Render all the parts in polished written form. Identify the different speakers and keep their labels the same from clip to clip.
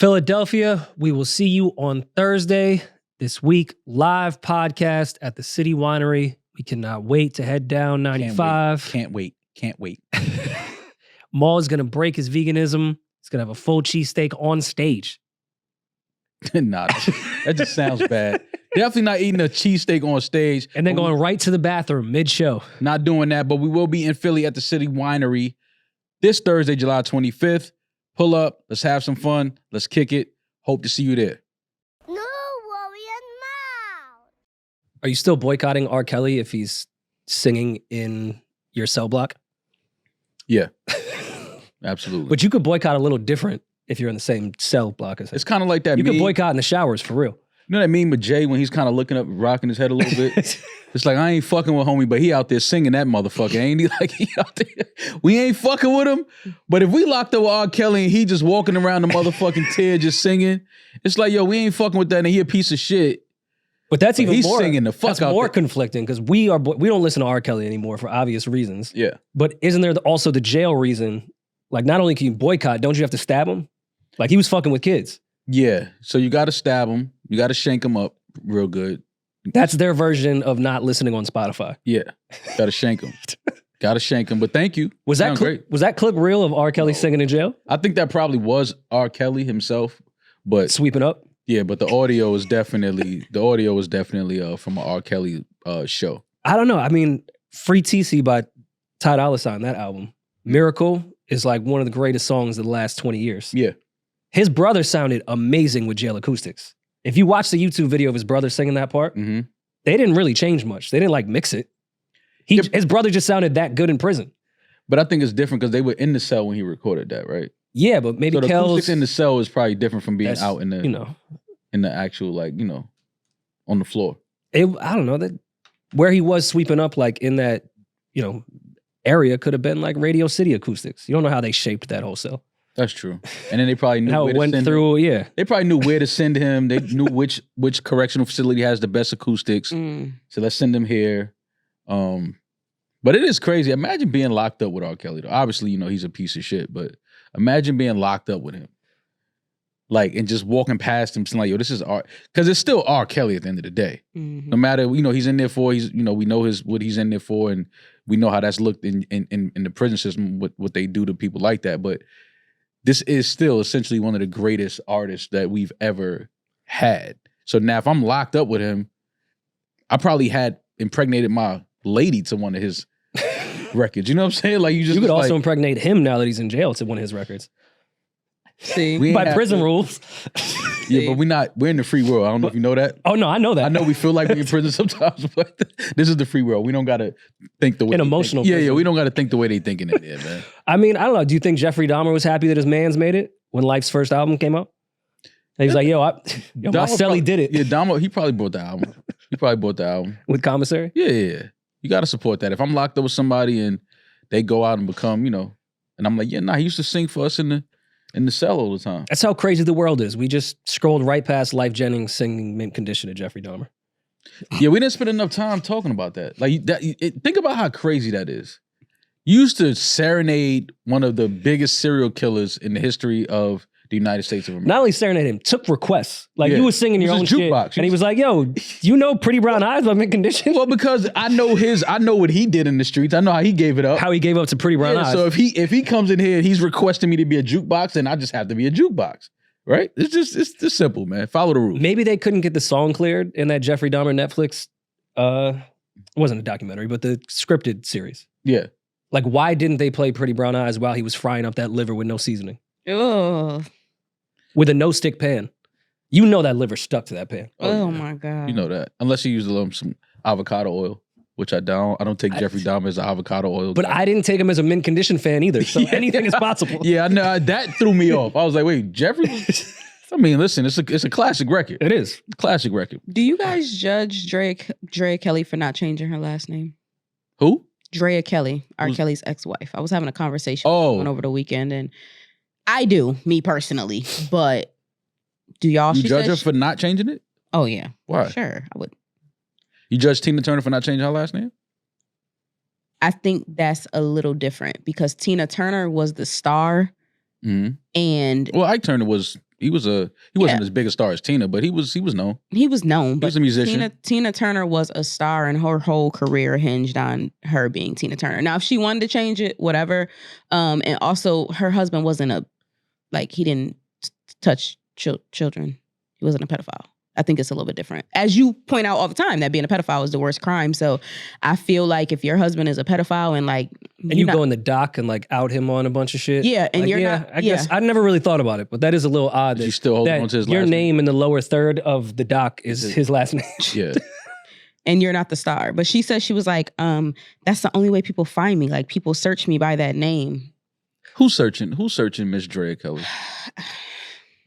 Speaker 1: Philadelphia, we will see you on Thursday this week. Live podcast at the City Winery. We cannot wait to head down 95.
Speaker 2: Can't wait.
Speaker 1: Maul is going to break his veganism. He's going to have a full cheesesteak on stage.
Speaker 2: Nah, that just sounds bad. Definitely not eating a cheesesteak on stage.
Speaker 1: And then going right to the bathroom mid-show.
Speaker 2: Not doing that, but we will be in Philly at the City Winery this Thursday, July 25th. Pull up. Let's have some fun. Let's kick it. Hope to see you there.
Speaker 3: No, Rory and Mal.
Speaker 1: Are you still boycotting R. Kelly if he's singing in your cell block?
Speaker 2: Yeah, absolutely.
Speaker 1: But you could boycott a little different if you're in the same cell block as him.
Speaker 2: It's kind of like that
Speaker 1: You
Speaker 2: meme.
Speaker 1: could boycott in the showers, for real.
Speaker 2: You know that meme with Jay when he's kind of looking up, rocking his head a little bit? It's like, I ain't fucking with homie, but he out there singing that motherfucker, ain't he? Like, he out there. We ain't fucking with him. But if we locked up with R. Kelly and he just walking around the motherfucking tier just singing, it's like, yo, we ain't fucking with that and he a piece of shit.
Speaker 1: But that's even
Speaker 2: he's
Speaker 1: more,
Speaker 2: singing the fuck
Speaker 1: that's
Speaker 2: out
Speaker 1: more
Speaker 2: there.
Speaker 1: conflicting because we don't listen to R. Kelly anymore for obvious reasons.
Speaker 2: Yeah.
Speaker 1: But isn't there also the jail reason? Like, not only can you boycott, don't you have to stab him? Like, he was fucking with kids.
Speaker 2: Yeah. So you got to stab him. You got to shank him up real good.
Speaker 1: That's their version of not listening on Spotify.
Speaker 2: Yeah. Got to shank him. Got to shank him. But thank you.
Speaker 1: Was that clip real of R. Kelly singing in jail?
Speaker 2: I think that probably was R. Kelly himself. But
Speaker 1: Sweeping up?
Speaker 2: yeah, but the audio is definitely from an R. Kelly show.
Speaker 1: I don't know. I mean, Free TC by Ty Dolla $ign, that album. Miracle is like one of the greatest songs of the last 20 years.
Speaker 2: Yeah.
Speaker 1: His brother sounded amazing with jail acoustics. If you watch the YouTube video of his brother singing that part,
Speaker 2: Mm-hmm.
Speaker 1: they didn't really change much. They didn't like mix it. His brother just sounded that good in prison.
Speaker 2: But I think it's different because they were in the cell when he recorded that, right?
Speaker 1: Yeah, but maybe
Speaker 2: So the
Speaker 1: Kel's
Speaker 2: acoustics in the cell is probably different from being
Speaker 1: that's,
Speaker 2: out in the in the actual, like, on the floor.
Speaker 1: I don't know, that where he was sweeping up like in that, area could have been like Radio City acoustics. You don't know how they shaped that whole cell.
Speaker 2: That's true. And then they probably knew
Speaker 1: how
Speaker 2: where
Speaker 1: it
Speaker 2: to
Speaker 1: went
Speaker 2: send
Speaker 1: through,
Speaker 2: him.
Speaker 1: yeah.
Speaker 2: They probably knew where to send him. They knew which correctional facility has the best acoustics. So let's send him here. But it is crazy. Imagine being locked up with R. Kelly. Though. Obviously, he's a piece of shit, but imagine being locked up with him. Like, and just walking past him, saying like, yo, this is R. Because it's still R. Kelly at the end of the day.
Speaker 1: Mm-hmm.
Speaker 2: No matter, he's in there for, we know what he's in there for, and we know how that's looked in the prison system, what they do to people like that. But this is still essentially one of the greatest artists that we've ever had. So now if I'm locked up with him, I probably had impregnated my lady to one of his records. You know what I'm saying? Like you
Speaker 1: could also impregnate him now that he's in jail to one of his records.
Speaker 4: See,
Speaker 1: by prison rules.
Speaker 2: Yeah, but we're in the free world. I don't know if you know that.
Speaker 1: Oh no, I know that.
Speaker 2: I know we feel like we're in prison sometimes, but this is the free world. We don't gotta think the way
Speaker 1: an emotional
Speaker 2: think.
Speaker 1: prison.
Speaker 2: Yeah, we don't gotta think the way they thinking in there, man.
Speaker 1: I mean, I don't know. Do you think Jeffrey Dahmer was happy that his man's made it when Life's first album came out? And he was like, my celly did it.
Speaker 2: Yeah, Dahmer, he probably bought the album. He probably bought the album.
Speaker 1: With Commissary?
Speaker 2: Yeah. You gotta support that. If I'm locked up with somebody and they go out and become, and I'm like, yeah, he used to sing for us in the cell all the time.
Speaker 1: That's how crazy the world is. We just scrolled right past Life Jennings singing Mint Condition to Jeffrey Dahmer.
Speaker 2: Yeah, we didn't spend enough time talking about that. Like, think about how crazy that is. You used to serenade one of the biggest serial killers in the history of the United States of America.
Speaker 1: Not only serenade him, took requests. Like, you was singing your own shit.
Speaker 2: Jukebox.
Speaker 1: And he was like, yo, Pretty Brown Eyes by Mint Condition?
Speaker 2: Well, because I know what he did in the streets. I know how he gave it up.
Speaker 1: How he gave up to Pretty Brown Eyes.
Speaker 2: So if he comes in here and he's requesting me to be a jukebox, then I just have to be a jukebox. Right? It's just simple, man. Follow the rules.
Speaker 1: Maybe they couldn't get the song cleared in that Jeffrey Dahmer Netflix, it wasn't a documentary, but the scripted series.
Speaker 2: Yeah.
Speaker 1: Like, why didn't they play Pretty Brown Eyes while he was frying up that liver with no seasoning?
Speaker 4: Oh.
Speaker 1: With a no-stick pan. You know that liver stuck to that pan.
Speaker 4: Oh my God.
Speaker 2: You know that. Unless you use some avocado oil, which I don't. I don't take Jeffrey Dahmer as an avocado oil
Speaker 1: But
Speaker 2: guy.
Speaker 1: I didn't take him as a Mint Condition fan either, so anything is possible.
Speaker 2: Yeah, I know. That threw me off. I was like, wait, Jeffrey? I mean, listen, it's a classic record.
Speaker 1: It is.
Speaker 2: Classic record.
Speaker 4: Do you guys judge Drea Kelly for not changing her last name?
Speaker 2: Who?
Speaker 4: Drea Kelly, R. Kelly's ex-wife. I was having a conversation
Speaker 2: Oh.
Speaker 4: with someone over the weekend, and I do, me personally, but do y'all?
Speaker 2: You
Speaker 4: She
Speaker 2: judge
Speaker 4: said
Speaker 2: her for not changing it?
Speaker 4: Oh yeah.
Speaker 2: Why?
Speaker 4: Sure, I would.
Speaker 2: You judge Tina Turner for not changing her last name?
Speaker 4: I think that's a little different because Tina Turner was the star,
Speaker 2: Mm-hmm.
Speaker 4: and
Speaker 2: Well, Ike Turner was He wasn't as big a star as Tina, but he was known.
Speaker 4: He was known.
Speaker 2: He was a musician.
Speaker 4: Tina Turner was a star, and her whole career hinged on her being Tina Turner. Now, if she wanted to change it, whatever. And also, her husband wasn't he didn't touch children. He wasn't a pedophile. I think it's a little bit different. As you point out all the time, that being a pedophile is the worst crime. So I feel like if your husband is a pedophile and
Speaker 1: you go in the doc and like out him on a bunch of shit.
Speaker 4: Yeah, and you're not.
Speaker 1: I guess I never really thought about it, but that is a little odd.
Speaker 2: You still hold on to his last
Speaker 1: your
Speaker 2: name?
Speaker 1: name in the lower third of the doc is his last name.
Speaker 2: Yeah.
Speaker 4: And you're not the star. But she said she was like, that's the only way people find me. Like people search me by that name.
Speaker 2: Who's searching Miss Drea Kelly?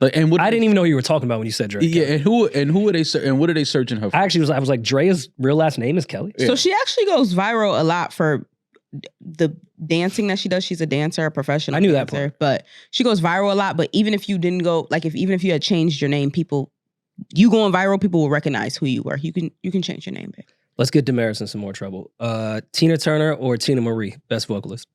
Speaker 2: Like, and
Speaker 1: I didn't even know who you were talking about when you said Drea.
Speaker 2: Yeah,
Speaker 1: Kelly.
Speaker 2: and who are they? And what are they searching her for?
Speaker 1: I was like, Drea's real last name is Kelly.
Speaker 2: Yeah.
Speaker 4: So she actually goes viral a lot for the dancing that she does. She's a dancer, a professional.
Speaker 1: I knew that
Speaker 4: dancer,
Speaker 1: part.
Speaker 4: but she goes viral a lot. But even if you didn't go, like even if you had changed your name, you going viral, people will recognize who you were. You can change your name back.
Speaker 1: Let's get Demaris in some more trouble. Tina Turner or Tina Marie, best vocalist?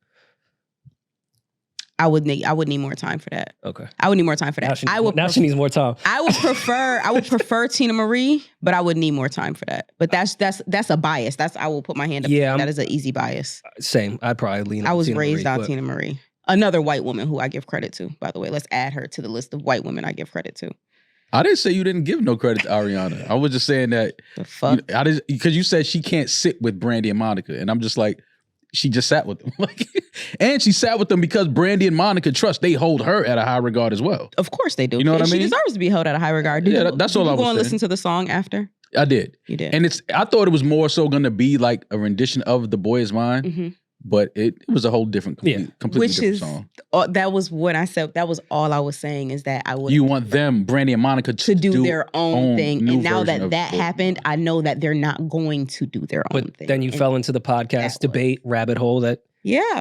Speaker 4: I would need more time for that.
Speaker 1: Okay.
Speaker 4: I would need more time for that.
Speaker 1: Now she needs more time.
Speaker 4: I would prefer Tina Marie, but I would need more time for that. But that's a bias. I will put my hand up.
Speaker 1: Yeah,
Speaker 4: that is an easy bias.
Speaker 1: Same. I'd probably lean.
Speaker 4: I was
Speaker 1: Tina
Speaker 4: raised
Speaker 1: Marie,
Speaker 4: on Tina Marie. Another white woman who I give credit to, by the way. Let's add her to the list of white women I give credit to.
Speaker 2: I didn't say you didn't give no credit to Ariana. I was just saying that
Speaker 4: the fuck?
Speaker 2: Because you said she can't sit with Brandy and Monica, and I'm just like, she just sat with them. And she sat with them because Brandy and Monica trust they hold her at a high regard as well.
Speaker 4: Of course they do.
Speaker 2: You know what I mean?
Speaker 4: She deserves to be held at a high regard.
Speaker 2: That's all I was saying.
Speaker 4: Go and listen to the song after?
Speaker 2: I did.
Speaker 4: You did.
Speaker 2: And I thought it was more so going to be like a rendition of The Boy Is Mine,
Speaker 4: Mm-hmm.
Speaker 2: but it was a whole different, completely different song.
Speaker 4: That was what I said. That was all I was saying is that I would.
Speaker 2: You want them, Brandy and Monica, to
Speaker 4: do their own thing. And now
Speaker 2: version
Speaker 4: that happened, I know that they're not going to do their own thing.
Speaker 1: But then you fell into the podcast debate rabbit hole that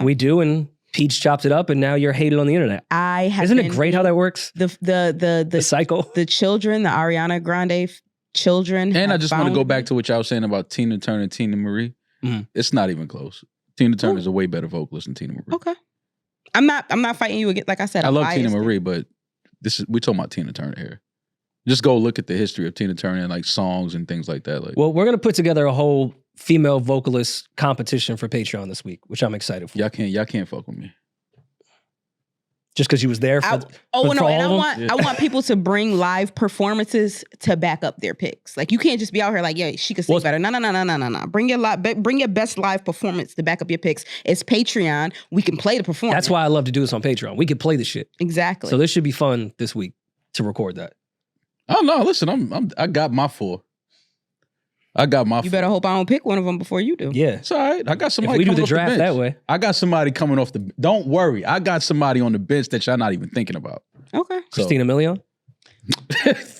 Speaker 1: we do, and Peach chopped it up, and now you're hated on the internet. Isn't it great how that works? The cycle.
Speaker 4: The children, the Ariana Grande children.
Speaker 2: And I just want to go back to what y'all was saying about Tina Turner and Tina Marie. Mm-hmm. It's not even close. Tina Turner is a way better vocalist than Tina Marie.
Speaker 4: Okay. I'm not fighting you again. Like I said,
Speaker 2: I love Tina Marie, but we're talking about Tina Turner here. Just go look at the history of Tina Turner and like songs and things like that.
Speaker 1: Well, we're gonna put together a whole female vocalist competition for Patreon this week, which I'm excited for.
Speaker 2: Y'all can't fuck with me.
Speaker 1: Just because you was there for
Speaker 4: I want people to bring live performances to back up their picks. Like you can't just be out here like, yeah, she could sing better. No. Bring your best live performance to back up your picks. It's Patreon. We can play the performance.
Speaker 1: That's why I love to do this on Patreon. We can play the shit.
Speaker 4: Exactly.
Speaker 1: So this should be fun this week to record that.
Speaker 2: Oh no, listen, I got my four. You
Speaker 4: better hope I don't pick one of them before you do.
Speaker 1: Yeah.
Speaker 2: It's all right. I got somebody.
Speaker 1: If we do the draft that way.
Speaker 2: I got somebody coming off the. Don't worry. I got somebody on the bench that y'all not even thinking about.
Speaker 4: Okay.
Speaker 1: Christina Milian?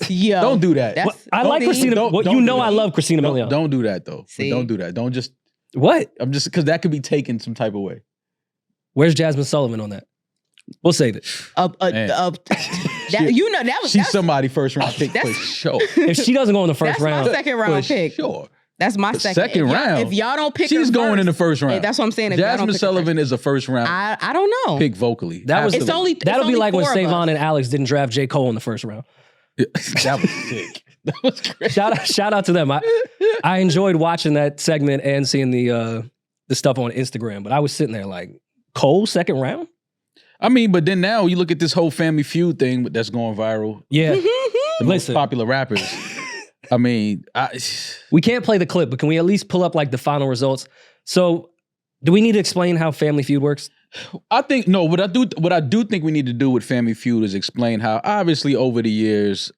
Speaker 4: Yo.
Speaker 2: Don't do that.
Speaker 1: I like Christina. I love Christina Milian.
Speaker 2: Don't do that though. Don't do that. Don't just.
Speaker 1: What?
Speaker 2: I'm just because that could be taken some type of way.
Speaker 1: Where's Jasmine Sullivan on that? We'll save it.
Speaker 2: She's somebody first round pick for sure.
Speaker 1: If she doesn't go in the first round,
Speaker 4: my second round pick.
Speaker 2: Sure.
Speaker 4: That's my second
Speaker 2: round.
Speaker 4: If y'all don't pick,
Speaker 2: she's going in the first round.
Speaker 4: That's what I'm saying.
Speaker 2: Jasmine Sullivan is a first round.
Speaker 4: I don't know.
Speaker 2: Pick vocally.
Speaker 1: That'll be like when Savon and Alex didn't draft J. Cole in the first round.
Speaker 2: That was sick. That was great.
Speaker 1: Shout out to them. I enjoyed watching that segment and seeing the stuff on Instagram. But I was sitting there like, Cole second round.
Speaker 2: I mean, but then now you look at this whole Family Feud thing that's going viral.
Speaker 1: Yeah.
Speaker 2: The most popular rappers. I mean,
Speaker 1: we can't play the clip, but can we at least pull up like the final results? So do we need to explain how Family Feud works?
Speaker 2: I think, no, what I do think we need to do with Family Feud is explain how obviously over the years,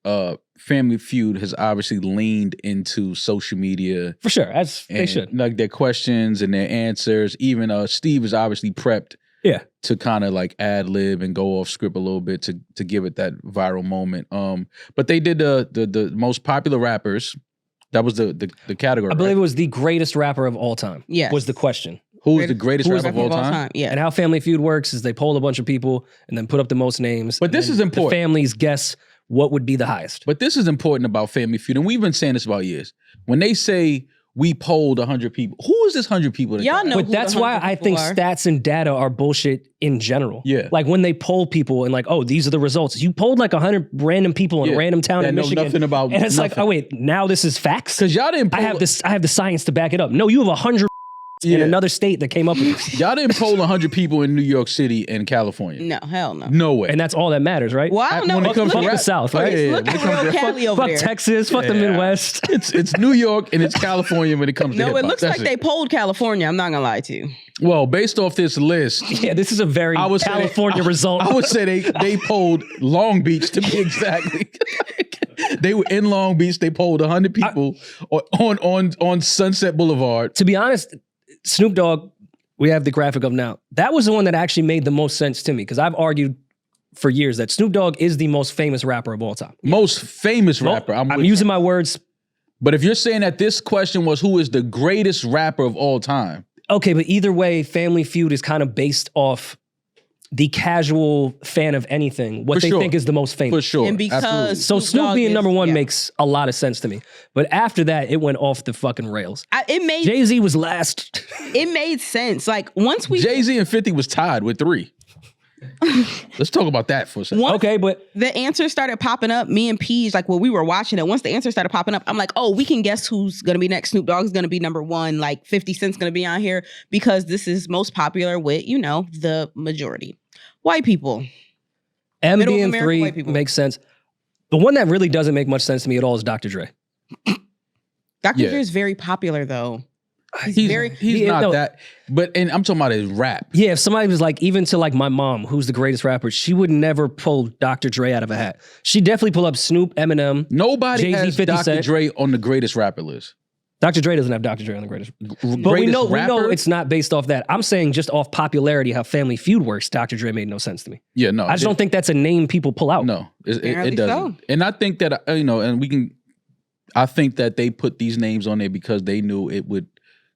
Speaker 2: Family Feud has obviously leaned into social media.
Speaker 1: For sure, as they should.
Speaker 2: Like their questions and their answers. Even Steve is obviously prepped to kind of like ad lib and go off script a little bit to give it that viral moment. But they did the most popular rappers. That was the category.
Speaker 1: I believe it was the greatest rapper of all time.
Speaker 4: Yes.
Speaker 1: Was the question.
Speaker 2: Who is the greatest rapper of all time?
Speaker 4: Yeah.
Speaker 1: And how Family Feud works is they poll a bunch of people and then put up the most names.
Speaker 2: But this is important.
Speaker 1: The families guess what would be the highest.
Speaker 2: But this is important about Family Feud, and we've been saying this about years. When they say we polled 100 people. Who is this 100 people? That
Speaker 4: Y'all know.
Speaker 1: But that's why I think stats and data are bullshit in general.
Speaker 2: Yeah.
Speaker 1: Like when they poll people and like, oh, these are the results. You polled like 100 random people in a random town in Michigan.
Speaker 2: Nothing about
Speaker 1: and it's
Speaker 2: nothing.
Speaker 1: like, oh wait, now this is facts?
Speaker 2: Because y'all didn't poll.
Speaker 1: I have the science to back it up. No, you have 100 in another state that came up with this.
Speaker 2: Y'all didn't poll 100 people in New York City and California.
Speaker 4: No, hell no.
Speaker 2: No way.
Speaker 1: And that's all that matters, right?
Speaker 4: Well, I don't know.
Speaker 2: When it comes to
Speaker 1: the South, right?
Speaker 4: Look at real Cali over
Speaker 1: fuck
Speaker 4: there.
Speaker 1: Texas, fuck the Midwest.
Speaker 2: It's New York and it's California when it comes to
Speaker 4: No,
Speaker 2: hip-hop.
Speaker 4: it looks like they polled California. I'm not gonna lie to you.
Speaker 2: Well, based off this list,
Speaker 1: Yeah, this is a very California result.
Speaker 2: I would say they polled Long Beach to be exactly. They were in Long Beach. They polled 100 people on Sunset Boulevard.
Speaker 1: To be honest, Snoop Dogg, we have the graphic up now. That was the one that actually made the most sense to me because I've argued for years that Snoop Dogg is the most famous rapper of all time.
Speaker 2: Most famous rapper.
Speaker 1: I'm using my words.
Speaker 2: But if you're saying that this question was who is the greatest rapper of all time.
Speaker 1: Okay, but either way, Family Feud is kind of based off the casual fan of anything, what they think is the most famous.
Speaker 2: For sure.
Speaker 4: And because
Speaker 2: Absolutely.
Speaker 1: So Snoop being number one makes a lot of sense to me. But after that, it went off the fucking rails. Jay-Z was last.
Speaker 4: It made sense. Like once we
Speaker 2: Jay-Z and 50 was tied with 3. Let's talk about that for a second.
Speaker 1: Okay, but
Speaker 4: the answers started popping up, me and Peach, like when we were watching it, once the answers started popping up, I'm like, oh, we can guess who's going to be next. Snoop Dogg's going to be number one. Like 50 Cent's going to be on here because this is most popular with, the majority. White people.
Speaker 1: M being 3 makes sense. The one that really doesn't make much sense to me at all is Dr. Dre.
Speaker 4: Dr. Dre is very popular though.
Speaker 2: He's not that, and I'm talking about his rap.
Speaker 1: Yeah, if somebody was like, even to like my mom, who's the greatest rapper, she would never pull Dr. Dre out of a hat. She'd definitely pull up Snoop, Eminem,
Speaker 2: Nobody
Speaker 1: Jay-Z,
Speaker 2: has
Speaker 1: 50
Speaker 2: Dr.
Speaker 1: Cent.
Speaker 2: Dre on the greatest rapper list.
Speaker 1: Dr. Dre doesn't have Dr. Dre on the greatest. But we know it's not based off that. I'm saying just off popularity, how Family Feud works, Dr. Dre made no sense to me.
Speaker 2: Yeah, no.
Speaker 1: I just don't think that's a name people pull out.
Speaker 2: No, it doesn't. So. And I think that, I think that they put these names on there because they knew it would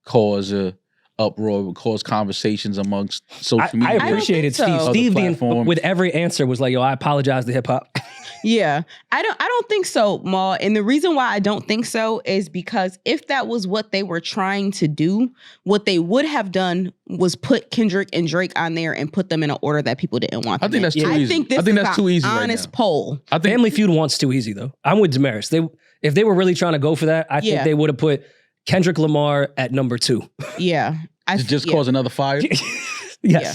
Speaker 2: cause a uproar, would cause conversations amongst social media.
Speaker 1: I appreciated Steve. Steve with every answer was like, yo, I apologize to hip hop.
Speaker 4: Yeah. I don't think so, Ma. And the reason why I don't think so is because if that was what they were trying to do, what they would have done was put Kendrick and Drake on there and put them in an order that people didn't want them
Speaker 2: I think that's too easy.
Speaker 4: I think this is too easy honest poll.
Speaker 1: I think Family Feud wants too easy, though. I'm with Demaris. If they were really trying to go for that, I think they would have put Kendrick Lamar at number 2.
Speaker 4: Yeah.
Speaker 2: Just cause another fire?
Speaker 1: Yes. Yeah.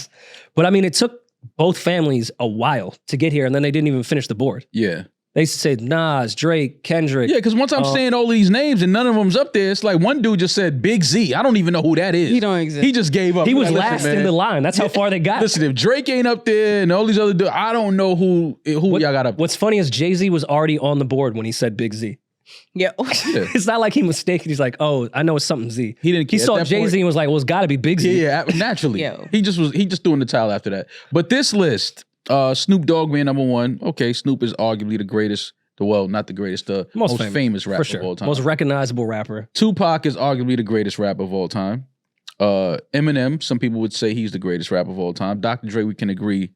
Speaker 1: But I mean, it took both families a while to get here, and then they didn't even finish the board.
Speaker 2: Yeah.
Speaker 1: They said Nas, Drake, Kendrick.
Speaker 2: Yeah, because once I'm saying all these names and none of them's up there, it's like one dude just said Big Z. I don't even know who that is.
Speaker 4: He don't exist.
Speaker 2: He just gave up.
Speaker 1: He was last in the line. That's how far they got.
Speaker 2: Listen, if Drake ain't up there and all these other dudes, I don't know who y'all got up there.
Speaker 1: What's funny is Jay-Z was already on the board when he said Big Z.
Speaker 4: Yeah.
Speaker 1: It's not like he mistaken. He's like, oh, I know it's something Z.
Speaker 2: He didn't care.
Speaker 1: He saw Jay-Z and was like, well, it's got to be Big Z.
Speaker 2: Yeah, naturally. He just threw in the towel after that. But this list, Snoop Dogg being number 1. Okay, Snoop is arguably the greatest. Not the greatest, the most famous rapper of all time.
Speaker 1: Most recognizable rapper.
Speaker 2: Tupac is arguably the greatest rapper of all time. Eminem, some people would say he's the greatest rapper of all time. Dr. Dre, we can agree,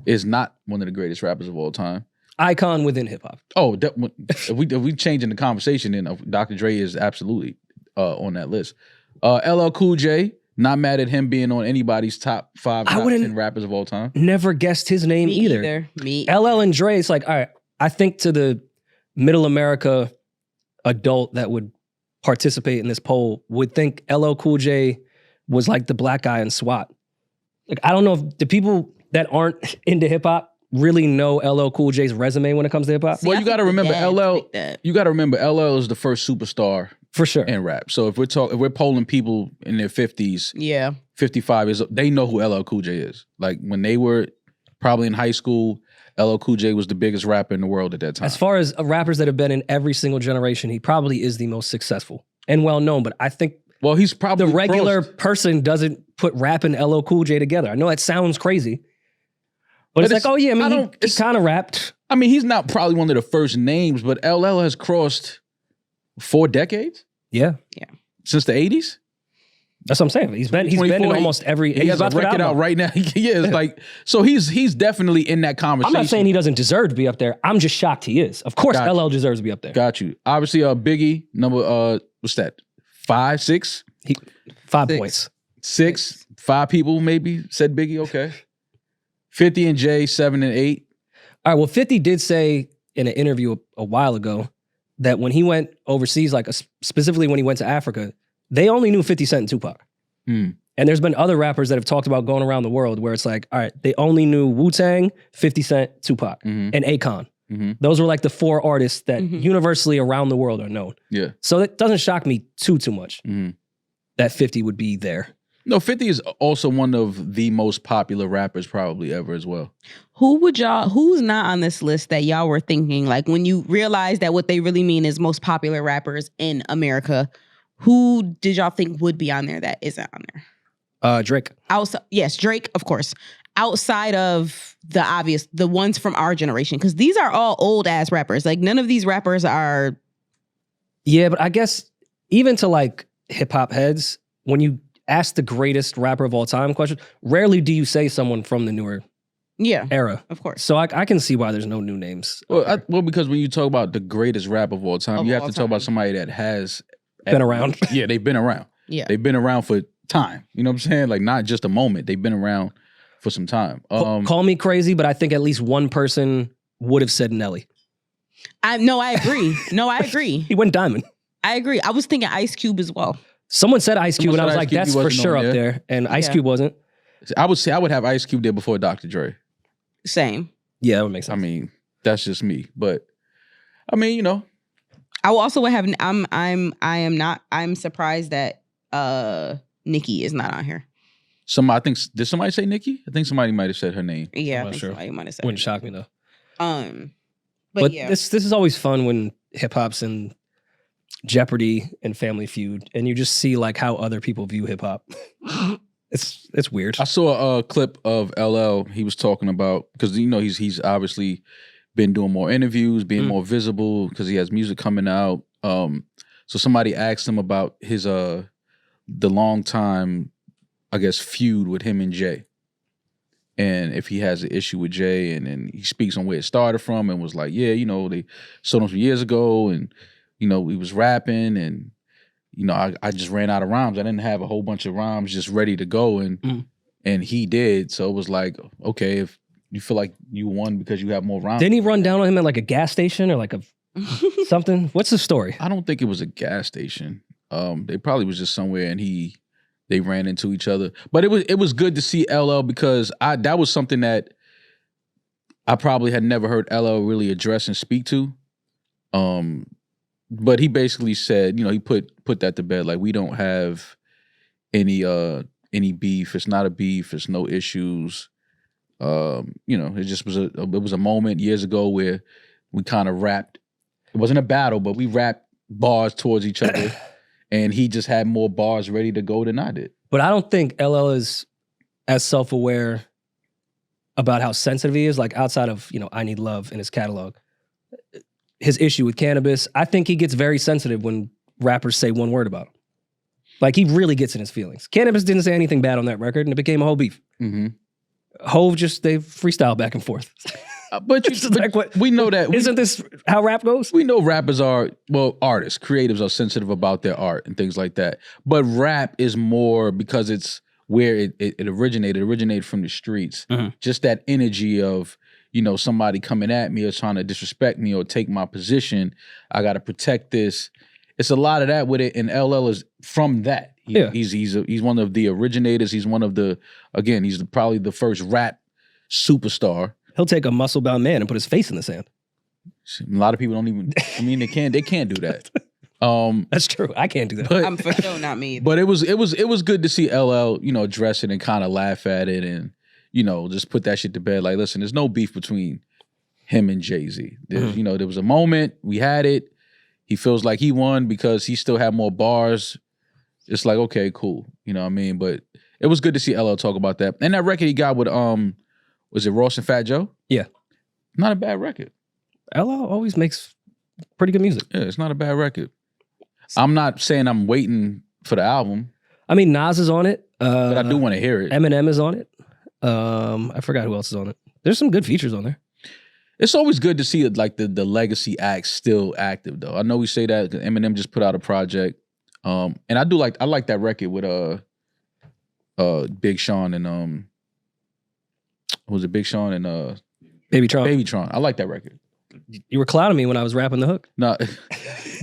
Speaker 2: is not one of the greatest rappers of all time.
Speaker 1: Icon within hip hop.
Speaker 2: Oh, if we changing the conversation, then Dr. Dre is absolutely on that list. LL Cool J, not mad at him being on anybody's top 5, top 10 rappers of all time.
Speaker 1: Never guessed his name either. LL and Dre, it's like, all right, I think to the middle America adult that would participate in this poll would think LL Cool J was like the black guy in SWAT. Like, I don't know if the people that aren't into hip hop really know LL Cool J's resume when it comes to hip hop.
Speaker 2: Well, you got to remember LL. You got to remember LL is the first superstar
Speaker 1: for sure
Speaker 2: in rap. So if we're polling people in their 50s, 55 years old, they know who LL Cool J is. Like when they were probably in high school, LL Cool J was the biggest rapper in the world at that time.
Speaker 1: As far as rappers that have been in every single generation, he probably is the most successful and well known. But I think
Speaker 2: he's probably
Speaker 1: the regular person doesn't put rap and LL Cool J together. I know that sounds crazy, but it's like, oh yeah, I mean, he kind of rapped.
Speaker 2: I mean, he's not probably one of the first names, but LL has crossed 4 decades.
Speaker 1: Yeah,
Speaker 2: since the 80s.
Speaker 1: That's what I'm saying. He's been in almost every.
Speaker 2: He has a record out right now. Yeah, it's like so. He's definitely in that conversation.
Speaker 1: I'm not saying he doesn't deserve to be up there. I'm just shocked he is. Of course, LL deserves to be up there.
Speaker 2: Got you. Obviously, Biggie number what's that? 5, 6?
Speaker 1: 5 points.
Speaker 2: 6, 5 people maybe said Biggie. Okay. 50 and Jay 7 and 8.
Speaker 1: All right. Well, 50 did say in an interview a while ago that when he went overseas, like specifically when he went to Africa, they only knew 50 Cent and Tupac. And there's been other rappers that have talked about going around the world where it's like, all right, they only knew Wu-Tang, 50 Cent, Tupac, and Akon. Those were like the 4 artists that universally around the world are known.
Speaker 2: Yeah.
Speaker 1: So it doesn't shock me too much that 50 would be there.
Speaker 2: No, 50 is also one of the most popular rappers probably ever as well.
Speaker 4: Who's not on this list that y'all were thinking, like when you realized that what they really mean is most popular rappers in America, who did y'all think would be on there that isn't on there?
Speaker 1: Drake.
Speaker 4: Yes, Drake, of course. Outside of the obvious, the ones from our generation, because these are all old ass rappers. Like none of these rappers are.
Speaker 1: Yeah, but I guess even to like hip hop heads, when you ask the greatest rapper of all time question, rarely do you say someone from the newer era.
Speaker 4: Of course.
Speaker 1: So I can see why there's no new names.
Speaker 2: Well, because when you talk about the greatest rap of all time, you have to talk about somebody that has
Speaker 1: been around.
Speaker 2: Yeah, they've been around.
Speaker 4: Yeah.
Speaker 2: They've been around for time. You know what I'm saying? Like not just a moment. They've been around for some time.
Speaker 1: Call me crazy, but I think at least one person would have said Nelly.
Speaker 4: I agree.
Speaker 1: He went diamond.
Speaker 4: I agree. I was thinking Ice Cube as well.
Speaker 1: Someone said Ice Cube, and I was
Speaker 2: Ice
Speaker 1: like,
Speaker 2: Cube,
Speaker 1: that's
Speaker 2: he
Speaker 1: for
Speaker 2: wasn't
Speaker 1: sure
Speaker 2: on
Speaker 1: up
Speaker 2: there.
Speaker 1: there. And Ice Cube wasn't.
Speaker 2: I would say I would have Ice Cube there before Dr. Dre.
Speaker 4: Same.
Speaker 1: Yeah, that would make sense.
Speaker 2: I mean, that's just me. But I mean, you know.
Speaker 4: I will also have I'm surprised that Nicki is not on here.
Speaker 2: Did somebody say Nicki? I think somebody might have said her name.
Speaker 4: Yeah,
Speaker 1: I'm
Speaker 4: I
Speaker 1: not
Speaker 4: think
Speaker 1: sure.
Speaker 4: somebody might have said.
Speaker 1: Wouldn't shock me though.
Speaker 4: But yeah.
Speaker 1: this is always fun when hip hop's in Jeopardy and Family Feud, and you just see like how other people view hip hop. It's weird.
Speaker 2: I saw a clip of LL. He was talking about, because you know he's obviously been doing more interviews, being more visible because he has music coming out. So somebody asked him about his the long time, I guess, feud with him and Jay, and if he has an issue with Jay, and then he speaks on where it started from, and was like, yeah, you know, they sold him some years ago, and you know, he was rapping, and you know, I just ran out of rhymes. I didn't have a whole bunch of rhymes just ready to go, and he did. So it was like, okay, if you feel like you won because you have more rhymes.
Speaker 1: Didn't he run down on him at like a gas station or like a something? What's the story?
Speaker 2: I don't think it was a gas station. They probably was just somewhere, and they ran into each other. But it was good to see LL, because that was something that I probably had never heard LL really address and speak to. But he basically said, you know, he put that to bed. Like, we don't have any beef. It's not a beef. It's no issues. You know, it just was a moment years ago where we kind of rapped. It wasn't a battle, but we rapped bars towards each other, and he just had more bars ready to go than I did.
Speaker 1: But I don't think LL is as self-aware about how sensitive he is, like outside of, you know, I Need Love in his catalog. His issue with cannabis, I think he gets very sensitive when rappers say one word about him. Like, he really gets in his feelings. Cannabis didn't say anything bad on that record, and it became a whole beef. Hove they freestyle back and forth.
Speaker 2: But we know that.
Speaker 1: Isn't this how rap goes?
Speaker 2: We know rappers are, well, artists, creatives are sensitive about their art and things like that. But rap is more, because it's where it originated from the streets. Just that energy of, you know, somebody coming at me or trying to disrespect me or take my position. I got to protect this. It's a lot of that with it, and LL is from that. He's one of the originators. He's one of he's probably the first rap superstar.
Speaker 1: He'll take a muscle-bound man and put his face in the sand.
Speaker 2: A lot of people don't even, I mean, they can't do that.
Speaker 1: That's true. I can't do that.
Speaker 2: But,
Speaker 4: I'm for sure not me either.
Speaker 2: But it was good to see LL, you know, address it and kind of laugh at it, and, you know, just put that shit to bed. Like, listen, there's no beef between him and Jay-Z. You know, there was a moment, we had it. He feels like he won because he still had more bars. It's like, okay, cool. You know what I mean? But it was good to see LL talk about that. And that record he got with, was it Ross and Fat Joe?
Speaker 1: Yeah.
Speaker 2: Not a bad record.
Speaker 1: LL always makes pretty good music.
Speaker 2: Yeah, it's not a bad record. I'm not saying I'm waiting for the album.
Speaker 1: I mean, Nas is on it.
Speaker 2: But I do want to hear it.
Speaker 1: Eminem is on it. I forgot who else is on it. There's some good features on there.
Speaker 2: It's always good to see like the legacy acts still active, though. I know we say that 'cause Eminem just put out a project. And I like that record with Big Sean and was it Big Sean and Babytron. I like that record.
Speaker 1: You were clowning me when I was rapping the hook.
Speaker 2: No,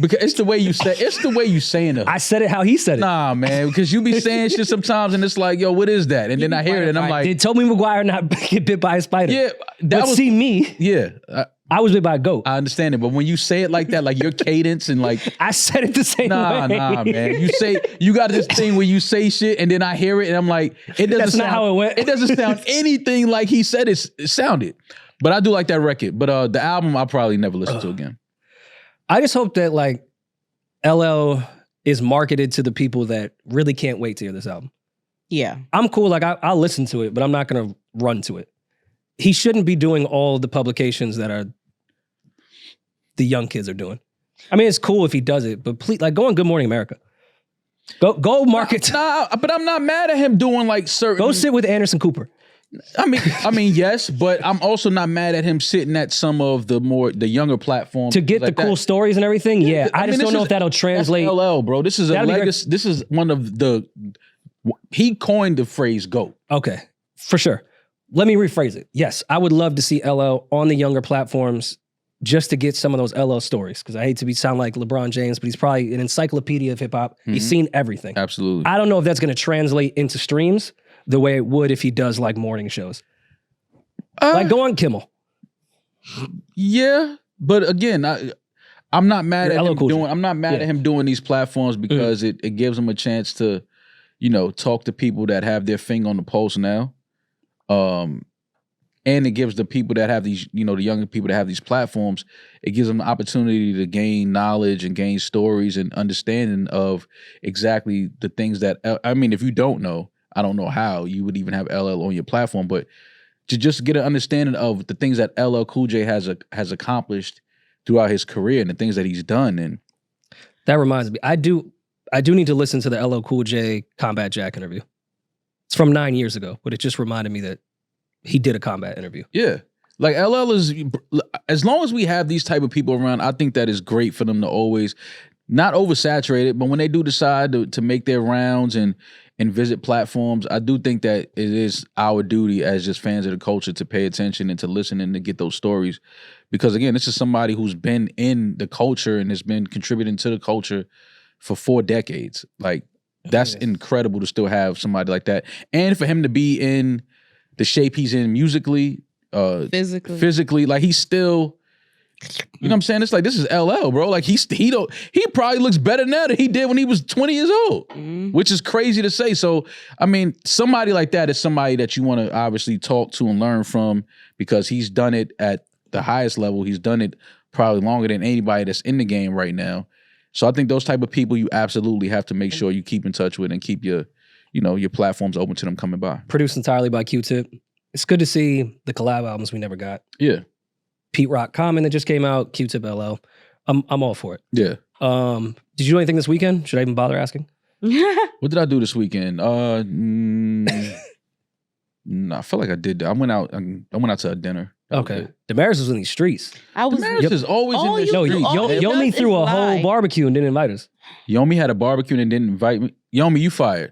Speaker 2: because it's the way you say. It's the way you saying it.
Speaker 1: I said it how he said it.
Speaker 2: Nah, man, because you be saying shit sometimes, and it's like, yo, what is that? And then I hear it, and I'm like,
Speaker 1: did Tobey Maguire not get bit by a spider?
Speaker 2: Yeah,
Speaker 1: see me.
Speaker 2: Yeah,
Speaker 1: I was bit by a goat.
Speaker 2: I understand it, but when you say it like that, like your cadence and like,
Speaker 1: I said it the same way.
Speaker 2: Nah, man. You got this thing where you say shit, and then I hear it, and I'm like, it doesn't. That's
Speaker 1: not how it went.
Speaker 2: It doesn't sound anything like he said it sounded. But I do like that record. But the album, I'll probably never listen to again.
Speaker 1: I just hope that like LL is marketed to the people that really can't wait to hear this album.
Speaker 4: Yeah.
Speaker 1: I'm cool. Like I'll listen to it, but I'm not going to run to it. He shouldn't be doing all the publications that are the young kids are doing. I mean, it's cool if he does it, but please, like, go on Good Morning America. Go market.
Speaker 2: But I'm not mad at him doing like certain.
Speaker 1: Go sit with Anderson Cooper.
Speaker 2: I mean, yes, but I'm also not mad at him sitting at some of the younger platforms
Speaker 1: to get
Speaker 2: like
Speaker 1: the cool stories and everything. Yeah, I just don't know if that'll translate.
Speaker 2: That's LL, bro. This is a legacy. This is one of he coined the phrase "GOAT."
Speaker 1: Okay, for sure. Let me rephrase it. Yes, I would love to see LL on the younger platforms just to get some of those LL stories, because I hate to sound like LeBron James, but he's probably an encyclopedia of hip hop. Mm-hmm. He's seen everything.
Speaker 2: Absolutely.
Speaker 1: I don't know if that's going to translate into streams the way it would if he does like morning shows. Like go on Kimmel.
Speaker 2: Yeah, but again, I'm not mad at him doing. I'm not mad at him doing these platforms because it gives him a chance to, talk to people that have their finger on the pulse now, and it gives the people that have these, the younger people that have these platforms, it gives them the opportunity to gain knowledge and gain stories and understanding of exactly the things that. I mean, if you don't know, I don't know how you would even have LL on your platform, but to just get an understanding of the things that LL Cool J has accomplished throughout his career and the things that he's done. And
Speaker 1: that reminds me, I do need to listen to the LL Cool J Combat Jack interview. It's from 9 years ago, but it just reminded me that he did a combat interview.
Speaker 2: Yeah. Like LL is, as long as we have these type of people around, I think that is great for them to always not oversaturate it, but when they do decide to make their rounds and visit platforms, I do think that it is our duty as just fans of the culture to pay attention and to listen and to get those stories. Because again, this is somebody who's been in the culture and has been contributing to the culture for 4 decades. Like, that's incredible to still have somebody like that. And for him to be in the shape he's in musically, physically, like he's still, you know what I'm saying? It's like, this is LL, bro. Like he probably looks better now than he did when he was 20 years old, which is crazy to say. So, I mean, somebody like that is somebody that you want to obviously talk to and learn from, because he's done it at the highest level. He's done it probably longer than anybody that's in the game right now. So I think those type of people you absolutely have to make sure you keep in touch with and keep your platforms open to them coming by.
Speaker 1: Produced entirely by Q-Tip. It's good to see the collab albums we never got.
Speaker 2: Yeah.
Speaker 1: Pete Rock Common that just came out, Q-Tip LL. I'm all for it.
Speaker 2: Yeah.
Speaker 1: Did you do anything this weekend? Should I even bother asking?
Speaker 2: What did I do this weekend? No, I feel like I did. I went out to a dinner.
Speaker 1: Okay. Demaris was in these streets.
Speaker 2: Demaris is always in the streets.
Speaker 1: Yomi threw a whole barbecue and didn't invite us.
Speaker 2: Yomi had a barbecue and didn't invite me. Yomi, you fired.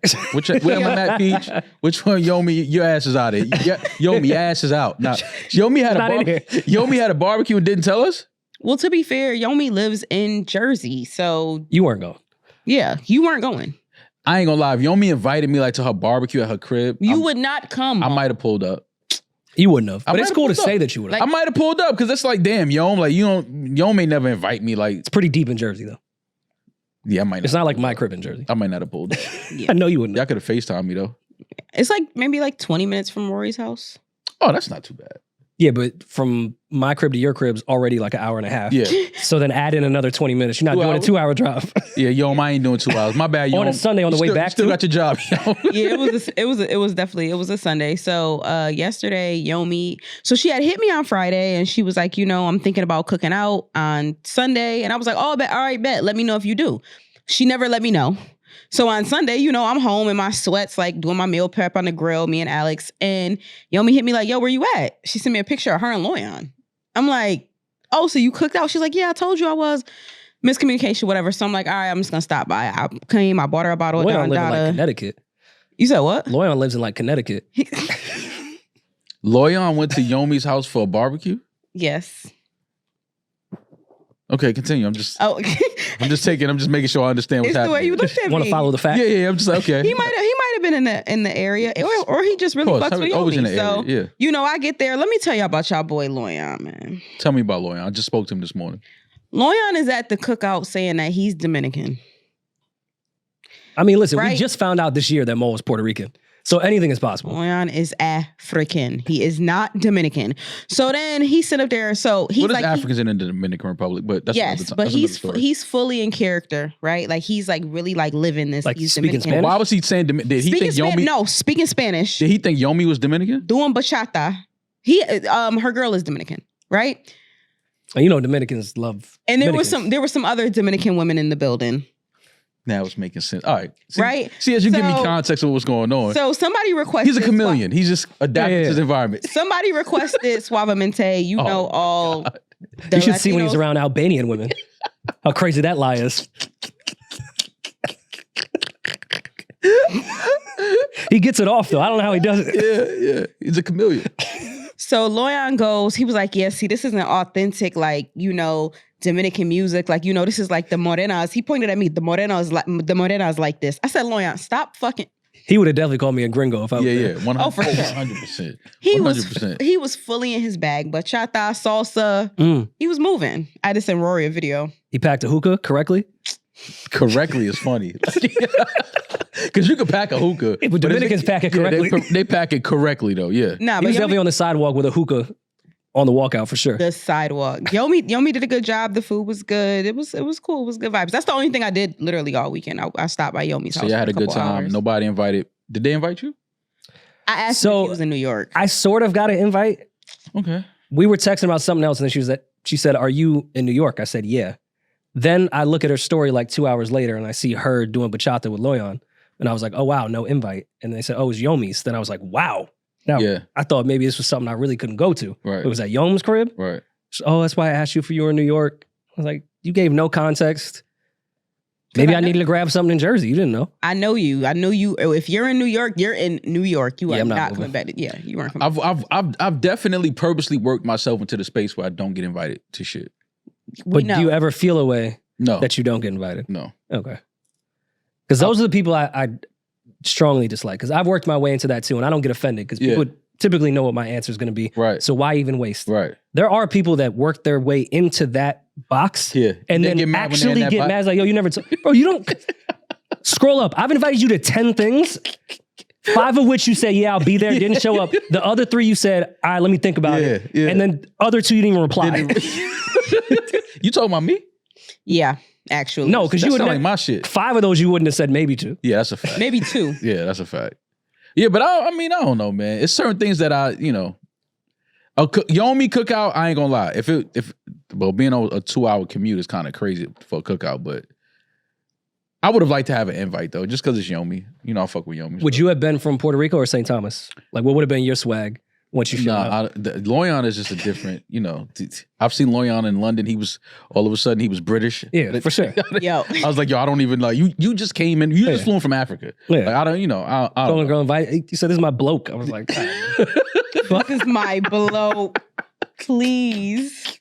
Speaker 2: Where am I at, Peach? Which one, Yomi? Your ass is out of here. Yomi, your ass is out. Now, Yomi had a barbecue and didn't tell us?
Speaker 4: Well, to be fair, Yomi lives in Jersey, so...
Speaker 1: You weren't going.
Speaker 4: Yeah, you weren't going.
Speaker 2: I ain't gonna lie. If Yomi invited me like to her barbecue at her crib...
Speaker 4: You would not come.
Speaker 2: I might have pulled up.
Speaker 1: You wouldn't have. But it's cool to say that you would have.
Speaker 2: I might have pulled up because it's like, damn, Yom, like Yom may never invite me. Like,
Speaker 1: it's pretty deep in Jersey though.
Speaker 2: Yeah, I might not.
Speaker 1: It's not like my crib in Jersey.
Speaker 2: I might not have pulled up.
Speaker 1: Yeah. I know you wouldn't.
Speaker 2: Y'all could have FaceTimed me though.
Speaker 4: It's like maybe like 20 minutes from Rory's house.
Speaker 2: Oh, that's not too bad.
Speaker 1: Yeah, but from my crib to your crib's already like an hour and a half.
Speaker 2: Yeah.
Speaker 1: So then add in another 20 minutes. You're not doing a 2-hour drive.
Speaker 2: Yeah, Yom, I ain't doing 2 hours. My bad, Yom.
Speaker 1: On a Sunday on the way back.
Speaker 2: Still got your job, Yom.
Speaker 4: Yeah, it was definitely a Sunday. So yesterday, Yomi, so she had hit me on Friday and she was like, I'm thinking about cooking out on Sunday. And I was like, all right, bet. Let me know if you do. She never let me know. So on Sunday, I'm home in my sweats, like doing my meal prep on the grill, me and Alex. And Yomi hit me like, yo, where you at? She sent me a picture of her and Loyan. I'm like, oh, so you cooked out? She's like, yeah, I told you I was. miscommunication, whatever. So I'm like, all right, I'm just gonna stop by. I came, I bought her a bottle of
Speaker 1: Loyan
Speaker 4: Don
Speaker 1: lives in like
Speaker 4: Dada.
Speaker 1: Connecticut.
Speaker 4: You said what?
Speaker 1: Loyan lives in like Connecticut.
Speaker 2: Loyan went to Yomi's house for a barbecue?
Speaker 4: Yes.
Speaker 2: Okay, continue. I'm just
Speaker 4: Oh,
Speaker 2: I'm just making sure I understand what's
Speaker 4: it's the
Speaker 2: happening.
Speaker 4: way you looked at me.
Speaker 1: Want to follow the facts?
Speaker 2: Yeah, I'm just like, okay.
Speaker 4: He might have been in the area, or he just really fucks with
Speaker 2: always in
Speaker 4: Yomi.
Speaker 2: the
Speaker 4: So
Speaker 2: area, yeah.
Speaker 4: you know, I get there. Let me tell you about y'all boy Loyan, man.
Speaker 2: Tell me about Loyan. I just spoke to him this morning.
Speaker 4: Loyan is at the cookout saying that he's Dominican.
Speaker 1: I mean, listen, we
Speaker 4: Right?
Speaker 1: just found out this year that Mo is Puerto Rican. So anything is possible.
Speaker 4: Loyan is African. He is not Dominican. So then he sit up there. So he's
Speaker 2: What is
Speaker 4: like
Speaker 2: Africans in the Dominican Republic? But that's
Speaker 4: yes,
Speaker 2: another
Speaker 4: but
Speaker 2: that's another story.
Speaker 4: he's fully in character, right? Like he's like really like living this.
Speaker 1: Like
Speaker 4: he's
Speaker 1: speaking
Speaker 4: Dominican.
Speaker 1: Spanish?
Speaker 2: Why was he saying? Did he
Speaker 4: Speaking
Speaker 2: think Yomi?
Speaker 4: No, speaking Spanish.
Speaker 2: Did he think Yomi was Dominican?
Speaker 4: Doing bachata. He her girl is Dominican, right?
Speaker 1: And you know, Dominicans love.
Speaker 4: And there
Speaker 1: Dominicans.
Speaker 4: were some other Dominican women in the building.
Speaker 2: Now it's making sense. All right. See,
Speaker 4: Right?
Speaker 2: See, as you give me
Speaker 4: So-
Speaker 2: context of what's going on.
Speaker 4: So somebody requested.
Speaker 2: He's a chameleon. He's just adapting to his environment.
Speaker 4: Somebody requested Suavemente. You
Speaker 2: Oh,
Speaker 4: know all. The
Speaker 1: You should see when he's
Speaker 4: Latinos.
Speaker 1: around Albanian women. How crazy that lie is. He gets it off though. I don't know how he does it.
Speaker 2: Yeah. He's a chameleon.
Speaker 4: So Loyan goes. He was like, "Yeah, see, this isn't authentic, like Dominican music. Like this is like the morenas." He pointed at me. The morenas like this. I said, "Loyan, stop fucking."
Speaker 1: He would have definitely called me a gringo if I was there.
Speaker 2: 100%.
Speaker 4: Oh, for sure.
Speaker 2: 100%.
Speaker 4: He
Speaker 2: 100%.
Speaker 4: was fully in his bag. Bachata, salsa.
Speaker 1: Mm.
Speaker 4: He was moving. I just sent Rory a video.
Speaker 1: He packed a hookah correctly.
Speaker 2: Correctly is funny. Because you can pack a hookah.
Speaker 1: But Dominicans pack it correctly.
Speaker 2: They pack it correctly though, yeah.
Speaker 4: Nah,
Speaker 1: He
Speaker 4: but
Speaker 1: was definitely on the sidewalk with a hookah on the walkout for sure.
Speaker 4: the sidewalk. Yomi did a good job. The food was good. It was cool. It was good vibes. That's the only thing I did literally all weekend. I stopped by Yomi's house.
Speaker 2: So you had
Speaker 4: for
Speaker 2: a good
Speaker 4: couple
Speaker 2: time.
Speaker 4: hours.
Speaker 2: Nobody invited. Did they invite you?
Speaker 4: I asked
Speaker 1: So-
Speaker 4: him if he was in New York.
Speaker 1: I sort of got an invite.
Speaker 2: Okay.
Speaker 1: We were texting about something else, and then she said, "Are you in New York?" I said, "Yeah." Then I look at her story like 2 hours later, and I see her doing bachata with Loyan, and I was like, "Oh wow, no invite." And they said, "Oh, it's Yomi's." Then I was like, "Wow." Now
Speaker 2: Yeah.
Speaker 1: I thought maybe this was something I really couldn't go to.
Speaker 2: Right.
Speaker 1: It was at Yom's crib.
Speaker 2: Right.
Speaker 1: So, oh, that's why I asked you if you were in New York. I was like, you gave no context. Maybe I needed to grab something in Jersey. You didn't know.
Speaker 4: I know you. If you're in New York, you're in New York. You
Speaker 1: Yeah,
Speaker 4: are
Speaker 1: I'm not
Speaker 4: not
Speaker 1: moving.
Speaker 4: coming back. Yeah, you weren't coming.
Speaker 2: I've definitely purposely worked myself into the space where I don't get invited to shit.
Speaker 1: But do you ever feel a way
Speaker 2: No.
Speaker 1: that you don't get invited?
Speaker 2: No.
Speaker 1: Okay. Because those are the people I strongly dislike. Because I've worked my way into that too, and I don't get offended because people typically know what my answer is going to be.
Speaker 2: Right.
Speaker 1: So why even waste?
Speaker 2: Right.
Speaker 1: There are people that work their way into that box
Speaker 2: Yeah.
Speaker 1: and
Speaker 2: They
Speaker 1: then
Speaker 2: get mad when they're in
Speaker 1: actually
Speaker 2: that
Speaker 1: get
Speaker 2: box.
Speaker 1: mad. It's like, yo, you never, bro, you don't, scroll up. I've invited you to 10 things, 5 of which you said, yeah, I'll be there, didn't show up. The other 3 you said, all right, let me think about it.
Speaker 2: Yeah.
Speaker 1: And then other 2 you didn't even reply.
Speaker 2: You talking about me?
Speaker 4: Yeah, actually.
Speaker 1: No, because
Speaker 2: That
Speaker 1: you would
Speaker 2: sound
Speaker 1: ne-
Speaker 2: like my shit.
Speaker 1: 5 of those you wouldn't have said maybe to.
Speaker 2: Yeah, that's a fact.
Speaker 4: maybe 2.
Speaker 2: Yeah, that's a fact. Yeah, but I don't know, man. It's certain things that Yomi cookout, I ain't gonna lie. Being on a 2-hour commute is kind of crazy for a cookout, but I would have liked to have an invite though, just because it's Yomi. I fuck with Yomi.
Speaker 1: Would you have been from Puerto Rico or St. Thomas? Like, what would have been your swag once you showed up?
Speaker 2: Loyan is just a different, I've seen Loyan in London. All of a sudden he was British.
Speaker 1: Yeah, for sure.
Speaker 4: Yo.
Speaker 2: I was like, yo, I don't even like you just came in. You just flew in from Africa.
Speaker 1: Yeah.
Speaker 2: Like, I don't, I don't
Speaker 1: Golden
Speaker 2: know.
Speaker 1: girl invite. You said this is my bloke. I was like,
Speaker 4: Fuck is my bloke. Please.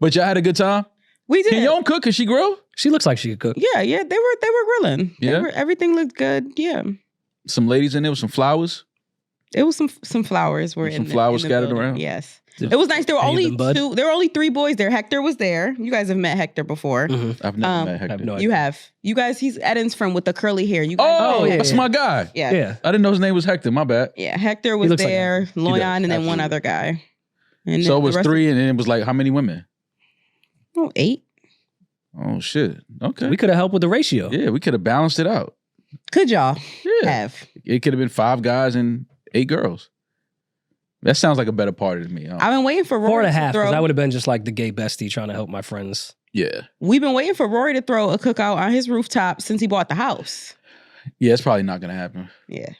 Speaker 2: But y'all had a good time?
Speaker 4: We did.
Speaker 2: Can Yom cook? Can she grill?
Speaker 1: she looks like she could cook.
Speaker 4: Yeah, they were grilling.
Speaker 2: Yeah?
Speaker 4: Everything looked good. Yeah.
Speaker 2: Some ladies in there with some flowers?
Speaker 4: It was some flowers were
Speaker 2: Some
Speaker 4: in
Speaker 2: flowers
Speaker 4: the
Speaker 2: scattered
Speaker 4: building.
Speaker 2: around?
Speaker 4: Yes. It was nice. There were
Speaker 1: Any of
Speaker 4: only
Speaker 1: them, bud?
Speaker 4: 2. There were only 3 boys there. Hector was there. You guys have met Hector before.
Speaker 1: Mhm.
Speaker 2: I've never met
Speaker 1: I
Speaker 2: Hector.
Speaker 1: have no idea.
Speaker 4: You have. You guys, he's Eden's friend with the curly hair. You guys
Speaker 2: Oh,
Speaker 1: yeah,
Speaker 2: that's
Speaker 1: yeah.
Speaker 2: my guy.
Speaker 4: yeah.
Speaker 1: Yeah.
Speaker 2: I didn't know his name was Hector. My bad.
Speaker 4: Yeah, Hector was
Speaker 1: looks like
Speaker 4: there,
Speaker 2: does,
Speaker 4: Loyan, and then one
Speaker 2: absolutely.
Speaker 4: other guy. And
Speaker 2: So
Speaker 4: then
Speaker 2: it was
Speaker 4: the rest
Speaker 2: 3, and then it was like, how many women?
Speaker 4: of- 8.
Speaker 2: Oh, shit. Okay.
Speaker 1: We could have helped with the ratio.
Speaker 2: Yeah, we could have balanced it out.
Speaker 4: Could y'all
Speaker 2: Yeah.
Speaker 4: have?
Speaker 2: It could have been 5 guys and 8 girls. That sounds like a better party to me. Huh?
Speaker 4: I've been waiting for Rory
Speaker 1: 4.5,
Speaker 4: to
Speaker 1: because
Speaker 4: throw.
Speaker 1: I would have been just like the gay bestie trying to help my friends.
Speaker 2: Yeah.
Speaker 4: We've been waiting for Rory to throw a cookout on his rooftop since he bought the house.
Speaker 2: Yeah, it's probably not going to happen.
Speaker 4: Yeah.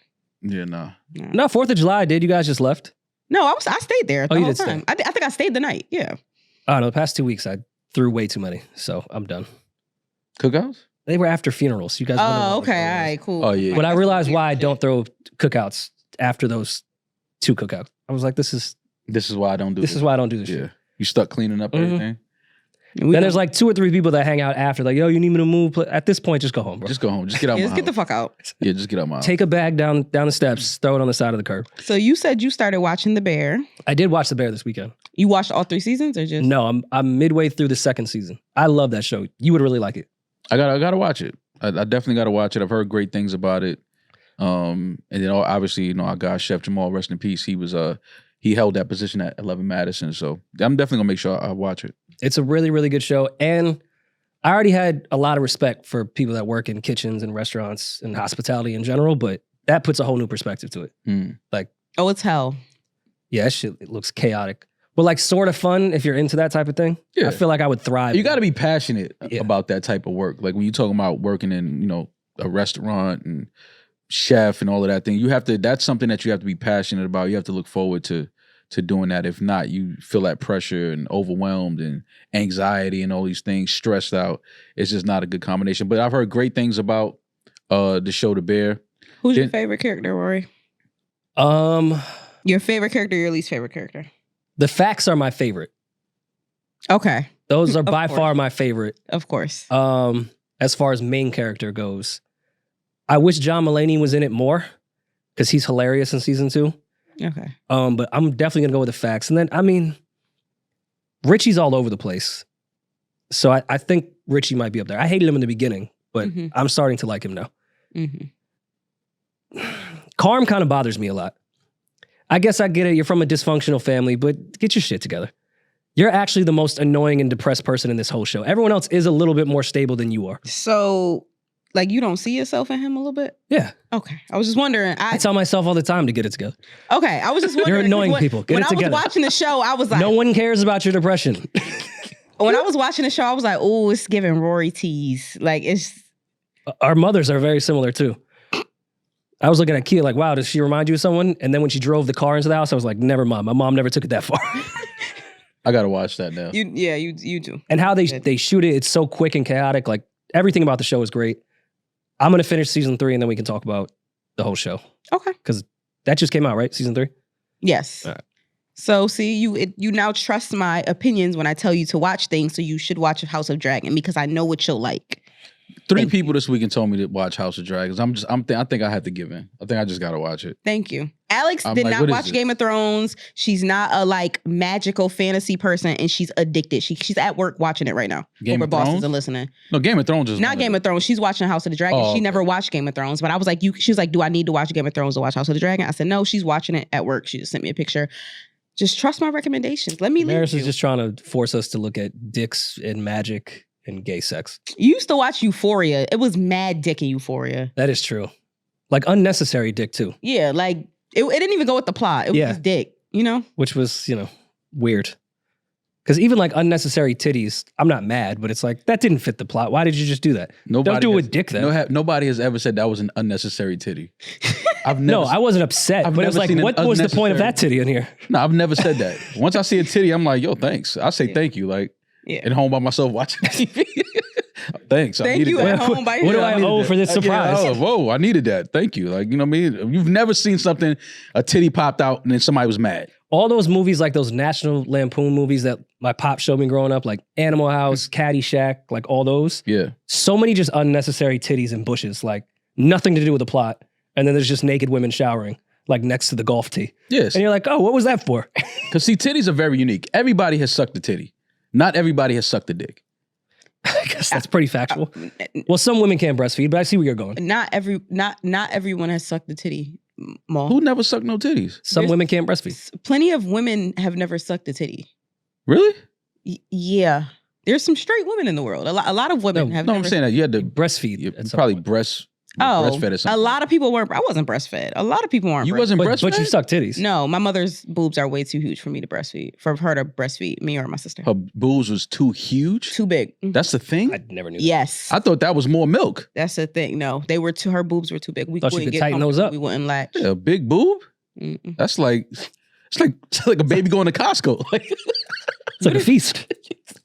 Speaker 2: Yeah, nah.
Speaker 1: No, 4th of July I did. You guys just left?
Speaker 4: No, I stayed there the
Speaker 1: Oh, you
Speaker 4: whole
Speaker 1: did stay.
Speaker 4: time. I think I stayed the night. Yeah.
Speaker 1: I don't know. The past 2 weeks I threw way too many, so I'm done.
Speaker 2: Cookouts?
Speaker 1: They were after funerals. You guys.
Speaker 4: Oh, okay, all right, cool.
Speaker 2: Oh yeah.
Speaker 1: But I realized why I don't throw cookouts after those 2 cookouts. I was like, this is
Speaker 2: why I don't do
Speaker 1: this is why I don't do this
Speaker 2: Yeah.
Speaker 1: shit.
Speaker 2: You stuck cleaning up everything?
Speaker 1: Then there's like 2 or 3 people that hang out after, like, yo, you need me to move? At this point, just go home, bro.
Speaker 2: Just go home. Just get out my
Speaker 4: Just
Speaker 2: house.
Speaker 4: get the fuck out.
Speaker 2: Yeah, just get out my house.
Speaker 1: Take a bag down the steps, throw it on the side of the curb.
Speaker 4: So you said you started watching The Bear.
Speaker 1: I did watch The Bear this weekend.
Speaker 4: You watched all 3 seasons or just?
Speaker 1: No, I'm midway through the 2nd season. I love that show. You would really like it.
Speaker 2: I gotta watch it. I definitely gotta watch it. I've heard great things about it. And then obviously, our guy Chef Jamal, rest in peace. He held that position at 11 Madison. So I'm definitely gonna make sure I watch it.
Speaker 1: It's a really, really good show. And I already had a lot of respect for people that work in kitchens and restaurants and hospitality in general, but that puts a whole new perspective to it. Like,
Speaker 4: oh, it's hell.
Speaker 1: yeah, that shit, it looks chaotic. But like sort of fun if you're into that type of thing.
Speaker 2: Yeah.
Speaker 1: I feel like I would thrive.
Speaker 2: You got to be passionate about that type of work. Like when you're talking about working in, a restaurant and chef and all of that thing, that's something that you have to be passionate about. You have to look forward to doing that. If not, you feel that pressure and overwhelmed and anxiety and all these things, stressed out. It's just not a good combination. But I've heard great things about the show The Bear.
Speaker 4: Who's your favorite character, Rory? Your favorite character, your least favorite character?
Speaker 1: The Facts are my favorite.
Speaker 4: Okay.
Speaker 1: Those are by far my favorite.
Speaker 4: Of course.
Speaker 1: As far as main character goes. I wish John Mulaney was in it more because he's hilarious in season 2.
Speaker 4: Okay.
Speaker 1: But I'm definitely gonna go with The Facts. And then, Richie's all over the place. So I think Richie might be up there. I hated him in the beginning, but I'm starting to like him now. Carm kind of bothers me a lot. I guess I get it. You're from a dysfunctional family, but get your shit together. You're actually the most annoying and depressed person in this whole show. Everyone else is a little bit more stable than you are.
Speaker 4: So, like, you don't see yourself in him a little bit?
Speaker 1: Yeah.
Speaker 4: Okay. I was just wondering.
Speaker 1: I tell myself all the time to get it together.
Speaker 4: Okay. I was just wondering.
Speaker 1: You're annoying people. Get it together.
Speaker 4: When I was watching the show, I was like.
Speaker 1: No one cares about your depression.
Speaker 4: When I was watching the show, I was like, oh, it's giving Rory tease. Like, it's.
Speaker 1: Our mothers are very similar, too. I was looking at Kia like, wow, does she remind you of someone? And then when she drove the car into the house, I was like, never mind. My mom never took it that far.
Speaker 2: I got to watch that now.
Speaker 4: You do.
Speaker 1: And how they shoot it, it's so quick and chaotic. Like, everything about the show is great. I'm going to finish season 3 and then we can talk about the whole show.
Speaker 4: Okay.
Speaker 1: Because that just came out, right? Season 3?
Speaker 4: Yes.
Speaker 1: All right.
Speaker 4: So, see, you now trust my opinions when I tell you to watch things, so you should watch House of Dragon because I know what you'll like.
Speaker 2: 3 people this weekend told me to watch House of Dragons. I think I had to give in. I think I just got to watch it.
Speaker 4: Thank you. Alex did not watch Game of Thrones. She's not a magical fantasy person, and she's addicted. She's at work watching it right now.
Speaker 2: Game of Thrones?
Speaker 4: Bosses are listening.
Speaker 2: No, Game of Thrones is
Speaker 4: not Game of Thrones. She's watching House of the Dragon.
Speaker 2: Oh,
Speaker 4: she never watched Game of Thrones, but I was like, she was like, do I need to watch Game of Thrones to watch House of the Dragon? I said, no, she's watching it at work. She just sent me a picture. Just trust my recommendations. Let me leave
Speaker 1: Demaris
Speaker 4: you.
Speaker 1: is just trying to force us to look at dicks and magic and gay sex.
Speaker 4: You used to watch Euphoria. It was mad dick in Euphoria.
Speaker 1: That is true. Like unnecessary dick too.
Speaker 4: Yeah, like it didn't even go with the plot. It was just dick, Which was, weird. Because even like unnecessary titties, I'm not mad, but it's like, that didn't fit the plot. Why did you just do that? Don't do it with dick then.
Speaker 2: Nobody has ever said that was an unnecessary titty.
Speaker 1: No, I wasn't upset. But it was like, what was the point of that titty in here?
Speaker 2: No, I've never said that. Once I see a titty, I'm like, yo, thanks. I say thank you. Like, at home by myself watching TV. Thanks.
Speaker 4: Thank you at home by
Speaker 1: yourself. What do I owe for this surprise?
Speaker 2: Whoa, I needed that. Thank you. Like, you know what I mean? You've never seen something, a titty popped out and then somebody was mad.
Speaker 1: All those movies, like those National Lampoon movies that my pop showed me growing up, like Animal House, Caddyshack, like all those.
Speaker 2: Yeah.
Speaker 1: So many just unnecessary titties and bushes, like nothing to do with the plot. And then there's just naked women showering, like next to the golf tee.
Speaker 2: Yes.
Speaker 1: And you're like, oh, what was that for?
Speaker 2: Because see, titties are very unique. Everybody has sucked a titty. Not everybody has sucked a dick.
Speaker 1: I guess that's pretty factual. Well, some women can't breastfeed, but I see where you're going.
Speaker 4: Not everyone has sucked the titty, Maul.
Speaker 2: Who never sucked no titties?
Speaker 1: Some women can't breastfeed.
Speaker 4: Plenty of women have never sucked a titty.
Speaker 2: Really?
Speaker 4: Yeah. There's some straight women in the world. A lot of women have never.
Speaker 2: I'm saying that you had to
Speaker 1: breastfeed.
Speaker 2: You probably breastfed or something.
Speaker 4: A lot of people weren't. I wasn't breastfed. A lot of people weren't.
Speaker 2: You wasn't breastfed?
Speaker 1: But you sucked titties.
Speaker 4: No, my mother's boobs are way too huge for me to breastfeed. For her to breastfeed me or my sister.
Speaker 2: Her boobs was too huge?
Speaker 4: Too big.
Speaker 2: That's the thing?
Speaker 1: I never knew that.
Speaker 4: Yes.
Speaker 2: I thought that was more milk.
Speaker 4: That's the thing. No, her boobs were too big. We
Speaker 1: thought you
Speaker 4: couldn't
Speaker 1: could
Speaker 4: get
Speaker 1: tighten those up.
Speaker 4: We wouldn't latch.
Speaker 2: Yeah, a big boob?
Speaker 4: Mm-mm.
Speaker 2: That's like, it's like a baby going to Costco.
Speaker 1: It's like a feast.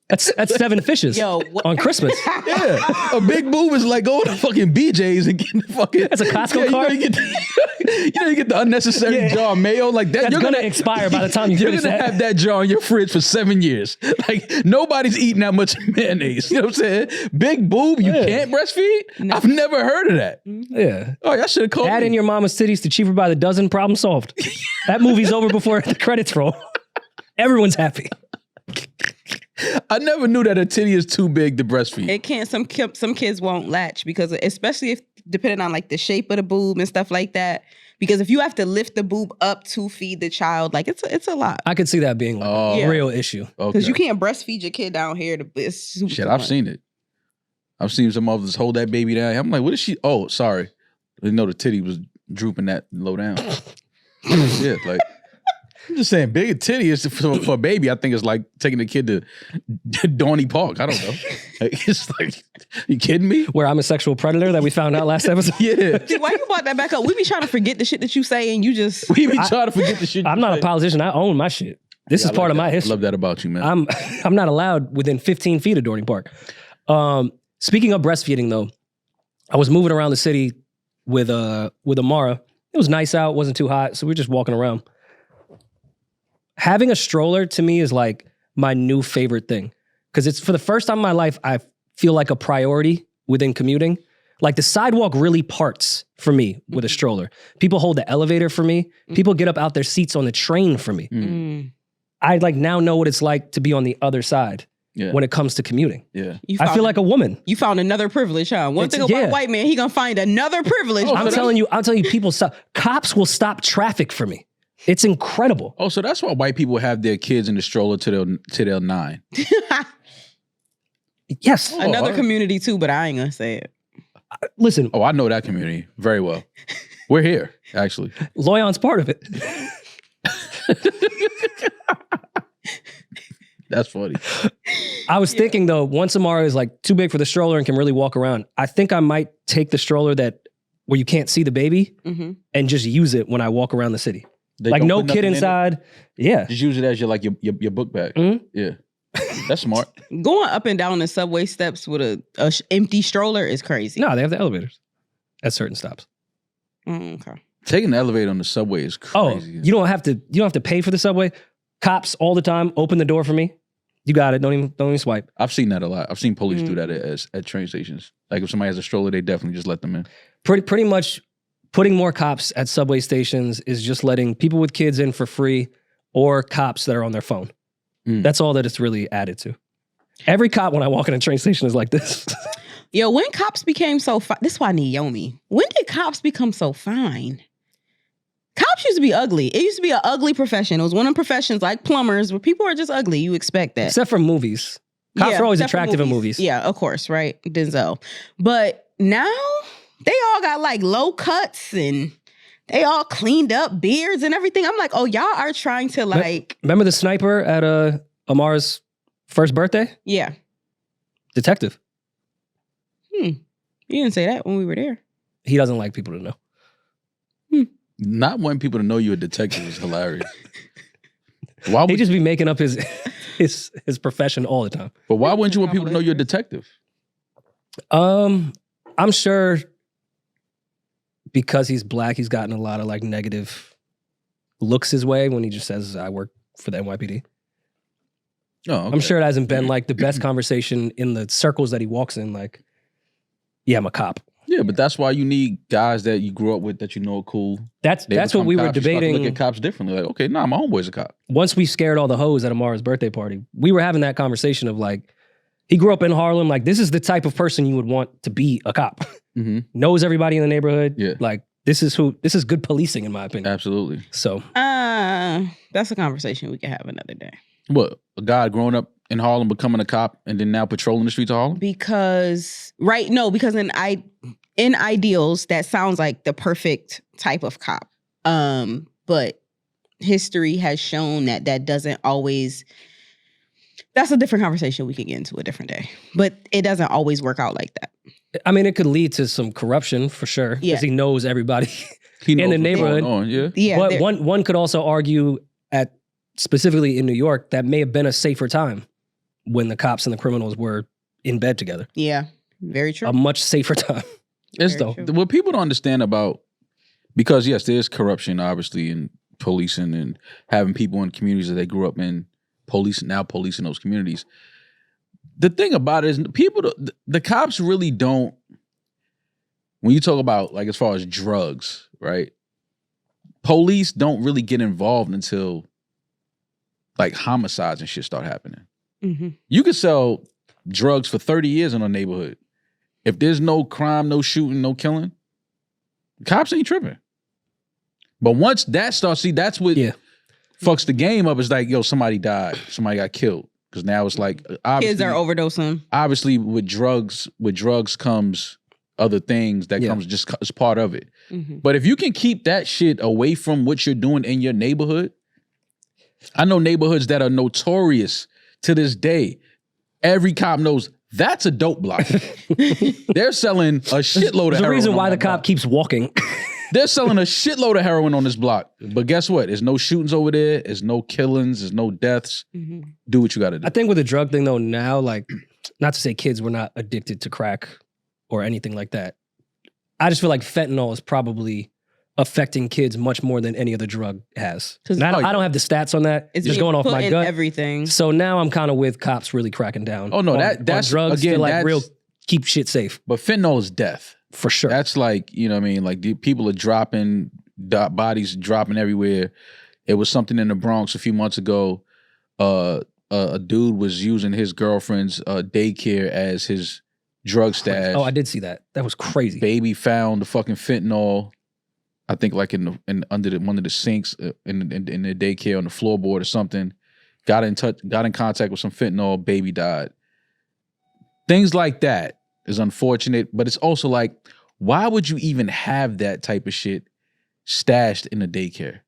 Speaker 1: That's 7 fishes on Christmas.
Speaker 2: Yeah, a big boob is like going to fucking BJ's and getting the fucking.
Speaker 1: That's a Costco card.
Speaker 2: You get the unnecessary jar of mayo like that.
Speaker 1: That's gonna expire by the time you finish
Speaker 2: You're gonna have that jar in your fridge for 7 years. Like nobody's eating that much mayonnaise. You know what I'm saying? Big boob, you can't breastfeed? No. I've never heard of that.
Speaker 1: Yeah.
Speaker 2: Oh, y'all should have called
Speaker 1: Add
Speaker 2: me.
Speaker 1: in your mama's titties to Cheaper by the Dozen, problem solved. That movie's over before the credits roll. Everyone's happy.
Speaker 2: I never knew that a titty is too big to breastfeed.
Speaker 4: It can't. Some kids won't latch because, especially if depending on like the shape of the boob and stuff like that. Because if you have to lift the boob up to feed the child, like it's a lot.
Speaker 1: I could see that being a real issue.
Speaker 4: Because you can't breastfeed your kid down here. It's super
Speaker 2: Shit, I've seen it. I've seen some mothers hold that baby down. I'm like, what is she? Oh, sorry. I didn't know the titty was drooping that low down. Yeah, like. I'm just saying, big titty is for a baby. I think it's like taking a kid to Dorney Park. I don't know. Like, it's like, you kidding me?
Speaker 1: Where I'm a sexual predator that we found out last episode.
Speaker 2: Yeah.
Speaker 4: Why you brought that back up? We be trying to forget the shit that you say, and you just
Speaker 2: we be trying to forget the shit.
Speaker 1: I'm not a politician. I own my shit. This is part of my history.
Speaker 2: I love that about you, man.
Speaker 1: I'm not allowed within 15 feet of Dorney Park. Speaking of breastfeeding, though, I was moving around the city with Amara. It was nice out, wasn't too hot, so we were just walking around. Having a stroller to me is like my new favorite thing because it's for the first time in my life I feel like a priority within commuting. Like the sidewalk really parts for me with a stroller. People hold the elevator for me. People get up out their seats on the train for me. I like now know what it's like to be on the other side when it comes to commuting.
Speaker 2: Yeah,
Speaker 1: I feel like a woman.
Speaker 4: You found another privilege, huh? One thing about a white man, he gonna find another privilege.
Speaker 1: I'm telling you, people stop. Cops will stop traffic for me. It's incredible.
Speaker 2: Oh, so that's why white people have their kids in the stroller to their 9.
Speaker 1: Yes.
Speaker 4: Another community too, but I ain't gonna say it.
Speaker 1: Listen.
Speaker 2: Oh, I know that community very well. We're here, actually.
Speaker 1: Loyon's part of it.
Speaker 2: That's funny.
Speaker 1: I was thinking though, once Amara is like too big for the stroller and can really walk around, I think I might take the stroller where you can't see the baby and just use it when I walk around the city. Like no kid inside. Yeah.
Speaker 2: Just use it as your book bag. Yeah. That's smart.
Speaker 4: Going up and down the subway steps with a empty stroller is crazy.
Speaker 1: No, they have the elevators at certain stops.
Speaker 4: Okay.
Speaker 2: Taking the elevator on the subway is crazy.
Speaker 1: Oh, you don't have to pay for the subway. Cops all the time open the door for me. You got it. Don't even swipe.
Speaker 2: I've seen that a lot. I've seen police do that at train stations. Like if somebody has a stroller, they definitely just let them in.
Speaker 1: Pretty much putting more cops at subway stations is just letting people with kids in for free or cops that are on their phone. That's all that it's really added to. Every cop when I walk in a train station is like this.
Speaker 4: Yo, when cops became so fine, this is why I need Yomi. When did cops become so fine? Cops used to be ugly. It used to be an ugly profession. It was one of the professions like plumbers where people are just ugly. You expect that.
Speaker 1: Except for movies. Cops are always attractive in movies.
Speaker 4: Yeah, of course, right? Denzel. But now they all got like low cuts and they all cleaned up beards and everything. I'm like, oh, y'all are trying to like...
Speaker 1: Remember the sniper at Amara's first birthday?
Speaker 4: Yeah.
Speaker 1: Detective.
Speaker 4: You didn't say that when we were there.
Speaker 1: He doesn't like people to know.
Speaker 2: Not wanting people to know you're a detective is hilarious. Why would
Speaker 1: he just be making up his profession all the time?
Speaker 2: But why wouldn't you want people to know you're a detective?
Speaker 1: I'm sure because he's black, he's gotten a lot of like negative looks his way when he just says, I work for the NYPD.
Speaker 2: Oh, okay.
Speaker 1: I'm sure it hasn't been like the best conversation in the circles that he walks in. Like, yeah, I'm a cop.
Speaker 2: Yeah, but that's why you need guys that you grew up with that you know are cool.
Speaker 1: That's what we were debating.
Speaker 2: Look at cops differently. Like, okay, my homeboy's a cop.
Speaker 1: Once we scared all the hoes at Amara's birthday party, we were having that conversation of like, he grew up in Harlem. Like, this is the type of person you would want to be a cop. Knows everybody in the neighborhood.
Speaker 2: Yeah.
Speaker 1: Like, this is good policing, in my opinion.
Speaker 2: Absolutely.
Speaker 1: So.
Speaker 4: That's a conversation we can have another day.
Speaker 2: What? A guy growing up in Harlem, becoming a cop, and then now patrolling the streets of Harlem?
Speaker 4: Because in ideals, that sounds like the perfect type of cop. But history has shown that doesn't always... That's a different conversation we can get into a different day. But it doesn't always work out like that.
Speaker 1: I mean, it could lead to some corruption for sure. Because he knows everybody in the neighborhood.
Speaker 2: Yeah.
Speaker 1: But one could also argue at specifically in New York, that may have been a safer time when the cops and the criminals were in bed together.
Speaker 4: Yeah, very true.
Speaker 1: A much safer time.
Speaker 2: It's what people don't understand about, because yes, there's corruption obviously in policing and having people in communities that they grew up in, policing those communities. The thing about it is the cops really don't, when you talk about like as far as drugs, right? Police don't really get involved until like homicides and shit start happening.
Speaker 4: Mm-hmm.
Speaker 2: You could sell drugs for 30 years in a neighborhood. If there's no crime, no shooting, no killing, the cops ain't tripping. But once that starts, see, that's what fucks the game up. It's like, yo, somebody died, somebody got killed. Because now it's like,
Speaker 4: kids are overdosing.
Speaker 2: Obviously, with drugs comes other things that comes just as part of it.
Speaker 4: Mm-hmm.
Speaker 2: But if you can keep that shit away from what you're doing in your neighborhood, I know neighborhoods that are notorious to this day. Every cop knows that's a dope block. They're selling a shitload of heroin.
Speaker 1: There's a reason why the cop keeps walking.
Speaker 2: They're selling a shitload of heroin on this block. But guess what? There's no shootings over there. There's no killings. There's no deaths.
Speaker 4: Mm-hmm.
Speaker 2: Do what you got to do.
Speaker 1: I think with the drug thing though, now, like, not to say kids were not addicted to crack or anything like that. I just feel like fentanyl is probably affecting kids much more than any other drug has. And I don't have the stats on that.
Speaker 4: It's
Speaker 1: just going off my gut.
Speaker 4: Everything.
Speaker 1: So now I'm kind of with cops really cracking down.
Speaker 2: Oh no,
Speaker 1: on
Speaker 2: that's
Speaker 1: drugs
Speaker 2: again,
Speaker 1: to like
Speaker 2: that's,
Speaker 1: real keep shit safe.
Speaker 2: But fentanyl is death.
Speaker 1: For sure.
Speaker 2: That's like, you know what I mean? Like people are dropping, bodies dropping everywhere. It was something in the Bronx a few months ago. A dude was using his girlfriend's daycare as his drug stash.
Speaker 1: Oh, I did see that. That was crazy.
Speaker 2: Baby found the fucking fentanyl, I think like under one of the sinks in the daycare on the floorboard or something. Got in contact with some fentanyl, baby died. Things like that is unfortunate, but it's also like, why would you even have that type of shit stashed in a daycare?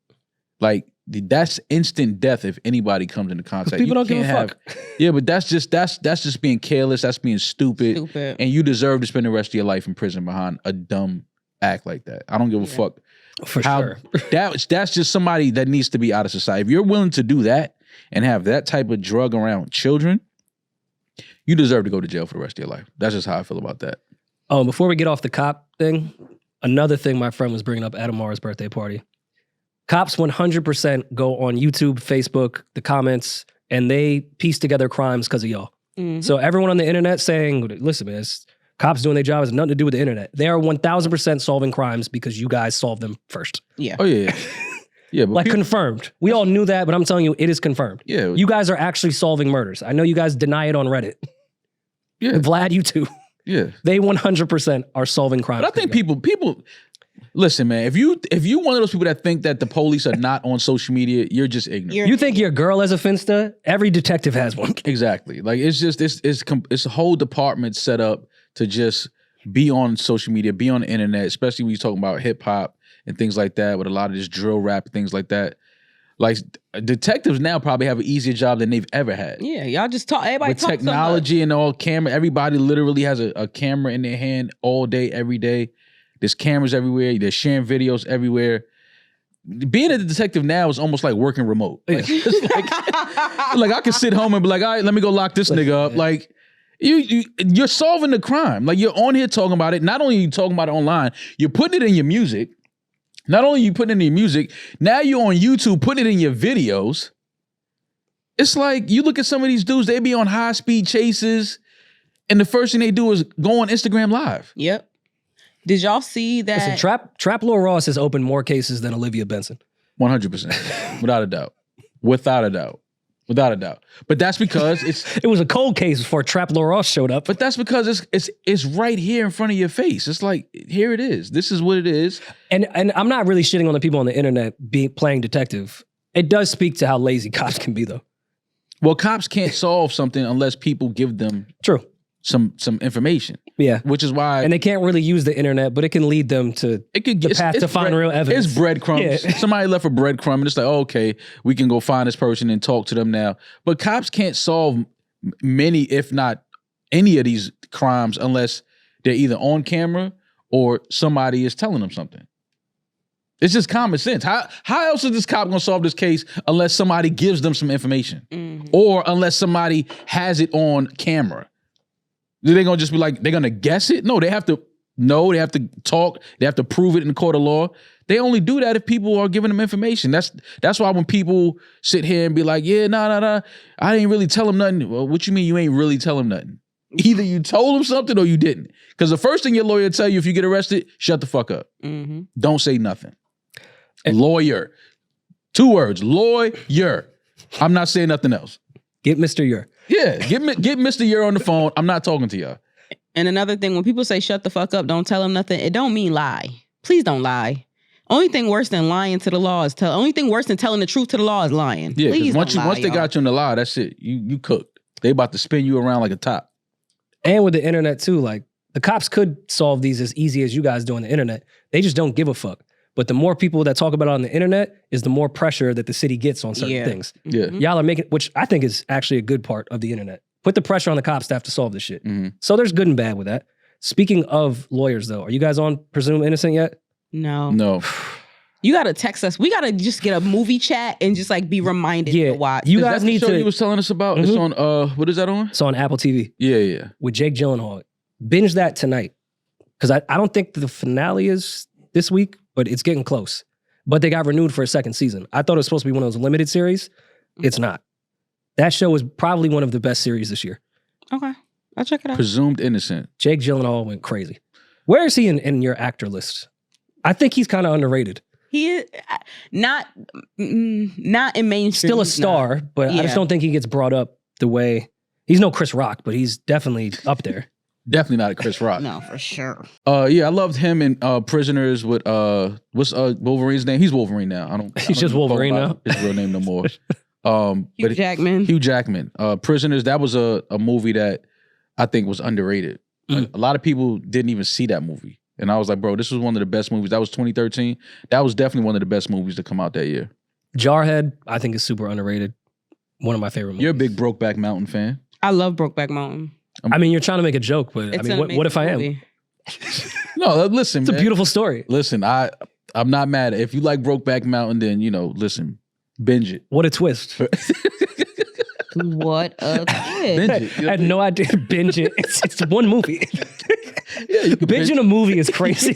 Speaker 2: Like, that's instant death if anybody comes into contact.
Speaker 1: People don't give a fuck.
Speaker 2: Yeah, but that's just being careless. That's being stupid. And you deserve to spend the rest of your life in prison behind a dumb act like that. I don't give a fuck.
Speaker 1: For sure.
Speaker 2: That's just somebody that needs to be out of society. If you're willing to do that and have that type of drug around children, you deserve to go to jail for the rest of your life. That's just how I feel about that.
Speaker 1: Oh, before we get off the cop thing, another thing my friend was bringing up at Amara's birthday party. Cops 100% go on YouTube, Facebook, the comments, and they piece together crimes because of y'all. Mm-hmm. So everyone on the internet saying, listen, man, cops doing their job has nothing to do with the internet. They are 1,000% solving crimes because you guys solved them first.
Speaker 4: Yeah.
Speaker 2: Oh, yeah. Yeah, but
Speaker 1: like confirmed. We all knew that, but I'm telling you, it is confirmed.
Speaker 2: Yeah.
Speaker 1: You guys are actually solving murders. I know you guys deny it on Reddit.
Speaker 2: Yeah.
Speaker 1: Vlad, you too.
Speaker 2: Yeah.
Speaker 1: They 100% are solving crimes.
Speaker 2: But I think people listen, man, if you one of those people that think that the police are not on social media, you're just ignorant.
Speaker 1: You think your girl has a Finsta? Every detective has one.
Speaker 2: Exactly. Like it's just it's a whole department set up to just be on social media, be on the internet, especially when you're talking about hip hop and things like that, with a lot of this drill rap and things like that. Like detectives now probably have an easier job than they've ever had.
Speaker 4: Yeah, y'all just talk. Everybody
Speaker 2: with technology and all camera. Everybody literally has a camera in their hand all day, every day. There's cameras everywhere. They're sharing videos everywhere. Being a detective now is almost like working remote. Like, like I can sit home and be like, all right, let me go lock this nigga up. Like you're solving the crime. Like you're on here talking about it. Not only are you talking about it online, you're putting it in your music. Not only are you putting it in your music, now you're on YouTube putting it in your videos. It's like you look at some of these dudes, they be on high-speed chases, and the first thing they do is go on Instagram Live.
Speaker 4: Yep. Did y'all see that?
Speaker 1: Listen, Trap Lil Ross has opened more cases than Olivia Benson.
Speaker 2: 100%. Without a doubt. Without a doubt. Without a doubt. But that's because
Speaker 1: it was a cold case before Trap Lil Ross showed up.
Speaker 2: But that's because it's right here in front of your face. It's like, here it is. This is what it is.
Speaker 1: And I'm not really shitting on the people on the internet playing detective. It does speak to how lazy cops can be, though.
Speaker 2: Well, cops can't solve something unless people give them some information.
Speaker 1: Yeah.
Speaker 2: Which is why...
Speaker 1: And they can't really use the internet, but it can lead them to the path to find real evidence.
Speaker 2: It's breadcrumbs. Yeah. Somebody left a breadcrumb and it's like, oh, okay, we can go find this person and talk to them now. But cops can't solve many, if not any of these crimes unless they're either on camera or somebody is telling them something. It's just common sense. How else is this cop gonna solve this case unless somebody gives them some information, or unless somebody has it on camera? They're gonna just be like, they're gonna guess it? No, they have to know. They have to talk. They have to prove it in the court of law. They only do that if people are giving them information. That's why when people sit here and be like, yeah, nah, I didn't really tell him nothing. Well, what you mean you ain't really tell him nothing? Either you told him something or you didn't. Because the first thing your lawyer tell you if you get arrested, shut the fuck up. Don't say nothing. Lawyer. 2 words. Lawyer. I'm not saying nothing else.
Speaker 1: Get Mr. Yer.
Speaker 2: Yeah, get Mr. Yer on the phone. I'm not talking to y'all.
Speaker 4: And another thing, when people say shut the fuck up, don't tell them nothing, it don't mean lie. Please don't lie. Only thing worse than lying to the law is only thing worse than telling the truth to the law is lying.
Speaker 2: Yeah,
Speaker 4: because
Speaker 2: once they got you in the lie, that's it. You cooked. They about to spin you around like a top.
Speaker 1: And with the internet too, like the cops could solve these as easy as you guys do on the internet. They just don't give a fuck. But the more people that talk about it on the internet is the more pressure that the city gets on certain things.
Speaker 2: Yeah.
Speaker 1: Y'all are making, which I think is actually a good part of the internet. Put the pressure on the cops to have to solve this shit. So there's good and bad with that. Speaking of lawyers though, are you guys on Presume Innocent yet?
Speaker 4: No. You gotta text us. We gotta just get a movie chat and just like be reminded to watch.
Speaker 1: You guys need to.
Speaker 2: You was telling us about. It's on. What is that on?
Speaker 1: It's on Apple TV.
Speaker 2: Yeah.
Speaker 1: With Jake Gyllenhaal. Binge that tonight because I don't think the finale is this week, but it's getting close. But they got renewed for a second season. I thought it was supposed to be one of those limited series. It's not. That show is probably one of the best series this year.
Speaker 4: Okay, I'll check it out.
Speaker 2: Presumed Innocent.
Speaker 1: Jake Gyllenhaal went crazy. Where is he in your actor list? I think he's kind of underrated.
Speaker 4: He is not in mainstream.
Speaker 1: Still a star, but I just don't think he gets brought up the way. He's no Chris Rock, but he's definitely up there.
Speaker 2: Definitely not a Chris Rock.
Speaker 4: No, for sure.
Speaker 2: Yeah, I loved him in Prisoners with what's Wolverine's name? He's Wolverine now.
Speaker 1: He's just Wolverine now.
Speaker 2: His real name no more.
Speaker 4: Hugh Jackman.
Speaker 2: Hugh Jackman. Prisoners. That was a movie that I think was underrated. Like, a lot of people didn't even see that movie. And I was like, bro, this was one of the best movies. That was 2013. That was definitely one of the best movies to come out that year.
Speaker 1: Jarhead, I think, is super underrated. One of my favorite movies.
Speaker 2: You're a big Brokeback Mountain fan.
Speaker 4: I love Brokeback Mountain.
Speaker 1: I mean, you're trying to make a joke, but
Speaker 4: It's
Speaker 1: I mean, what if I am?
Speaker 4: movie.
Speaker 2: No, listen,
Speaker 1: It's a beautiful story.
Speaker 2: Listen, I'm not mad. If you like Brokeback Mountain, then, listen, binge it.
Speaker 1: What a twist.
Speaker 4: What a twist.
Speaker 2: Binge it.
Speaker 1: I had no idea to binge it. It's one movie.
Speaker 2: Yeah, you can
Speaker 1: Binging a movie is crazy.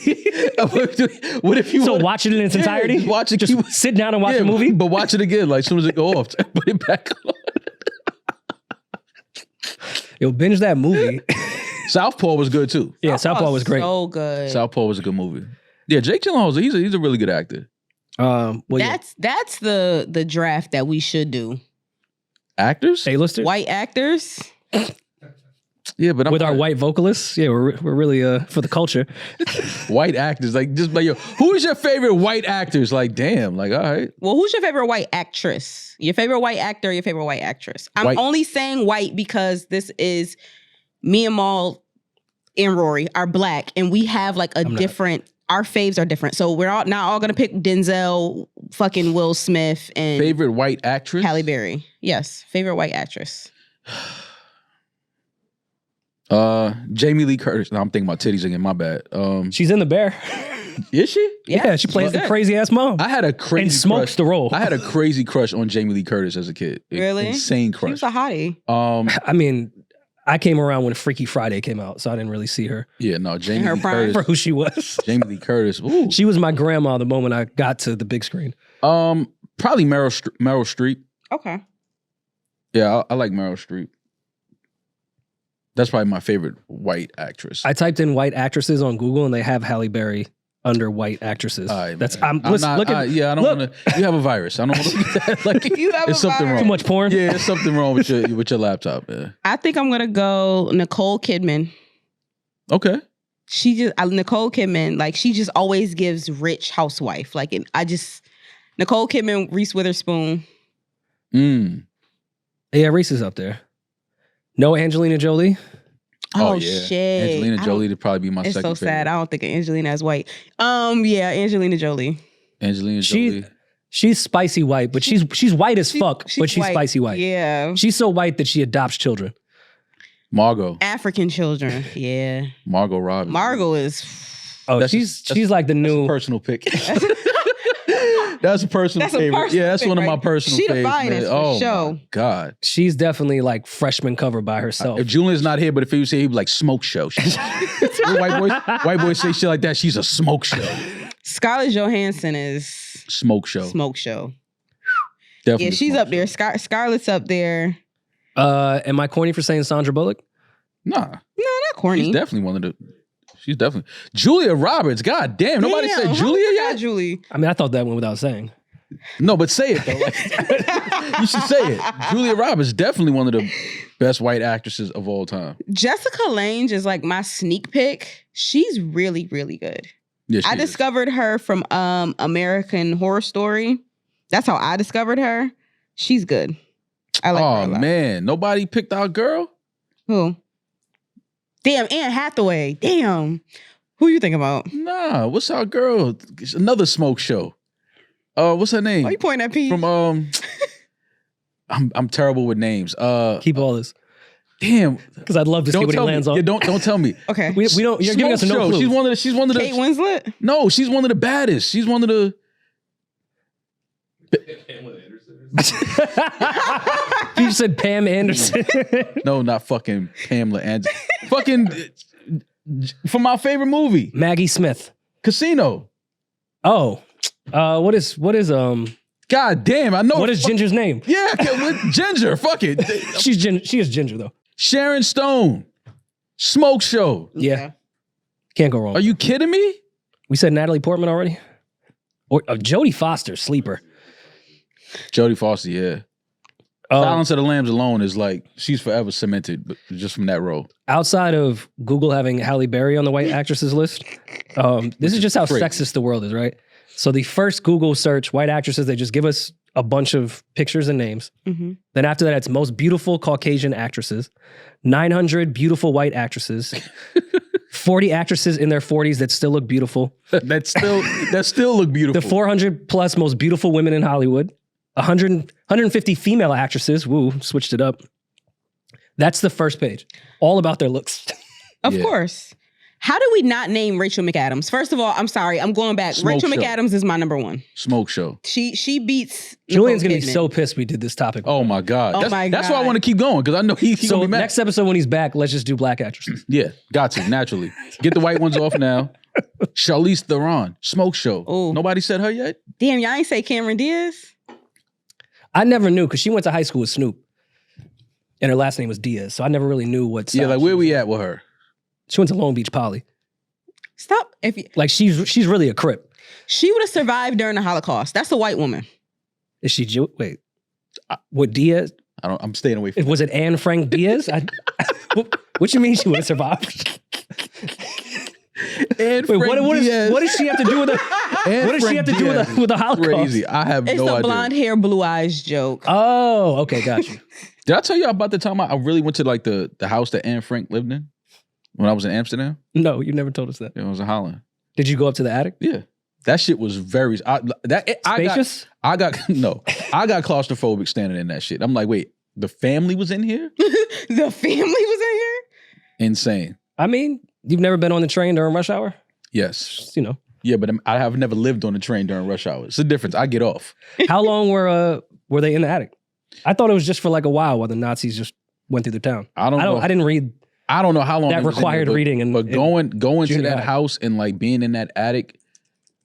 Speaker 2: What if you
Speaker 1: watch it in its entirety?
Speaker 2: just watch it.
Speaker 1: Just sit down and watch the movie?
Speaker 2: But watch it again, like as soon as it go off, put it back on.
Speaker 1: Yo, binge that movie.
Speaker 2: Southpaw was good too.
Speaker 1: Yeah, Southpaw was great.
Speaker 4: So good.
Speaker 2: Southpaw was a good movie. Yeah, Jake Gyllenhaal, he's a really good actor.
Speaker 4: That's the draft that we should do.
Speaker 2: Actors?
Speaker 1: A-listers?
Speaker 4: White actors.
Speaker 2: Yeah, but
Speaker 1: with our white vocalists, yeah, we're really for the culture.
Speaker 2: White actors, like just by who is your favorite white actors? Like, damn, like all right.
Speaker 4: Well, who's your favorite white actress? Your favorite white actor, your favorite white actress? I'm only saying white because this is me and Maul and Rory are black, and we have like a different. Our faves are different, so we're not all gonna pick Denzel, fucking Will Smith, and
Speaker 2: favorite white actress.
Speaker 4: Halle Berry. Yes, favorite white actress.
Speaker 2: Jamie Lee Curtis. No, I'm thinking about titties again. My bad.
Speaker 1: She's in The Bear.
Speaker 2: Is she?
Speaker 1: Yeah, she plays the crazy ass mom.
Speaker 2: I had a crazy
Speaker 1: and smokes
Speaker 2: crush.
Speaker 1: the role.
Speaker 2: I had a crazy crush on Jamie Lee Curtis as a kid.
Speaker 4: Really?
Speaker 2: Insane crush.
Speaker 4: She was a hottie.
Speaker 1: I mean, I came around when Freaky Friday came out, so I didn't really see her.
Speaker 2: Yeah, no, Jamie Lee
Speaker 1: Curtis for who she was.
Speaker 2: Jamie Lee Curtis. Ooh.
Speaker 1: She was my grandma the moment I got to the big screen.
Speaker 2: Probably Meryl Streep.
Speaker 4: Okay.
Speaker 2: Yeah, I like Meryl Streep. That's probably my favorite white actress.
Speaker 1: I typed in white actresses on Google and they have Halle Berry under white actresses.
Speaker 2: Right,
Speaker 1: that's
Speaker 2: I don't want to. You have a virus. I don't want to look at that. Like
Speaker 4: you have
Speaker 2: there's something wrong.
Speaker 1: Too much porn.
Speaker 2: Yeah, there's something wrong with your laptop. Man.
Speaker 4: I think I'm gonna go Nicole Kidman.
Speaker 2: Okay.
Speaker 4: Nicole Kidman, like she just always gives rich housewife. Like Nicole Kidman, Reese Witherspoon.
Speaker 1: Yeah, Reese is up there. No Angelina Jolie.
Speaker 4: Oh yeah. Shit.
Speaker 2: Angelina Jolie would probably be my second favorite.
Speaker 4: It's so sad. I don't think of Angelina as white. Yeah, Angelina Jolie.
Speaker 2: Angelina Jolie.
Speaker 1: She's spicy white, but she's white as fuck, but she's
Speaker 4: white.
Speaker 1: Spicy white.
Speaker 4: Yeah.
Speaker 1: She's so white that she adopts children.
Speaker 2: Margot.
Speaker 4: African children. Yeah.
Speaker 2: Margot Robbie.
Speaker 4: Margot is
Speaker 1: she's like the new
Speaker 2: personal pick. That's a personal
Speaker 4: That's a
Speaker 2: favorite.
Speaker 4: personal
Speaker 2: Yeah, that's one of my
Speaker 4: favorite.
Speaker 2: personal
Speaker 4: She the
Speaker 2: favorites.
Speaker 4: finest,
Speaker 2: man.
Speaker 4: for
Speaker 2: Oh
Speaker 4: sure.
Speaker 2: my God.
Speaker 1: She's definitely like freshman cover by herself.
Speaker 2: If Julian's not here, but if he was here, he'd be like smoke show. White boys say shit like that. She's a smoke show.
Speaker 4: Scarlett Johansson is
Speaker 2: Smoke show.
Speaker 4: smoke show.
Speaker 2: Definitely.
Speaker 4: Yeah, she's
Speaker 2: smoke
Speaker 4: up there. Scarlett's up there.
Speaker 1: Am I corny for saying Sandra Bullock?
Speaker 2: Nah.
Speaker 4: No, not corny.
Speaker 2: She's definitely one of the. She's definitely Julia Roberts. God damn, nobody said
Speaker 4: Damn,
Speaker 2: Julia
Speaker 4: how
Speaker 2: yet.
Speaker 4: forgot Julie.
Speaker 1: I mean, I thought that went without saying.
Speaker 2: No, but say it though. Like, you should say it. Julia Roberts definitely one of the best white actresses of all time.
Speaker 4: Jessica Lange is like my sneak pick. She's really, really good.
Speaker 2: Yeah,
Speaker 4: I
Speaker 2: is.
Speaker 4: discovered her from American Horror Story. That's how I discovered her. She's good. I like her a
Speaker 2: Oh
Speaker 4: lot.
Speaker 2: man, nobody picked our girl.
Speaker 4: Who? Damn, Anne Hathaway. Damn. Who you think about?
Speaker 2: Nah, what's our girl? It's another smoke show. What's her name?
Speaker 4: Why you pointing at Pete?
Speaker 2: From I'm terrible with names.
Speaker 1: Keep all this
Speaker 2: Damn.
Speaker 1: because I'd love to see
Speaker 2: Don't
Speaker 1: what he
Speaker 2: tell me.
Speaker 1: lands on.
Speaker 2: Yeah, don't tell me.
Speaker 4: Okay.
Speaker 1: We don't. You're giving us
Speaker 2: Smoke
Speaker 1: no
Speaker 2: show.
Speaker 1: clue.
Speaker 2: She's one of the.
Speaker 4: Kate Winslet?
Speaker 2: No, she's one of the baddest. She's one of the.
Speaker 1: You said Pam Anderson.
Speaker 2: No, not fucking Pamela Anderson. Fucking from my favorite movie,
Speaker 1: Maggie Smith.
Speaker 2: Casino.
Speaker 1: Oh, what is
Speaker 2: God damn, I know.
Speaker 1: what is Ginger's name?
Speaker 2: Yeah, with Ginger. Fuck it.
Speaker 1: She is Ginger though.
Speaker 2: Sharon Stone. Smoke show.
Speaker 1: Yeah, can't go wrong.
Speaker 2: Are you kidding me?
Speaker 1: We said Natalie Portman already, or Jodie Foster, sleeper.
Speaker 2: Jodie Foster, yeah. Silence of the Lambs alone is like, she's forever cemented, but just from that role.
Speaker 1: Outside of Google having Halle Berry on the white actresses list, this is just how
Speaker 2: crazy.
Speaker 1: sexist the world is, right? So the first Google search, white actresses, they just give us a bunch of pictures and names.
Speaker 4: Mm-hmm.
Speaker 1: Then after that, it's most beautiful Caucasian actresses, 900 beautiful white actresses, 40 actresses in their 40s that still look beautiful,
Speaker 2: that still look beautiful.
Speaker 1: the 400 plus most beautiful women in Hollywood, 150 female actresses. Woo, switched it up. That's the first page. All about their looks.
Speaker 4: Of
Speaker 2: Yeah.
Speaker 4: course. How do we not name Rachel McAdams? First of all, I'm sorry. I'm going back.
Speaker 2: Smoke
Speaker 4: Rachel
Speaker 2: show.
Speaker 4: McAdams is my number one.
Speaker 2: Smoke show.
Speaker 4: She beats
Speaker 1: Julian's
Speaker 4: Nicole
Speaker 1: going to be
Speaker 4: Kidman.
Speaker 1: so pissed we did this topic.
Speaker 2: Oh my God.
Speaker 4: Oh
Speaker 2: That's,
Speaker 4: my
Speaker 2: that's why I
Speaker 4: God.
Speaker 2: want to keep going, because I know he's
Speaker 1: So
Speaker 2: going to be mad.
Speaker 1: next episode when he's back, let's just do black actresses.
Speaker 2: Yeah, got to, naturally. Get the white ones off now. Charlize Theron, Smoke Show.
Speaker 4: Ooh.
Speaker 2: Nobody said her yet?
Speaker 4: Damn, y'all ain't say Cameron Diaz?
Speaker 1: I never knew because she went to high school with Snoop. And her last name was Diaz. So I never really knew what
Speaker 2: Yeah,
Speaker 1: side
Speaker 2: like
Speaker 1: she
Speaker 2: where
Speaker 1: was
Speaker 2: we
Speaker 1: on.
Speaker 2: at with her?
Speaker 1: She went to Long Beach Poly.
Speaker 4: Stop. If you,
Speaker 1: Like she's really a Crip.
Speaker 4: she would have survived during the Holocaust. That's a white woman.
Speaker 1: Is she Wait. What Diaz?
Speaker 2: I'm staying away from
Speaker 1: Was it Anne Frank Diaz? What you mean she would have survived?
Speaker 2: And
Speaker 1: Wait, what does she have to do with the what does she have to do with the Holocaust?
Speaker 2: Crazy. I have
Speaker 4: It's
Speaker 2: no
Speaker 4: a
Speaker 2: idea.
Speaker 4: blonde hair, blue eyes joke.
Speaker 1: Oh, okay, got you.
Speaker 2: Did I tell you about the time I really went to like the house that Anne Frank lived in when I was in Amsterdam?
Speaker 1: No, you never told us that.
Speaker 2: It was in Holland.
Speaker 1: Did you go up to the attic?
Speaker 2: Yeah. That shit was very
Speaker 1: Spacious?
Speaker 2: I got claustrophobic standing in that shit. I'm like, wait, the family was in here?
Speaker 4: The family was in here?
Speaker 2: Insane.
Speaker 1: I mean, you've never been on the train during rush hour?
Speaker 2: Yes.
Speaker 1: Just, you know.
Speaker 2: Yeah, but I have never lived on a train during rush hour. It's a difference. I get off.
Speaker 1: How long were they in the attic? I thought it was just for like a while the Nazis just went through the town.
Speaker 2: I don't know.
Speaker 1: I didn't read
Speaker 2: I don't know how long
Speaker 1: that
Speaker 2: it was in
Speaker 1: required
Speaker 2: there, but,
Speaker 1: reading.
Speaker 2: but going to
Speaker 1: junior
Speaker 2: that
Speaker 1: high.
Speaker 2: house and like being in that attic,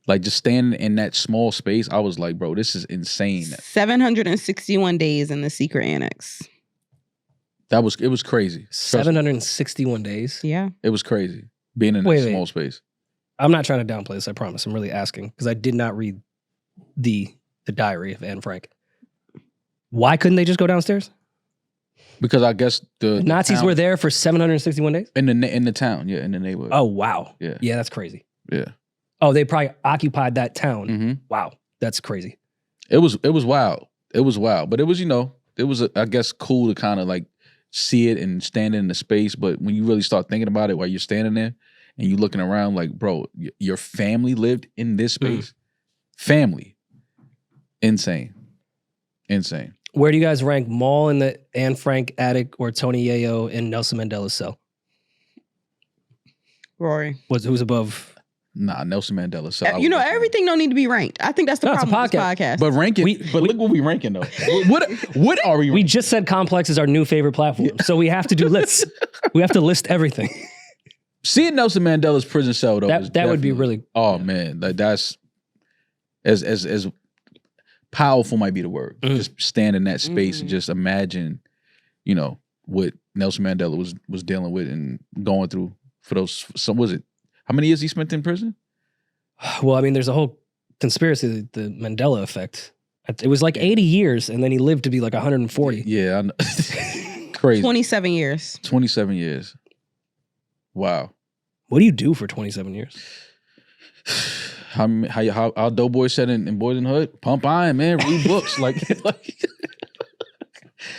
Speaker 2: like just standing in that small space, I was like, bro, this is insane.
Speaker 4: 761 days in the secret annex.
Speaker 2: It was crazy.
Speaker 1: 761 days.
Speaker 4: Yeah.
Speaker 2: It was crazy being in
Speaker 1: Wait,
Speaker 2: that
Speaker 1: wait.
Speaker 2: small space.
Speaker 1: I'm not trying to downplay this, I promise. I'm really asking because I did not read the diary of Anne Frank. Why couldn't they just go downstairs?
Speaker 2: Because I guess the
Speaker 1: Nazis
Speaker 2: town-
Speaker 1: were there for 761 days?
Speaker 2: in the town, yeah, in the neighborhood.
Speaker 1: Oh, wow.
Speaker 2: Yeah.
Speaker 1: Yeah, that's crazy.
Speaker 2: Yeah.
Speaker 1: Oh, they probably occupied that town.
Speaker 2: Mm-hmm.
Speaker 1: Wow. That's crazy.
Speaker 2: It was wild. It was wild, but it was I guess cool to kind of like see it and stand in the space. But when you really start thinking about it while you're standing there and you looking around, like, bro, your family lived in this space. Family, insane.
Speaker 1: Where do you guys rank Maul in the Anne Frank attic or Tony Yayo in Nelson Mandela's cell?
Speaker 4: Rory.
Speaker 1: Who's above
Speaker 2: Nah, Nelson Mandela. So
Speaker 4: everything don't need to be ranked. I think that's the problem with this podcast.
Speaker 2: But look what we ranking though. What are we ranking?
Speaker 1: We just said Complex is our new favorite platform. So we have to do lists. We have to list everything.
Speaker 2: Seeing Nelson Mandela's prison cell though,
Speaker 1: that would be really.
Speaker 2: Oh man, like that's as powerful might be the word. Just stand in that space and just imagine, what Nelson Mandela was dealing with and going through for those. How many years he spent in prison?
Speaker 1: Well, I mean, there's a whole conspiracy, the Mandela effect. It was like 80 years, and then he lived to be like 140.
Speaker 2: Yeah, I know. Crazy.
Speaker 4: 27 years.
Speaker 2: 27 years. Wow.
Speaker 1: What do you do for 27 years?
Speaker 2: How Doughboy said in Boys in the Hood, pump iron, man, read books. like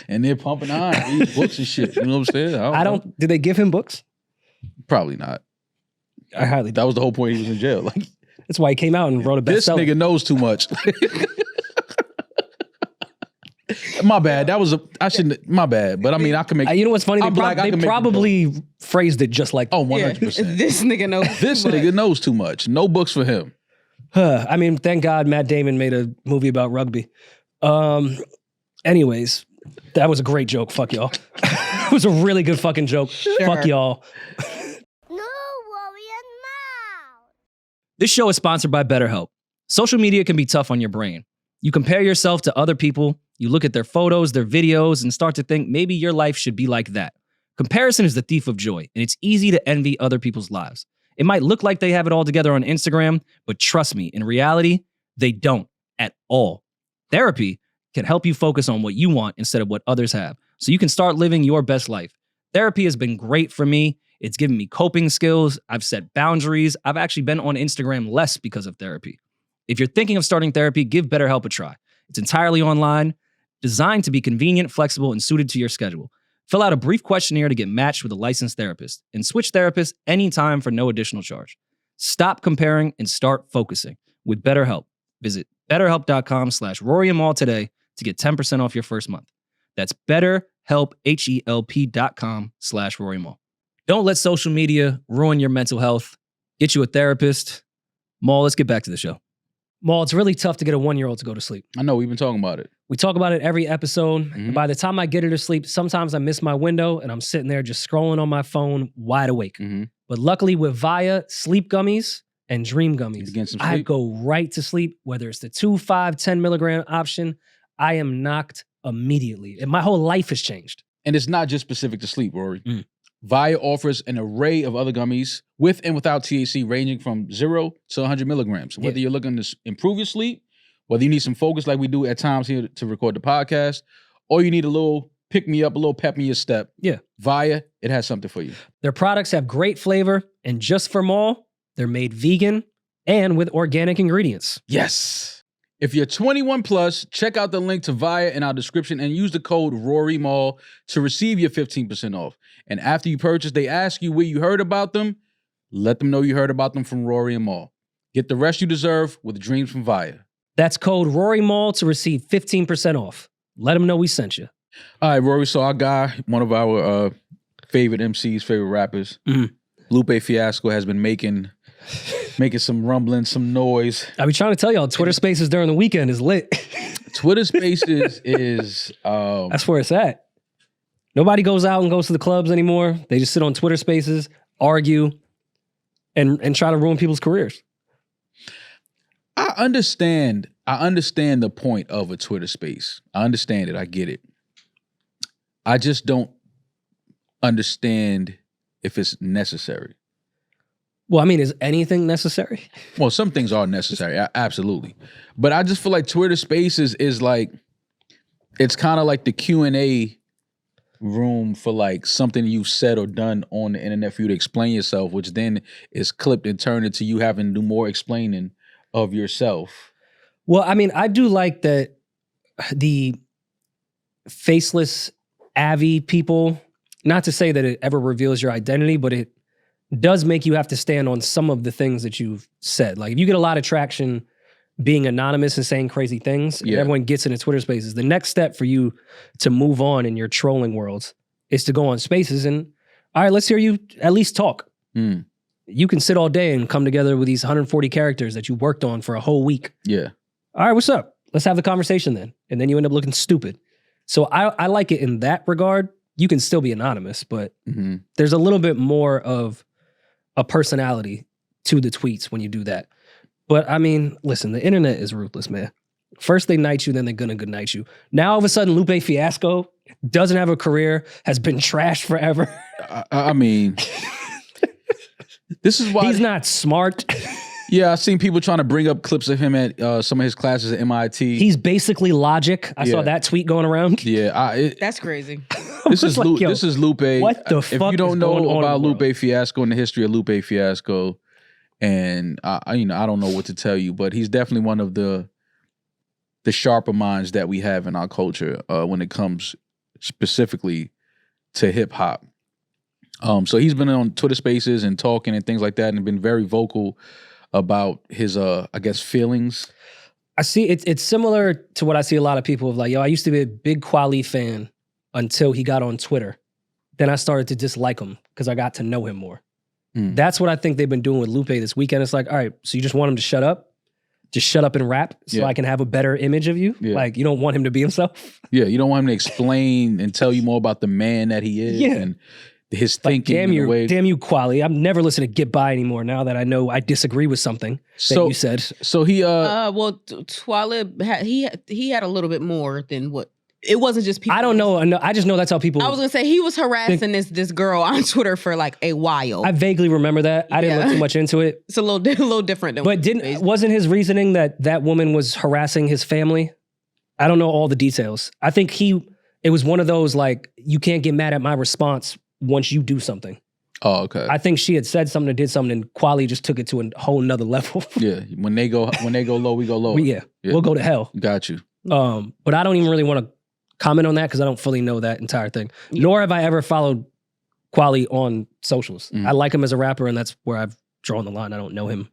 Speaker 2: and they're pumping iron, read books and shit. You know what I'm saying?
Speaker 1: Did they give him books?
Speaker 2: Probably not.
Speaker 1: I highly doubt.
Speaker 2: That was the whole point. He was in jail. Like,
Speaker 1: that's why he came out and wrote a bestseller.
Speaker 2: This nigga knows too much. My bad. I shouldn't. My bad. But I mean, I can make.
Speaker 1: You know what's funny? They probably phrased it just like.
Speaker 2: Oh, 100%.
Speaker 4: This nigga knows.
Speaker 2: This nigga knows too much. No books for him.
Speaker 1: I mean, thank God Matt Damon made a movie about rugby. Anyways, that was a great joke. Fuck y'all. It was a really good fucking joke. Sure. Fuck y'all.
Speaker 5: This show is sponsored by BetterHelp. Social media can be tough on your brain. You compare yourself to other people, you look at their photos, their videos, and start to think maybe your life should be like that. Comparison is the thief of joy, and it's easy to envy other people's lives. It might look like they have it all together on Instagram, but trust me, in reality, they don't at all. Therapy can help you focus on what you want instead of what others have, so you can start living your best life. Therapy has been great for me. It's given me coping skills. I've set boundaries. I've actually been on Instagram less because of therapy. If you're thinking of starting therapy, give BetterHelp a try. It's entirely online, designed to be convenient, flexible, and suited to your schedule. Fill out a brief questionnaire to get matched with a licensed therapist and switch therapists anytime for no additional charge. Stop comparing and start focusing with BetterHelp. Visit betterhelp.com/RoryandMall today to get 10% off your first month. That's BetterHelp, HELP.com/RoryandMall. Don't let social media ruin your mental health. Get you a therapist. Maul, let's get back to the show.
Speaker 1: Maul, it's really tough to get a 1-year-old to go to sleep.
Speaker 2: I know, we've been talking about it.
Speaker 1: We talk about it every episode. And by the time I get her to sleep, sometimes I miss my window and I'm sitting there just scrolling on my phone, wide awake. But luckily with Via Sleep Gummies and Dream Gummies, I go right to sleep, whether it's the 2, 5, 10 milligram option. I am knocked immediately. And my whole life has changed.
Speaker 2: And it's not just specific to sleep, Rory. Via offers an array of other gummies with and without THC ranging from 0 to 100 milligrams. Whether you're looking to improve your sleep, whether you need some focus like we do at times here to record the podcast, or you need a little pick-me-up, a little pep in your step.
Speaker 1: Yeah.
Speaker 2: Via, it has something for you.
Speaker 1: Their products have great flavor, and just for Maul, they're made vegan and with organic ingredients.
Speaker 2: Yes. If you're 21 plus, check out the link to Via in our description and use the code RoryMall to receive your 15% off. And after you purchase, they ask you where you heard about them. Let them know you heard about them from Rory and Maul. Get the rest you deserve with dreams from Via.
Speaker 1: That's code RoryMall to receive 15% off. Let them know we sent you.
Speaker 2: All right, Rory. So our guy, one of our favorite MCs, favorite rappers, Lupe Fiasco, has been making some rumbling, some noise.
Speaker 1: I be trying to tell y'all, Twitter Spaces during the weekend is lit.
Speaker 2: Twitter Spaces is...
Speaker 1: that's where it's at. Nobody goes out and goes to the clubs anymore. They just sit on Twitter Spaces, argue, and try to ruin people's careers.
Speaker 2: I understand the point of a Twitter Space. I understand it. I get it. I just don't understand if it's necessary.
Speaker 1: Well, I mean, is anything necessary?
Speaker 2: Well, some things are necessary, absolutely. But I just feel like Twitter Spaces is like, it's kind of like the Q&A room for like something you've said or done on the internet for you to explain yourself, which then is clipped and turned into you having to do more explaining of yourself.
Speaker 1: Well, I mean, I do like that the faceless Avi people, not to say that it ever reveals your identity, but it does make you have to stand on some of the things that you've said. Like if you get a lot of traction being anonymous and saying crazy things, and everyone gets into Twitter Spaces, the next step for you to move on in your trolling worlds is to go on Spaces and, all right, let's hear you at least talk. You can sit all day and come together with these 140 characters that you worked on for a whole week.
Speaker 2: Yeah.
Speaker 1: All right, what's up? Let's have the conversation then. And then you end up looking stupid. So I like it in that regard. You can still be anonymous, but there's a little bit more of a personality to the tweets when you do that. But I mean, listen, the internet is ruthless, man. First they knight you, then they're gonna good night you. Now all of a sudden, Lupe Fiasco doesn't have a career, has been trashed forever.
Speaker 2: I mean, this is why
Speaker 1: he's not smart.
Speaker 2: Yeah, I've seen people trying to bring up clips of him at some of his classes at MIT.
Speaker 1: He's basically Logic. I saw that tweet going around.
Speaker 2: Yeah,
Speaker 4: that's crazy.
Speaker 2: This is like, this is Lupe.
Speaker 1: What the fuck?
Speaker 2: If you don't know about
Speaker 1: Lupe
Speaker 2: Fiasco and the history of Lupe Fiasco, and I don't know what to tell you, but he's definitely one of the sharper minds that we have in our culture when it comes specifically to hip hop. So he's been on Twitter Spaces and talking and things like that, and been very vocal about his I guess feelings.
Speaker 1: I see it's similar to what I see a lot of people of like, yo, I used to be a big Kweli fan until he got on Twitter. Then I started to dislike him because I got to know him more. That's what I think they've been doing with Lupe this weekend. It's like, all right, so you just want him to shut up? Just shut up and rap so I can have a better image of you? Yeah. Like, you don't want him to be himself?
Speaker 2: Yeah, you don't want him to explain and tell you more about the man that he is and his thinking.
Speaker 1: Like, damn you, Kweli. I'm never listening to Get By anymore now that I know I disagree with something that you said.
Speaker 2: So he
Speaker 4: well, Twalib he had a little bit more than what. It wasn't just people.
Speaker 1: I don't know. I just know that's how people.
Speaker 4: I was gonna say he was harassing this girl on Twitter for like a while.
Speaker 1: I vaguely remember that. I didn't look too much into it.
Speaker 4: It's a little different.
Speaker 1: But wasn't his reasoning that woman was harassing his family? I don't know all the details. I think it was one of those like, you can't get mad at my response once you do something.
Speaker 2: Oh, okay.
Speaker 1: I think she had said something or did something, and Kweli just took it to a whole nother level.
Speaker 2: Yeah, when they go low, we go low.
Speaker 1: We'll go to hell.
Speaker 2: Got you.
Speaker 1: But I don't even really want to comment on that because I don't fully know that entire thing. Nor have I ever followed Kweli on socials. I like him as a rapper, and that's where I've drawn the line. I don't know him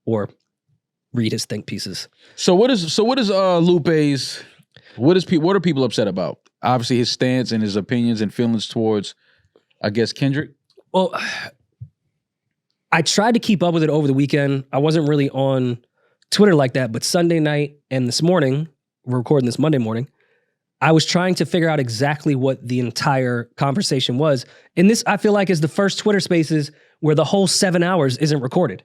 Speaker 1: or read his think pieces.
Speaker 2: So what is Lupe's? What are people upset about? Obviously, his stance and his opinions and feelings towards, I guess, Kendrick.
Speaker 1: Well, I tried to keep up with it over the weekend. I wasn't really on Twitter like that, but Sunday night and this morning, we're recording this Monday morning, I was trying to figure out exactly what the entire conversation was. And this, I feel like, is the first Twitter Spaces where the whole 7 hours isn't recorded.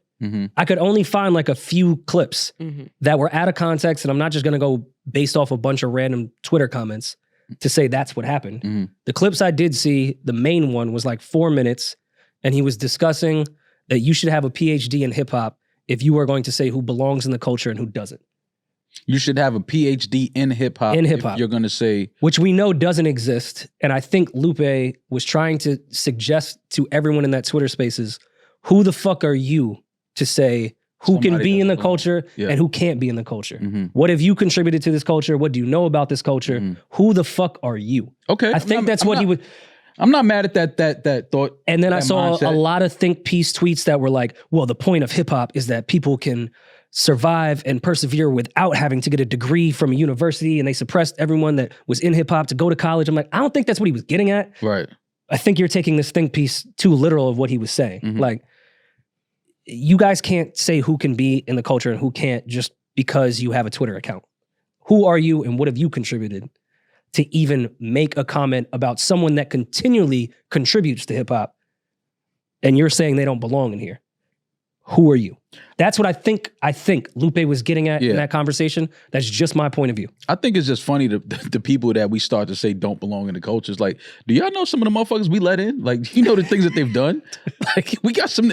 Speaker 1: I could only find like a few clips that were out of context, and I'm not just going to go based off a bunch of random Twitter comments to say that's what happened. The clips I did see, the main one was like 4 minutes, and he was discussing that you should have a PhD in hip hop if you are going to say who belongs in the culture and who doesn't.
Speaker 2: You should have a PhD in hip hop. If you're going to say,
Speaker 1: which we know doesn't exist. And I think Lupe was trying to suggest to everyone in that Twitter Spaces, who the fuck are you to say who can be in the culture and who can't be in the culture? What have you contributed to this culture? What do you know about this culture? Who the fuck are you?
Speaker 2: Okay,
Speaker 1: I think that's what he would.
Speaker 2: I'm not mad at that thought.
Speaker 1: And then I saw a lot of think piece tweets that were like, well, the point of hip hop is that people can survive and persevere without having to get a degree from a university, and they suppressed everyone that was in hip hop to go to college. I'm like, I don't think that's what he was getting at.
Speaker 2: Right.
Speaker 1: I think you're taking this think piece too literal of what he was saying. Like, you guys can't say who can be in the culture and who can't just because you have a Twitter account. Who are you and what have you contributed to even make a comment about someone that continually contributes to hip hop, and you're saying they don't belong in here? Who are you? That's what I think Lupe was getting at in that conversation. That's just my point of view.
Speaker 2: I think it's just funny the people that we start to say don't belong in the culture. It's like, do y'all know some of the motherfuckers we let in? Like, you know the things that they've done? Like, we got some...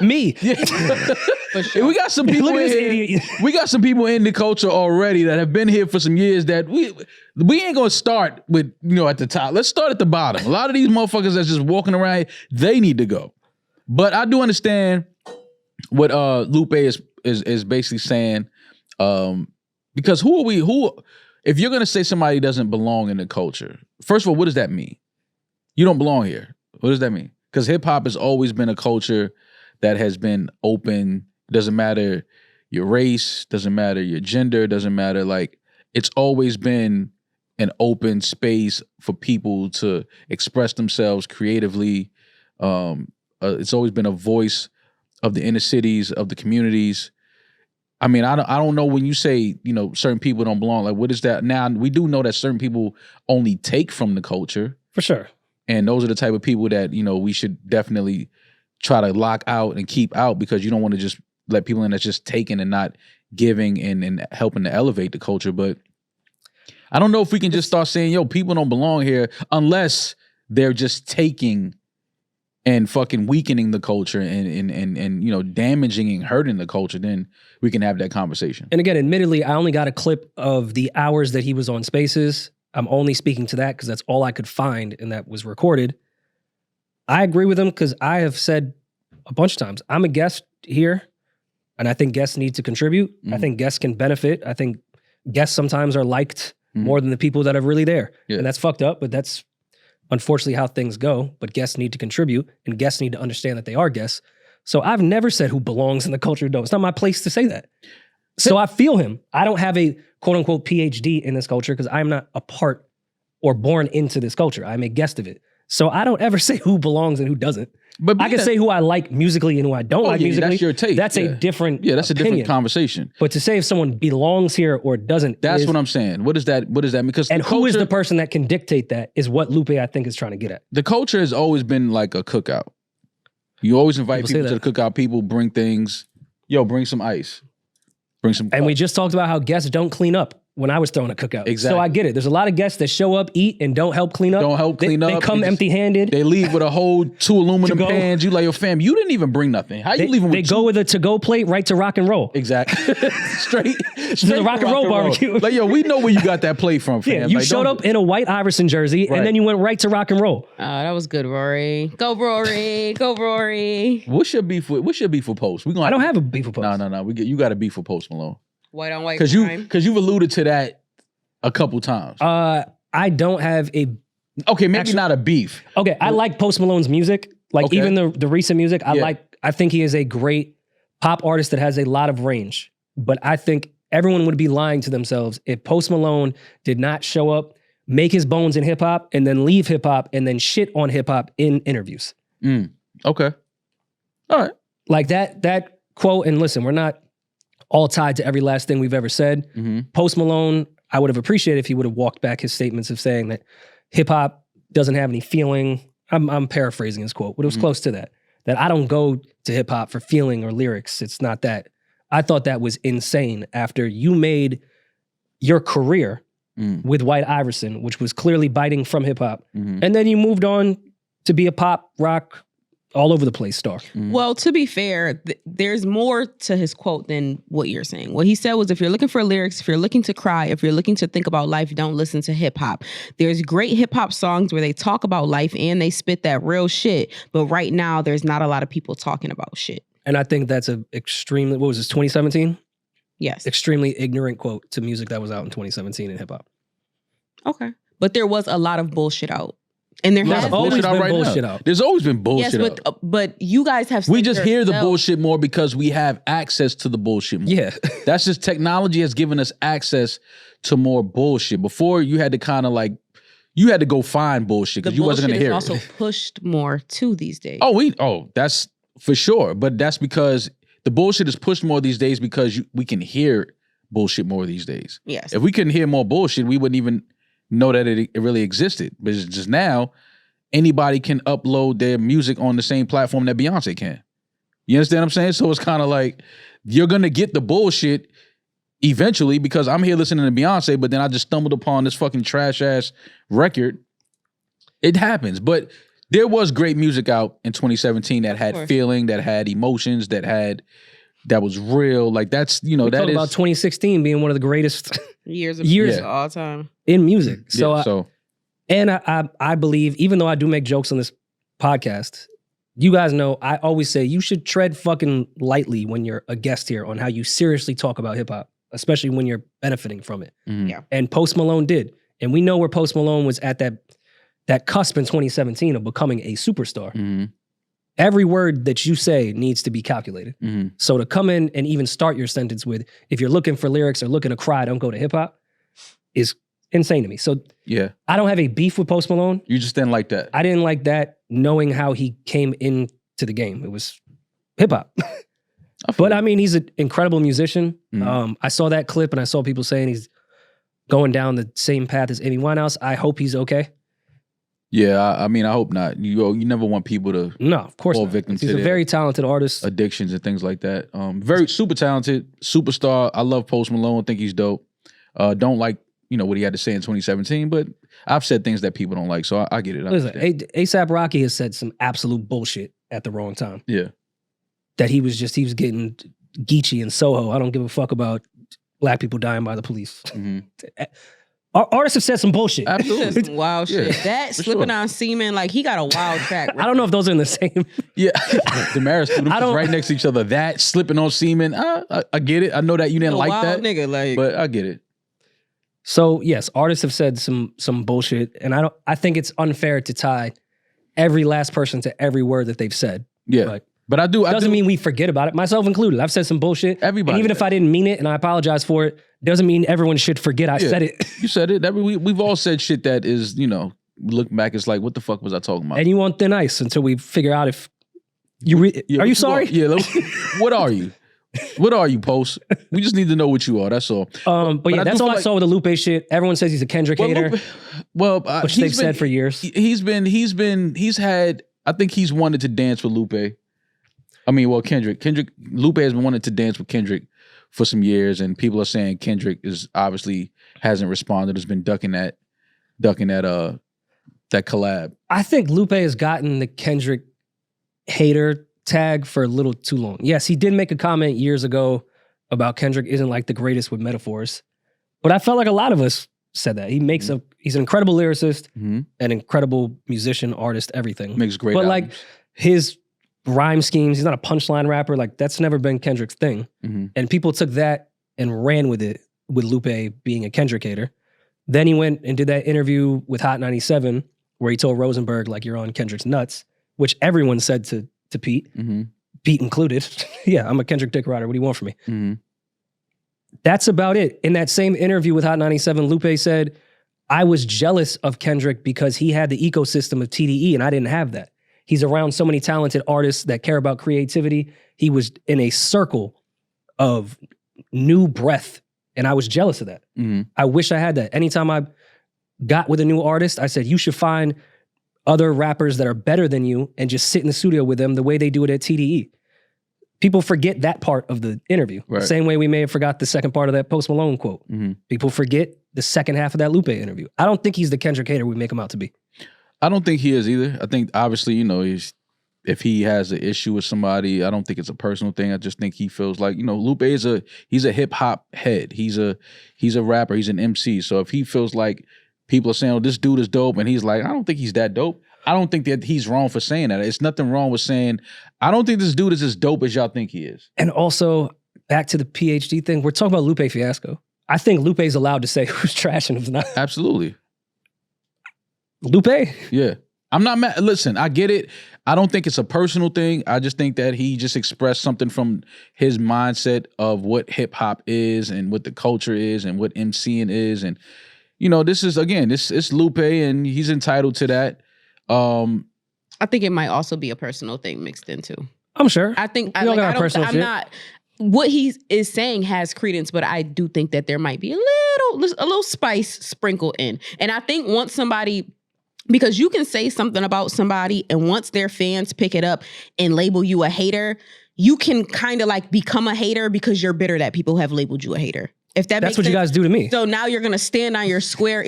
Speaker 1: Me.
Speaker 2: Sure. We got some people in here. We got some people in the culture already that have been here for some years that we ain't gonna start with, at the top. Let's start at the bottom. A lot of these motherfuckers that's just walking around, they need to go. But I do understand what Lupe is basically saying, because if you're gonna say somebody doesn't belong in the culture, first of all, what does that mean? You don't belong here. What does that mean? Because hip hop has always been a culture that has been open. Doesn't matter your race, doesn't matter your gender, doesn't matter, like, it's always been an open space for people to express themselves creatively. It's always been a voice of the inner cities, of the communities. I mean, I don't know when you say, you know, certain people don't belong. Like, what is that? Now, we do know that certain people only take from the culture.
Speaker 1: For sure.
Speaker 2: And those are the type of people that, you know, we should definitely try to lock out and keep out, because you don't want to just let people in that's just taking and not giving and helping to elevate the culture. But I don't know if we can just start saying, yo, people don't belong here unless they're just taking and fucking weakening the culture and you know, damaging and hurting the culture. Then we can have that conversation.
Speaker 1: And again, admittedly, I only got a clip of the hours that he was on Spaces. I'm only speaking to that because that's all I could find and that was recorded. I agree with him because I have said a bunch of times, I'm a guest here and I think guests need to contribute. I think guests can benefit. I think guests sometimes are liked more than the people that are really there.
Speaker 2: Yeah.
Speaker 1: And that's fucked up, but that's unfortunately how things go. But guests need to contribute and guests need to understand that they are guests. So I've never said who belongs in the culture. No, it's not my place to say that. So I feel him. I don't have a quote unquote PhD in this culture because I'm not a part or born into this culture. I'm a guest of it. So I don't ever say who belongs and who doesn't. But I can say who I like musically and who I don't like musically.
Speaker 2: That's your take.
Speaker 1: That's a different
Speaker 2: that's
Speaker 1: opinion.
Speaker 2: a different conversation.
Speaker 1: But to say if someone belongs here or doesn't,
Speaker 2: that's what I'm saying. What is that? What is that? Because
Speaker 1: and who is the person that can dictate that is what Lupe, I think, is trying to get at.
Speaker 2: The culture has always been like a cookout. You always invite people to the cookout. People bring things. Yo, bring some ice. Bring some.
Speaker 1: And we just talked about how guests don't clean up when I was throwing a cookout.
Speaker 2: Exactly.
Speaker 1: So I get it. There's a lot of guests that show up, eat, and don't help clean up. They come empty-handed.
Speaker 2: They leave with a whole 2 aluminum pans. You like, yo, fam, you didn't even bring nothing. How you leaving with
Speaker 1: They go with a to-go plate right to rock and roll.
Speaker 2: Exactly. straight
Speaker 1: to the rock and roll barbecue.
Speaker 2: Like, yo, we know where you got that plate from, fam.
Speaker 1: Yeah, you
Speaker 2: like,
Speaker 1: showed up in a white Iverson jersey, and then you went right to rock and roll.
Speaker 4: Oh, that was good, Rory. Go, Rory. Go, Rory.
Speaker 2: What's your beef for Post?
Speaker 1: I don't have a beef with Post.
Speaker 2: No. You got a beef for Post Malone.
Speaker 4: White on white
Speaker 2: crime. Because you've alluded to that a couple times.
Speaker 1: I don't have a...
Speaker 2: Okay, maybe not a beef.
Speaker 1: Okay, I like Post Malone's music. Like even the recent music, I think he is a great pop artist that has a lot of range. But I think everyone would be lying to themselves if Post Malone did not show up, make his bones in hip hop, and then leave hip hop and then shit on hip hop in interviews.
Speaker 2: Okay. All right.
Speaker 1: Like that quote, and listen, we're not all tied to every last thing we've ever said. Post Malone, I would have appreciated if he would have walked back his statements of saying that hip hop doesn't have any feeling. I'm paraphrasing his quote, but it was close to that. That I don't go to hip hop for feeling or lyrics. It's not that. I thought that was insane after you made your career with White Iverson, which was clearly biting from hip hop. And then you moved on to be a pop, rock, all over the place star.
Speaker 4: Well, to be fair, there's more to his quote than what you're saying. What he said was, if you're looking for lyrics, if you're looking to cry, if you're looking to think about life, don't listen to hip hop. There's great hip hop songs where they talk about life and they spit that real shit. But right now, there's not a lot of people talking about shit.
Speaker 1: And I think that's a extremely, what was this, 2017?
Speaker 4: Yes.
Speaker 1: Extremely ignorant quote to music that was out in 2017 in hip hop.
Speaker 4: Okay. But there was a lot of bullshit out. And there has
Speaker 1: always been bullshit out.
Speaker 2: There's always been bullshit out.
Speaker 4: But you guys have...
Speaker 2: We just hear the bullshit more because we have access to the bullshit more.
Speaker 1: Yeah.
Speaker 2: That's just technology has given us access to more bullshit. Before, you had to kind of like, you had to go find bullshit because you wasn't going to hear it.
Speaker 4: The bullshit is also pushed more too these days.
Speaker 2: That's for sure. But that's because the bullshit is pushed more these days because we can hear bullshit more these days.
Speaker 4: Yes.
Speaker 2: If we couldn't hear more bullshit, we wouldn't even know that it really existed. But it's just now, anybody can upload their music on the same platform that Beyonce can. You understand what I'm saying? So it's kind of like, you're going to get the bullshit eventually because I'm here listening to Beyonce, but then I just stumbled upon this fucking trash-ass record. It happens. But there was great music out in 2017 that had feeling, that had emotions, that was real. Like that's, that is
Speaker 1: about 2016 being one of the greatest
Speaker 4: years of all time
Speaker 1: in music. And I believe, even though I do make jokes on this podcast, you guys know I always say you should tread fucking lightly when you're a guest here on how you seriously talk about hip hop, especially when you're benefiting from it.
Speaker 4: Yeah.
Speaker 1: And Post Malone did. And we know where Post Malone was at that cusp in 2017 of becoming a superstar. Every word that you say needs to be calculated. So to come in and even start your sentence with, if you're looking for lyrics or looking to cry, don't go to hip hop, is insane to me. So I don't have a beef with Post Malone.
Speaker 2: You just didn't like that.
Speaker 1: I didn't like that, knowing how he came into the game. It was hip hop.
Speaker 2: feel
Speaker 1: But
Speaker 2: you.
Speaker 1: I mean, he's an incredible musician.
Speaker 2: Mhm.
Speaker 1: I saw that clip and I saw people saying he's going down the same path as Amy Winehouse. I hope he's okay.
Speaker 2: Yeah, I mean, I hope not. You never want people to
Speaker 1: No, of course
Speaker 2: fall
Speaker 1: not.
Speaker 2: victim
Speaker 1: He's
Speaker 2: to
Speaker 1: a
Speaker 2: their
Speaker 1: very talented artist.
Speaker 2: addictions and things like that. Very super talented, superstar. I love Post Malone. Think he's dope. Don't like what he had to say in 2017, but I've said things that people don't like, so I get it. I
Speaker 1: Listen,
Speaker 2: understand.
Speaker 1: ASAP Rocky has said some absolute bullshit at the wrong time.
Speaker 2: Yeah,
Speaker 1: That he was getting Geechee in Soho. I don't give a fuck about black people dying by the police.
Speaker 2: Mhm.
Speaker 1: Artists have said some bullshit.
Speaker 2: Absolutely.
Speaker 4: Some wild
Speaker 2: Yeah,
Speaker 4: shit. That
Speaker 2: for
Speaker 4: slipping
Speaker 2: sure.
Speaker 4: on semen, like he got a wild track.
Speaker 1: I don't know if those are in the same.
Speaker 2: Yeah. Demaris put them
Speaker 1: I don't-
Speaker 2: right next to each other. That slipping on semen. I get it. I know that you didn't
Speaker 4: A
Speaker 2: like
Speaker 4: wild
Speaker 2: that,
Speaker 4: nigga, like
Speaker 2: but I get it.
Speaker 1: So yes, artists have said some bullshit, and I think it's unfair to tie every last person to every word that they've said.
Speaker 2: Yeah,
Speaker 1: Like,
Speaker 2: but I do.
Speaker 1: doesn't mean we forget about it, myself included. I've said some bullshit.
Speaker 2: Everybody
Speaker 1: And even
Speaker 2: does.
Speaker 1: if I didn't mean it and I apologize for it, doesn't mean everyone should forget I
Speaker 2: Yeah.
Speaker 1: said it.
Speaker 2: You said it. We've all said shit that is, look back, it's like, what the fuck was I talking about?
Speaker 1: And you want thin ice until we figure out if you
Speaker 2: Yeah,
Speaker 1: are
Speaker 2: what
Speaker 1: you sorry?
Speaker 2: Yeah. What are you? What are you, Post? We just need to know what you are. That's all.
Speaker 1: But yeah,
Speaker 2: I
Speaker 1: that's
Speaker 2: do
Speaker 1: all
Speaker 2: feel
Speaker 1: I
Speaker 2: like-
Speaker 1: saw with the Lupe shit. Everyone says he's a Kendrick hater, which they've said for years.
Speaker 2: He's had. I think he's wanted to dance with Lupe. I mean, well, Kendrick. Lupe has been wanting to dance with Kendrick for some years, and people are saying Kendrick is obviously hasn't responded. Has been ducking that collab.
Speaker 1: I think Lupe has gotten the Kendrick hater tag for a little too long. Yes, he did make a comment years ago about Kendrick isn't like the greatest with metaphors, but I felt like a lot of us said that. He's an incredible lyricist,
Speaker 2: Mm-hmm.
Speaker 1: an incredible musician, artist, everything.
Speaker 2: Makes great.
Speaker 1: But like
Speaker 2: albums.
Speaker 1: his rhyme schemes, he's not a punchline rapper. Like that's never been Kendrick's thing.
Speaker 2: Mhm.
Speaker 1: And people took that and ran with it with Lupe being a Kendrick hater. Then he went and did that interview with Hot 97 where he told Rosenberg like you're on Kendrick's nuts, which everyone said to Pete,
Speaker 2: Mhm.
Speaker 1: Pete included. Yeah, I'm a Kendrick dick rider. What do you want from me?
Speaker 2: Mhm.
Speaker 1: That's about it. In that same interview with Hot 97, Lupe said, I was jealous of Kendrick because he had the ecosystem of TDE and I didn't have that. He's around so many talented artists that care about creativity. He was in a circle of new breath and I was jealous of that.
Speaker 2: Mhm.
Speaker 1: I wish I had that. Anytime I got with a new artist, I said, you should find other rappers that are better than you and just sit in the studio with them the way they do it at TDE. People forget that part of the interview.
Speaker 2: Right.
Speaker 1: The same way we may have forgot the second part of that Post Malone quote.
Speaker 2: Mhm.
Speaker 1: People forget the second half of that Lupe interview. I don't think he's the Kendrick hater we make him out to be.
Speaker 2: I don't think he is either. I think obviously, if he has an issue with somebody, I don't think it's a personal thing. I just think he feels like, Lupe he's a hip hop head. He's a rapper. He's an MC. So if he feels like people are saying, oh, this dude is dope, and he's like, I don't think he's that dope. I don't think that he's wrong for saying that. It's nothing wrong with saying, I don't think this dude is as dope as y'all think he is.
Speaker 1: And also, back to the PhD thing, we're talking about Lupe Fiasco. I think Lupe's allowed to say who's trash and who's not.
Speaker 2: Absolutely.
Speaker 1: Lupe.
Speaker 2: Yeah. I'm not mad. Listen, I get it. I don't think it's a personal thing. I just think that he just expressed something from his mindset of what hip hop is and what the culture is and what MCing is. And, this is, again, it's Lupe and he's entitled to that.
Speaker 4: I think it might also be a personal thing mixed into.
Speaker 1: I'm sure.
Speaker 4: I think
Speaker 1: We all got our personal
Speaker 4: I'm
Speaker 1: shit.
Speaker 4: not. What he is saying has credence, but I do think that there might be a little spice sprinkled in. And I think once somebody, because you can say something about somebody, and once their fans pick it up and label you a hater, you can kind of like become a hater because you're bitter that people have labeled you a hater. If that
Speaker 1: That's
Speaker 4: makes
Speaker 1: what
Speaker 4: sense.
Speaker 1: you guys do to me.
Speaker 4: So now you're gonna stand on your square.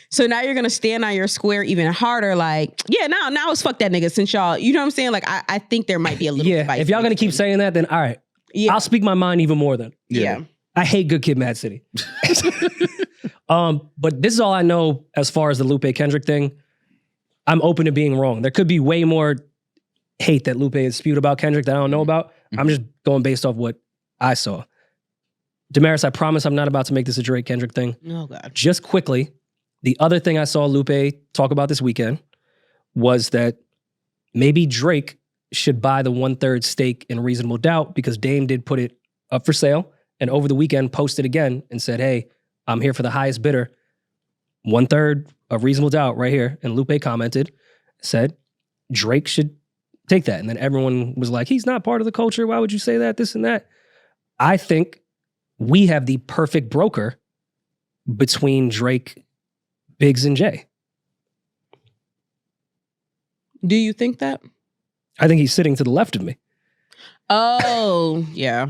Speaker 4: So now you're gonna stand on your square even harder. Like, yeah, now it's fuck that nigga. Since y'all, you know what I'm saying? Like, I think there might be a little.
Speaker 1: Yeah,
Speaker 4: spice
Speaker 1: if y'all gonna
Speaker 4: mixed
Speaker 1: keep
Speaker 4: in.
Speaker 1: saying that, then all right.
Speaker 4: Yeah.
Speaker 1: I'll speak my mind even more then.
Speaker 4: Yeah.
Speaker 1: I hate Good Kid, Mad City. But this is all I know as far as the Lupe Kendrick thing. I'm open to being wrong. There could be way more hate that Lupe has spewed about Kendrick that I don't know about. I'm just going based off what I saw. Demaris, I promise I'm not about to make this a Drake Kendrick thing.
Speaker 4: Oh God.
Speaker 1: Just quickly, the other thing I saw Lupe talk about this weekend was that maybe Drake should buy the 1/3 stake in Reasonable Doubt because Dame did put it up for sale and over the weekend posted again and said, hey, I'm here for the highest bidder. 1/3 of Reasonable Doubt right here. And Lupe commented, said, Drake should take that. And then everyone was like, he's not part of the culture. Why would you say that? This and that. I think we have the perfect broker between Drake, Biggs, and Jay.
Speaker 4: Do you think that?
Speaker 1: I think he's sitting to the left of me.
Speaker 4: Oh, yeah.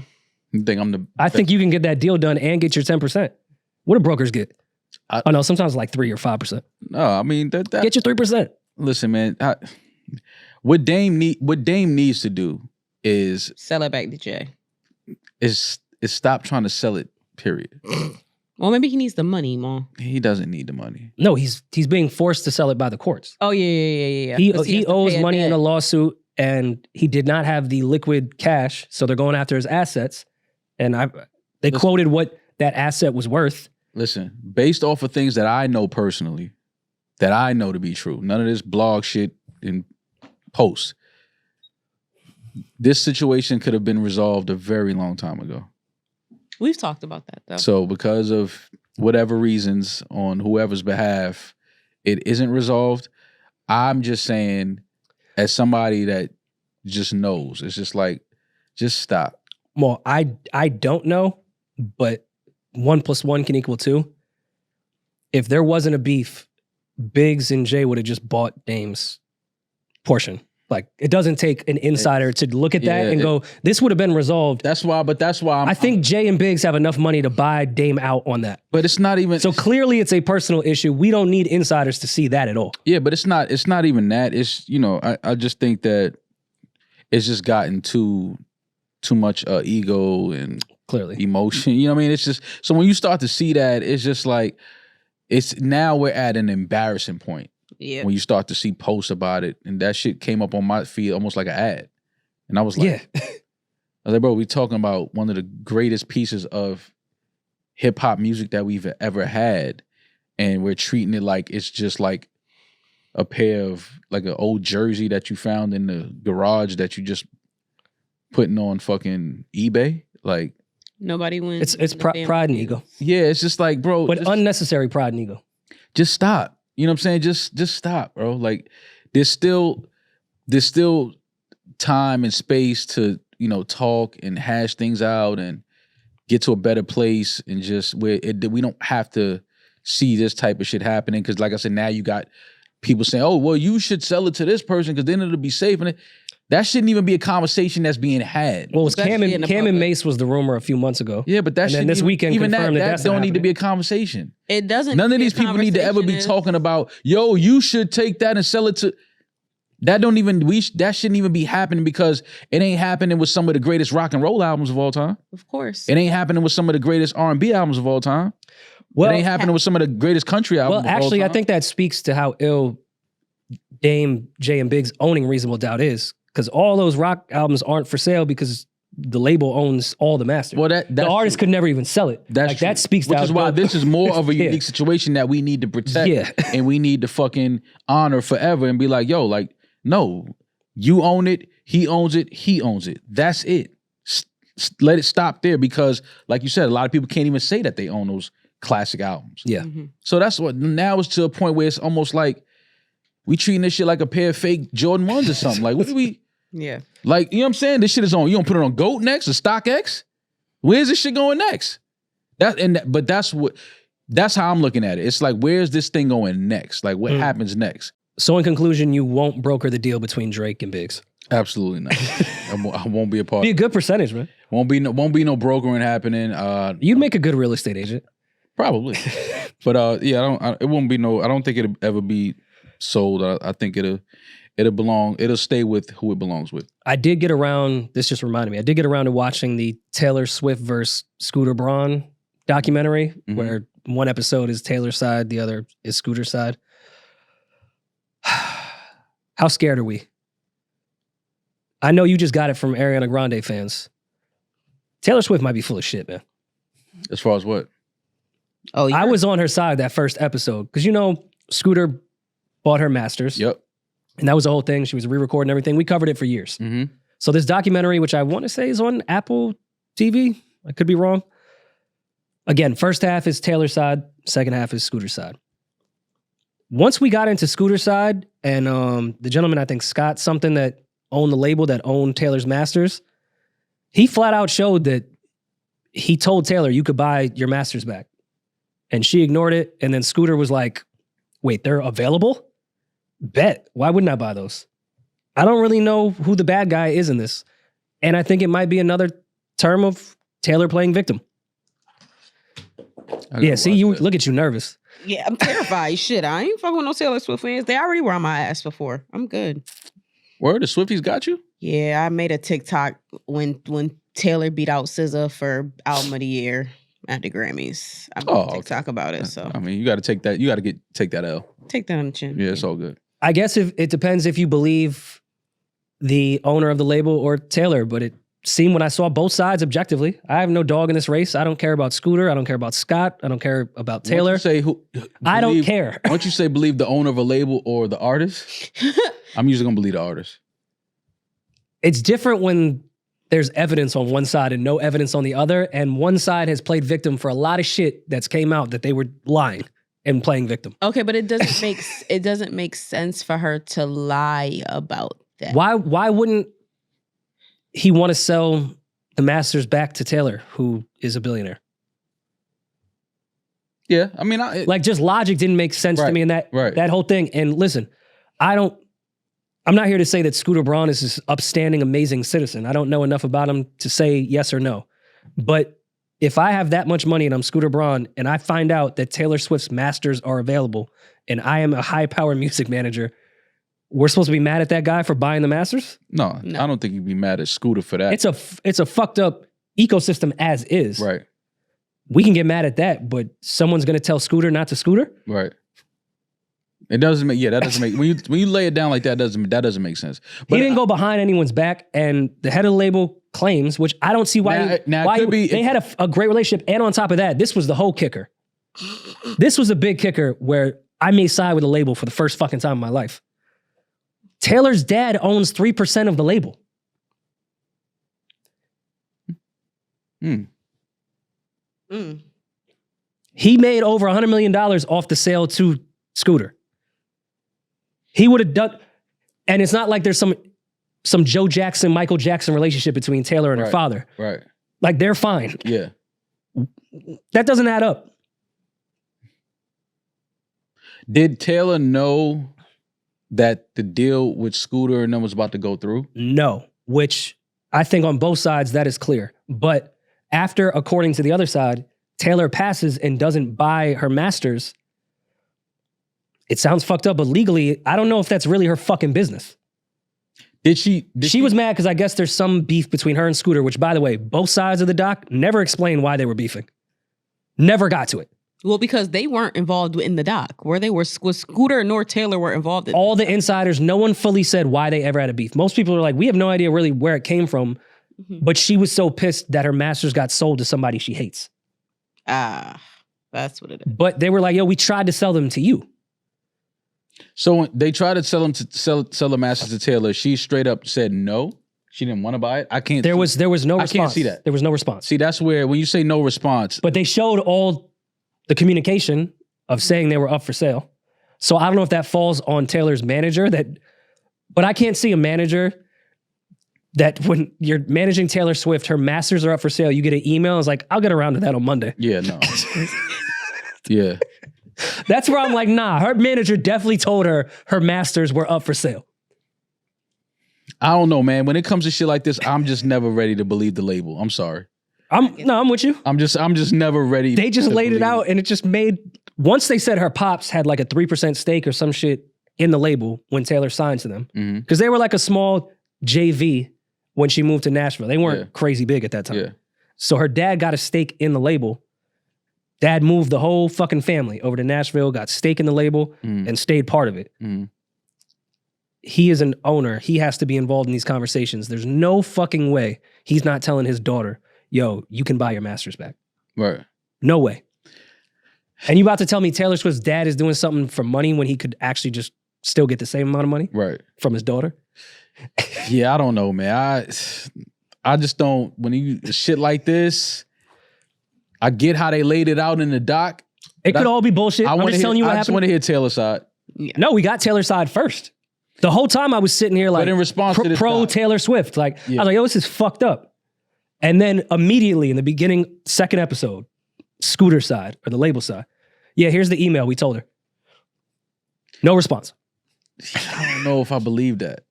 Speaker 2: You think I'm the?
Speaker 1: I think you can get that deal done and get your 10%. What do brokers get? Oh no, sometimes like 3 or 5%.
Speaker 2: No, I mean that
Speaker 1: get your 3%.
Speaker 2: Listen, man. What Dame needs to do is
Speaker 4: sell it back to Jay.
Speaker 2: Is stop trying to sell it. Period.
Speaker 4: Well, maybe he needs the money, Mom.
Speaker 2: He doesn't need the money.
Speaker 1: No, he's being forced to sell it by the courts.
Speaker 4: Oh yeah.
Speaker 1: He owes money in a lawsuit, and he did not have the liquid cash, so they're going after his assets. And they quoted what that asset was worth.
Speaker 2: Listen, based off of things that I know personally, that I know to be true, none of this blog shit and posts. This situation could have been resolved a very long time ago.
Speaker 4: We've talked about that, though.
Speaker 2: So because of whatever reasons on whoever's behalf, it isn't resolved. I'm just saying, as somebody that just knows, it's just like, just stop.
Speaker 1: Well, I don't know, but 1 + 1 can equal 2. If there wasn't a beef, Biggs and Jay would have just bought Dame's portion. Like, it doesn't take an insider to look at that and go, this would have been resolved.
Speaker 2: That's why
Speaker 1: I think Jay and Biggs have enough money to buy Dame out on that.
Speaker 2: But it's not even.
Speaker 1: So clearly it's a personal issue. We don't need insiders to see that at all.
Speaker 2: Yeah, but it's not even that. It's, I just think that it's just gotten too much ego and
Speaker 1: clearly
Speaker 2: emotion. You know what I mean? It's just, so when you start to see that, it's just like, now we're at an embarrassing point.
Speaker 4: Yeah.
Speaker 2: When you start to see posts about it, and that shit came up on my feed almost like an ad. And I was like, I was like, bro, we talking about one of the greatest pieces of hip hop music that we've ever had. And we're treating it like it's just like a pair of, like an old jersey that you found in the garage that you just putting on fucking eBay. Like,
Speaker 4: nobody wins.
Speaker 1: It's pride and ego.
Speaker 2: Yeah, it's just like, bro.
Speaker 1: But unnecessary pride and ego.
Speaker 2: Just stop. You know what I'm saying? Just stop, bro. Like, there's still time and space to, talk and hash things out and get to a better place, and just where we don't have to see this type of shit happening. Because like I said, now you got people saying, oh, well, you should sell it to this person because then it'll be safe. And that shouldn't even be a conversation that's being had.
Speaker 1: Well, it was Cam and Mace was the rumor a few months ago.
Speaker 2: Yeah, but that
Speaker 1: then this weekend
Speaker 2: even
Speaker 1: confirmed
Speaker 2: that don't need to be a conversation.
Speaker 4: It doesn't.
Speaker 2: None of these people need to ever be talking about, yo, you should take that and sell it to. That shouldn't even be happening, because it ain't happening with some of the greatest rock and roll albums of all time.
Speaker 4: Of course.
Speaker 2: It ain't happening with some of the greatest R&B albums of all time. Well, it ain't happening with some of the greatest country albums of all time.
Speaker 1: Well, actually, I think that speaks to how ill Dame, Jay, and Biggs owning Reasonable Doubt is. Because all those rock albums aren't for sale because the label owns all the masters.
Speaker 2: Well,
Speaker 1: the artist could never even sell it. That speaks to
Speaker 2: which is why this is more of a unique situation that we need to protect and we need to fucking honor forever and be like, yo, like, no, you own it, he owns it, he owns it. That's it. Let it stop there, because, like you said, a lot of people can't even say that they own those classic albums.
Speaker 1: Yeah.
Speaker 4: Mm-hmm.
Speaker 2: So that's what, now it's to a point where it's almost like we treating this shit like a pair of fake Jordan 1s or something. Like, what do we...
Speaker 4: Yeah.
Speaker 2: Like, you know what I'm saying? This shit is on. You don't put it on GOAT next or StockX? Where's this shit going next? But that's how I'm looking at it. It's like, where's this thing going next? Like, what happens next?
Speaker 1: So in conclusion, you won't broker the deal between Drake and Biggs?
Speaker 2: Absolutely not. I won't be a part.
Speaker 1: Be a good percentage, man.
Speaker 2: Won't be no brokering happening.
Speaker 1: You'd make a good real estate agent.
Speaker 2: Probably. But it won't be no, I don't think it'll ever be sold. I think it'll stay with who it belongs with.
Speaker 1: I did get around, this just reminded me, I did get around to watching the Taylor Swift versus Scooter Braun documentary, where one episode is Taylor's side, the other is Scooter's side. How scared are we? I know you just got it from Ariana Grande fans. Taylor Swift might be full of shit, man.
Speaker 2: As far as what?
Speaker 4: Oh,
Speaker 1: I was on her side that first episode, because Scooter bought her masters.
Speaker 2: Yep.
Speaker 1: And that was the whole thing. She was re-recording everything. We covered it for years.
Speaker 2: Mm-hmm.
Speaker 1: So this documentary, which I want to say is on Apple TV, I could be wrong. Again, first half is Taylor's side, second half is Scooter's side. Once we got into Scooter's side, and the gentleman, I think Scott something that own the label, that own Taylor's masters, he flat out showed that he told Taylor, you could buy your masters back. And she ignored it. And then Scooter was like, wait, they're available? Bet. Why wouldn't I buy those? I don't really know who the bad guy is in this. And I think it might be another term of Taylor playing victim. Yeah, see, you look at you nervous.
Speaker 4: Yeah, I'm terrified. Shit, I ain't fucking with no Taylor Swift fans. They already were on my ass before. I'm good.
Speaker 2: Word, the Swifties got you?
Speaker 4: Yeah, I made a TikTok when Taylor beat out SZA for album of the year at the Grammys. I made a TikTok about it. So
Speaker 2: I mean, you got to take that. You got to take that L.
Speaker 4: Take that on the chin.
Speaker 2: Yeah, it's all good.
Speaker 1: I guess if it depends if you believe the owner of the label or Taylor, but it seemed when I saw both sides objectively, I have no dog in this race. I don't care about Scooter. I don't care about Scott. I don't care about Taylor.
Speaker 2: Once you say
Speaker 1: I don't care.
Speaker 2: Once you say believe the owner of a label or the artist, I'm usually gonna believe the artist.
Speaker 1: It's different when there's evidence on one side and no evidence on the other, and one side has played victim for a lot of shit that's came out that they were lying and playing victim.
Speaker 4: Okay, but it doesn't make sense for her to lie about that.
Speaker 1: Why wouldn't he want to sell the masters back to Taylor, who is a billionaire?
Speaker 2: Yeah, I mean,
Speaker 1: just logic didn't make sense to me in that whole thing. And listen, I'm not here to say that Scooter Braun is this upstanding, amazing citizen. I don't know enough about him to say yes or no. But if I have that much money and I'm Scooter Braun and I find out that Taylor Swift's masters are available and I am a high-power music manager, we're supposed to be mad at that guy for buying the masters?
Speaker 2: No, I don't think you'd be mad at Scooter for that.
Speaker 1: It's a fucked up ecosystem as is.
Speaker 2: Right.
Speaker 1: We can get mad at that, but someone's going to tell Scooter not to Scooter?
Speaker 2: Right. It doesn't make, that doesn't make, when you lay it down like that, that doesn't make sense. But
Speaker 1: he didn't go behind anyone's back, and the head of the label claims, which I don't see why. They had a great relationship, and on top of that, this was the whole kicker. This was a big kicker where I may side with the label for the first fucking time in my life. Taylor's dad owns 3% of the label. He made over $100 million off the sale to Scooter. He would have done, and it's not like there's some Joe Jackson, Michael Jackson relationship between Taylor and her father.
Speaker 2: Right.
Speaker 1: Like, they're fine.
Speaker 2: Yeah.
Speaker 1: That doesn't add up.
Speaker 2: Did Taylor know that the deal with Scooter and them was about to go through?
Speaker 1: No, which I think on both sides that is clear. But after, according to the other side, Taylor passes and doesn't buy her masters, it sounds fucked up, but legally, I don't know if that's really her fucking business. She was mad because I guess there's some beef between her and Scooter, which, by the way, both sides of the doc never explained why they were beefing. Never got to it.
Speaker 4: Well, because they weren't involved in the doc. Was Scooter nor Taylor were involved in
Speaker 1: all the insiders, no one fully said why they ever had a beef. Most people are like, we have no idea really where it came from, but she was so pissed that her masters got sold to somebody she hates.
Speaker 4: That's what it is.
Speaker 1: But they were like, yo, we tried to sell them to you.
Speaker 2: So when they tried to sell the masters to Taylor, she straight up said no. She didn't want to buy it. There was no response. I can't see that. There was no response. See, that's where when you say no response.
Speaker 1: But they showed all the communication of saying they were up for sale. So I don't know if that falls on Taylor's manager, but I can't see a manager that when you're managing Taylor Swift, her masters are up for sale, you get an email, it's like, I'll get around to that on Monday.
Speaker 2: Yeah, no. Yeah.
Speaker 1: That's where I'm like, nah, her manager definitely told her masters were up for sale.
Speaker 2: I don't know, man. When it comes to shit like this, I'm just never ready to believe the label. I'm sorry.
Speaker 1: I'm with you.
Speaker 2: I'm just never ready.
Speaker 1: They just laid it out, and it just made, once they said her pops had like a 3% stake or some shit in the label when Taylor signed to them, because they were like a small JV when she moved to Nashville. They weren't crazy big at that time.
Speaker 2: Yeah.
Speaker 1: So her dad got a stake in the label. Dad moved the whole fucking family over to Nashville, got stake in the label, and stayed part of it. He is an owner. He has to be involved in these conversations. There's no fucking way he's not telling his daughter, yo, you can buy your masters back.
Speaker 2: Right.
Speaker 1: No way. And you about to tell me Taylor Swift's dad is doing something for money when he could actually just still get the same amount of money from his daughter?
Speaker 2: Yeah, I don't know, man. I just don't, when you shit like this, I get how they laid it out in the doc.
Speaker 1: It could all be bullshit. I'm just telling you what happened.
Speaker 2: I just want to hear Taylor's side.
Speaker 1: Yeah. No, we got Taylor's side first. The whole time I was sitting here like
Speaker 2: in response to this
Speaker 1: pro Taylor Swift. Like, I was like, yo, this is fucked up. And then immediately in the beginning, second episode, Scooter side or the label side. Yeah, here's the email we told her. No response.
Speaker 2: I don't know if I believe that.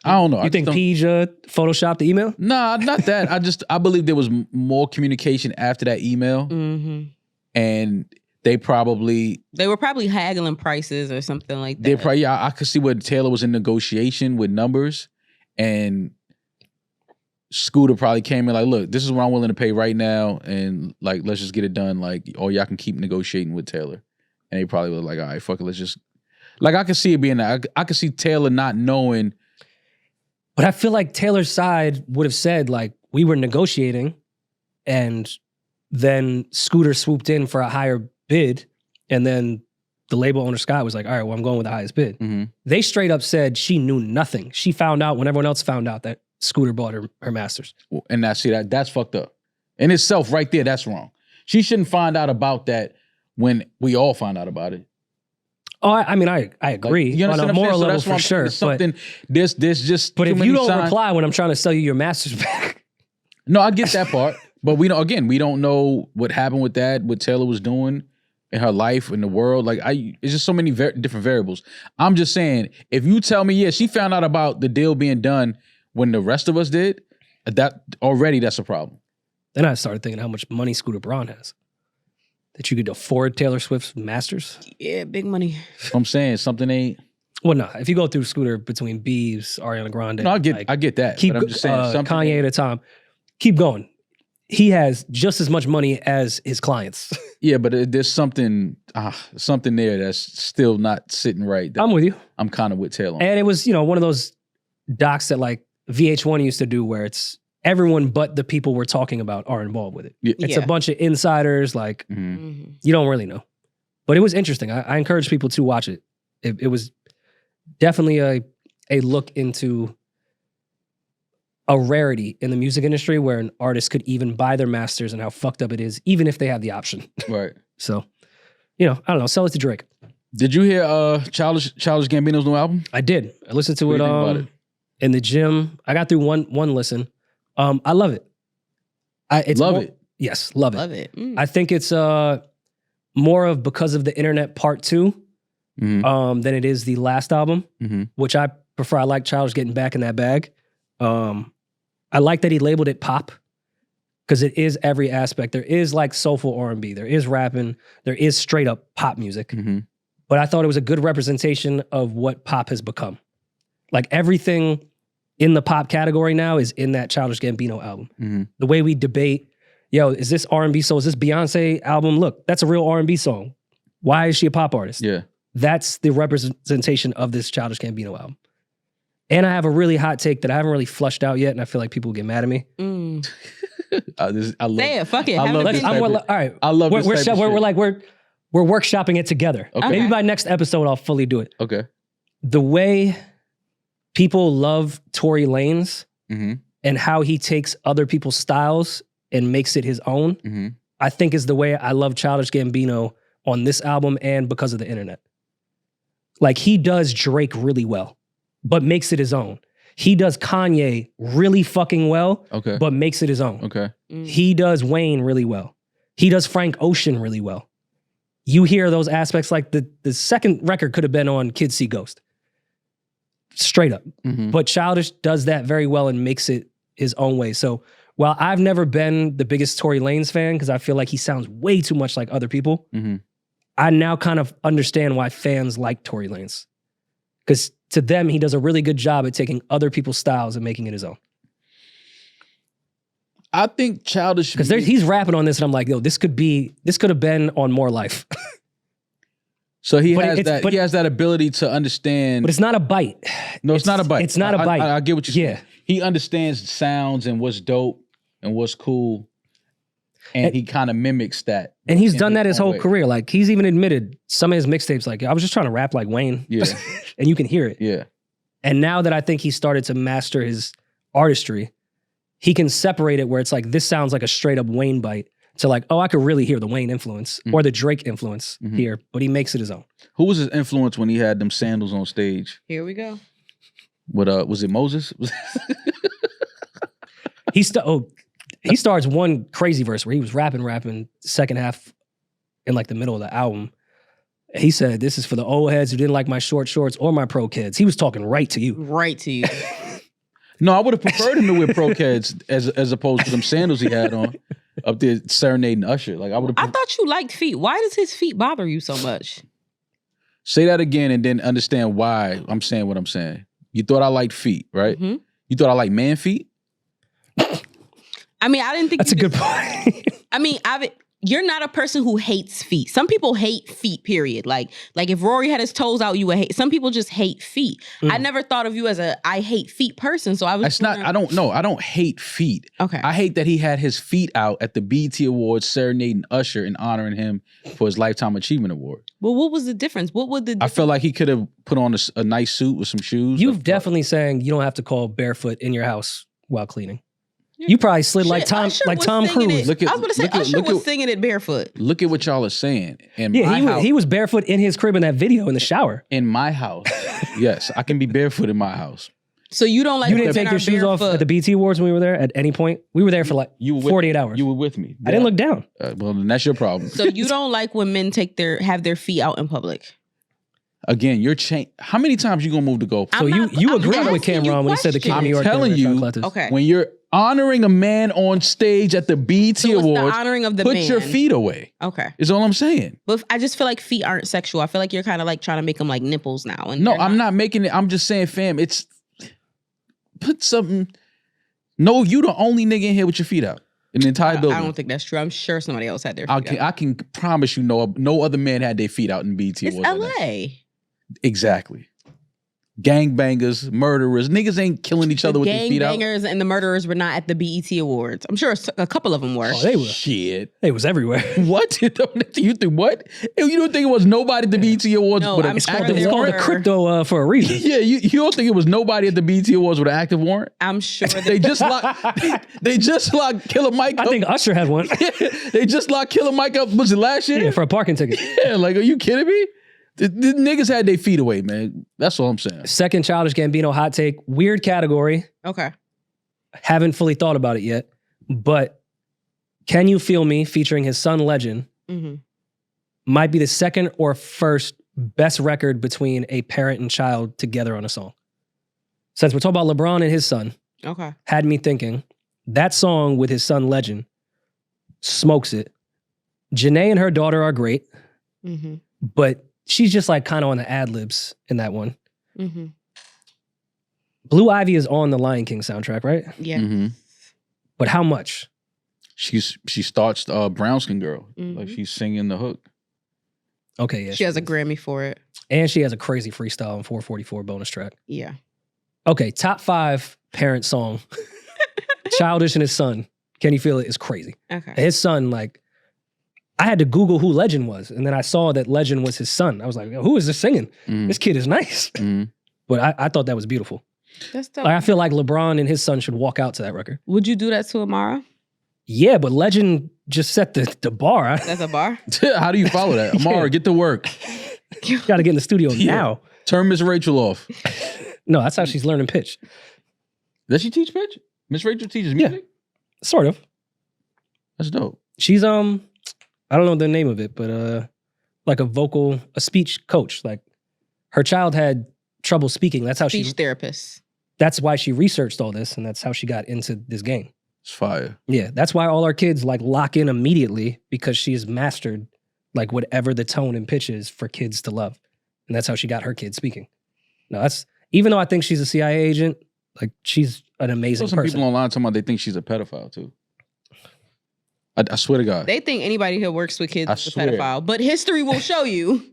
Speaker 2: I don't know.
Speaker 1: You think Peach photoshopped the email?
Speaker 2: Nah, not that. I believe there was more communication after that email.
Speaker 4: Mm-hmm.
Speaker 2: And they were
Speaker 4: probably haggling prices or something like that.
Speaker 2: I could see where Taylor was in negotiation with numbers, and Scooter probably came in like, look, this is what I'm willing to pay right now, and like, let's just get it done. Like, or y'all can keep negotiating with Taylor. And they probably were like, all right, fuck it, let's just. Like, I could see it being that. I could see Taylor not knowing.
Speaker 1: But I feel like Taylor's side would have said, like, we were negotiating, and then Scooter swooped in for a higher bid, and then the label owner, Scott, was like, all right, well, I'm going with the highest bid.
Speaker 2: Mm-hmm.
Speaker 1: They straight up said she knew nothing. She found out when everyone else found out that Scooter bought her masters.
Speaker 2: And that's fucked up. In itself, right there, that's wrong. She shouldn't find out about that when we all find out about it.
Speaker 1: Oh, I mean, I agree.
Speaker 2: Like, you
Speaker 1: on a moral level for sure.
Speaker 2: There's something, there's just.
Speaker 1: But if you don't reply when I'm trying to sell you your masters back.
Speaker 2: No, I get that part. But we don't know what happened with that, what Taylor was doing in her life, in the world. Like, it's just so many different variables. I'm just saying, if you tell me, yeah, she found out about the deal being done when the rest of us did, that's a problem.
Speaker 1: Then I started thinking how much money Scooter Braun has. That you could afford Taylor Swift's masters?
Speaker 4: Yeah, big money.
Speaker 2: I'm saying something ain't.
Speaker 1: Well, no. If you go through Scooter between Biebs, Ariana Grande.
Speaker 2: No, I get that.
Speaker 1: Keep,
Speaker 2: but I'm just saying something.
Speaker 1: Kanye at a time. Keep going. He has just as much money as his clients.
Speaker 2: Yeah, but there's something there that's still not sitting right.
Speaker 1: I'm with you.
Speaker 2: I'm kind of with Taylor.
Speaker 1: And it was, one of those docs that like VH1 used to do where it's everyone but the people we're talking about are involved with it.
Speaker 2: Yeah.
Speaker 1: It's a bunch of insiders, like you don't really know. But it was interesting. I encourage people to watch it. It was definitely a look into a rarity in the music industry where an artist could even buy their masters and how fucked up it is, even if they have the option.
Speaker 2: Right.
Speaker 1: So, I don't know. Sell it to Drake.
Speaker 2: Did you hear Childish Gambino's new album?
Speaker 1: I did. I listened to it in the gym. I got through one listen. I love it. Yes, love it.
Speaker 4: Love it.
Speaker 1: I think it's more of because of the internet part 2 than it is the last album, which I prefer. I like Childish getting back in that bag. I like that he labeled it pop because it is every aspect. There is like soulful R&B. There is rapping. There is straight up pop music. But I thought it was a good representation of what pop has become. Like everything in the pop category now is in that Childish Gambino album. The way we debate, is this R&B song? Is this Beyonce album? Look, that's a real R&B song. Why is she a pop artist?
Speaker 2: Yeah.
Speaker 1: That's the representation of this Childish Gambino album. And I have a really hot take that I haven't really flushed out yet, and I feel like people will get mad at me.
Speaker 2: I love
Speaker 4: Say it, fuck it.
Speaker 2: I love this type of,
Speaker 1: all right.
Speaker 2: I love this type of shit.
Speaker 1: We're workshopping it together.
Speaker 2: Okay.
Speaker 1: Maybe by next episode I'll fully do it.
Speaker 2: Okay.
Speaker 1: The way people love Tory Lanez and how he takes other people's styles and makes it his own, I think is the way I love Childish Gambino on this album and because of the internet. Like he does Drake really well, but makes it his own. He does Kanye really fucking well, but makes it his own.
Speaker 2: Okay.
Speaker 1: He does Wayne really well. He does Frank Ocean really well. You hear those aspects, like the second record could have been on Kids See Ghost. Straight up. But Childish does that very well and makes it his own way. So while I've never been the biggest Tory Lanez fan, because I feel like he sounds way too much like other people, I now kind of understand why fans like Tory Lanez. Because to them, he does a really good job at taking other people's styles and making it his own.
Speaker 2: I think Childish...
Speaker 1: Because he's rapping on this and I'm like, this could have been on More Life.
Speaker 2: So he has that ability to understand...
Speaker 1: But it's not a bite.
Speaker 2: No, it's not a bite.
Speaker 1: It's not a bite.
Speaker 2: I get what you're saying.
Speaker 1: Yeah.
Speaker 2: He understands sounds and what's dope and what's cool. And he kind of mimics that.
Speaker 1: And he's done that his whole career. Like, he's even admitted some of his mixtapes, like, I was just trying to rap like Wayne.
Speaker 2: Yeah.
Speaker 1: And you can hear it.
Speaker 2: Yeah.
Speaker 1: And now that I think he started to master his artistry, he can separate it where it's like, this sounds like a straight up Wayne bite to like, I could really hear the Wayne influence or the Drake influence here, but he makes it his own.
Speaker 2: Who was his influence when he had them sandals on stage?
Speaker 4: Here we go.
Speaker 2: What was it Moses?
Speaker 1: He starts one crazy verse where he was rapping second half in like the middle of the album. He said, "This is for the old heads who didn't like my short shorts or my pro kids." He was talking right to you.
Speaker 4: Right to you.
Speaker 2: No, I would have preferred him to wear pro kids as opposed to them sandals he had on up there serenading Usher. Like I would have.
Speaker 4: I thought you liked feet. Why does his feet bother you so much?
Speaker 2: Say that again and then understand why I'm saying what I'm saying. You thought I liked feet, right?
Speaker 4: Mm-hmm.
Speaker 2: You thought I liked man feet?
Speaker 4: I mean, I didn't think
Speaker 1: That's a good point.
Speaker 4: I mean, you're not a person who hates feet. Some people hate feet, period. Like if Rory had his toes out, you would hate. Some people just hate feet. I never thought of you as I hate feet person. So I was.
Speaker 2: It's not. I don't hate feet.
Speaker 4: Okay.
Speaker 2: I hate that he had his feet out at the BET Awards serenading Usher and honoring him for his Lifetime Achievement Award.
Speaker 4: Well, what was the difference? What would the?
Speaker 2: I felt like he could have put on a nice suit with some shoes.
Speaker 1: You've definitely saying you don't have to call barefoot in your house while cleaning. You probably slid like Tom Cruise.
Speaker 4: I was going to say Usher was singing it barefoot.
Speaker 2: Look at what y'all are saying.
Speaker 1: He was barefoot in his crib in that video in the shower.
Speaker 2: In my house, yes, I can be barefoot in my house.
Speaker 4: So you don't like?
Speaker 1: You didn't take your shoes off at the BT Awards when we were there at any point? We were there for like 48 hours.
Speaker 2: You were with me.
Speaker 1: I didn't look down.
Speaker 2: Well, then that's your problem.
Speaker 4: So you don't like when men have their feet out in public?
Speaker 2: Again, you're how many times you gonna move the goalpost?
Speaker 1: So you agreed with Cameron when he said the King of New York.
Speaker 2: I'm telling you,
Speaker 4: okay.
Speaker 2: When you're honoring a man on stage at the BET Awards,
Speaker 4: the honoring of the
Speaker 2: put
Speaker 4: man.
Speaker 2: your feet away.
Speaker 4: Okay.
Speaker 2: Is all I'm saying.
Speaker 4: But I just feel like feet aren't sexual. I feel like you're kind of like trying to make them like nipples now. And
Speaker 2: no, I'm not making it. I'm just saying, fam, it's put something. No, you the only nigga in here with your feet out in the entire building.
Speaker 4: I don't think that's true. I'm sure somebody else had their feet out.
Speaker 2: I can promise you no other man had their feet out in BET Awards.
Speaker 4: It's LA.
Speaker 2: Exactly. Gangbangers, murderers, niggas ain't killing each other with their feet out.
Speaker 4: Gangbangers and the murderers were not at the BET Awards. I'm sure a couple of them were.
Speaker 1: Oh, they were.
Speaker 2: Shit.
Speaker 1: They was everywhere.
Speaker 2: What? You think what? You don't think it was nobody at the BET Awards?
Speaker 4: No,
Speaker 2: with
Speaker 4: I'm
Speaker 2: an
Speaker 4: sure
Speaker 2: active
Speaker 1: It's called
Speaker 2: warrant?
Speaker 1: the crypto for a reason.
Speaker 2: Yeah, you don't think it was nobody at the BET Awards with an active warrant?
Speaker 4: I'm sure
Speaker 2: They just locked Killer Mike up.
Speaker 1: I think Usher had one.
Speaker 2: They just locked Killer Mike up. Was it last year?
Speaker 1: Yeah, for a parking ticket.
Speaker 2: Yeah, like, are you kidding me? The niggas had their feet away, man. That's all I'm saying.
Speaker 1: Second Childish Gambino hot take. Weird category.
Speaker 4: Okay.
Speaker 1: Haven't fully thought about it yet. But Can You Feel Me featuring his son Legend might be the second or first best record between a parent and child together on a song. Since we're talking about LeBron and his son, had me thinking that song with his son Legend smokes it. Janae and her daughter are great, but she's just like kind of on the ad-libs in that one. Blue Ivy is on the Lion King soundtrack, right?
Speaker 4: Yeah.
Speaker 1: But how much?
Speaker 2: She starts Brown Skin Girl. Like she's singing the hook.
Speaker 1: Okay, yeah.
Speaker 4: She has a Grammy for it.
Speaker 1: And she has a crazy freestyle on 444 bonus track.
Speaker 4: Yeah.
Speaker 1: Okay, top 5 parent song. Childish and his son. Can You Feel It is crazy.
Speaker 4: Okay.
Speaker 1: His son, like, I had to Google who Legend was. And then I saw that Legend was his son. I was like, who is this singing? This kid is nice. But I thought that was beautiful.
Speaker 4: That's dope.
Speaker 1: Like, I feel like LeBron and his son should walk out to that record.
Speaker 4: Would you do that to Amara?
Speaker 1: Yeah, but Legend just set the bar.
Speaker 4: That's a bar?
Speaker 2: How do you follow that? Amara, get to work.
Speaker 1: Got to get in the studio now.
Speaker 2: Turn Miss Rachel off.
Speaker 1: No, that's how she's learning pitch.
Speaker 2: Does she teach pitch? Miss Rachel teaches music?
Speaker 1: Sort of.
Speaker 2: That's dope.
Speaker 1: She's I don't know the name of it, but like a speech coach. Like her child had trouble speaking. That's how
Speaker 4: speech therapist.
Speaker 1: That's why she researched all this, and that's how she got into this game.
Speaker 2: It's fire.
Speaker 1: Yeah, that's why all our kids like lock in immediately, because she's mastered like whatever the tone and pitch is for kids to love, and that's how she got her kids speaking. No, that's even though I think she's a CIA agent, like she's an amazing
Speaker 2: some
Speaker 1: person.
Speaker 2: People online talking about they think she's a pedophile too. I swear to God.
Speaker 4: They think anybody who works with kids is a pedophile, but history will show you.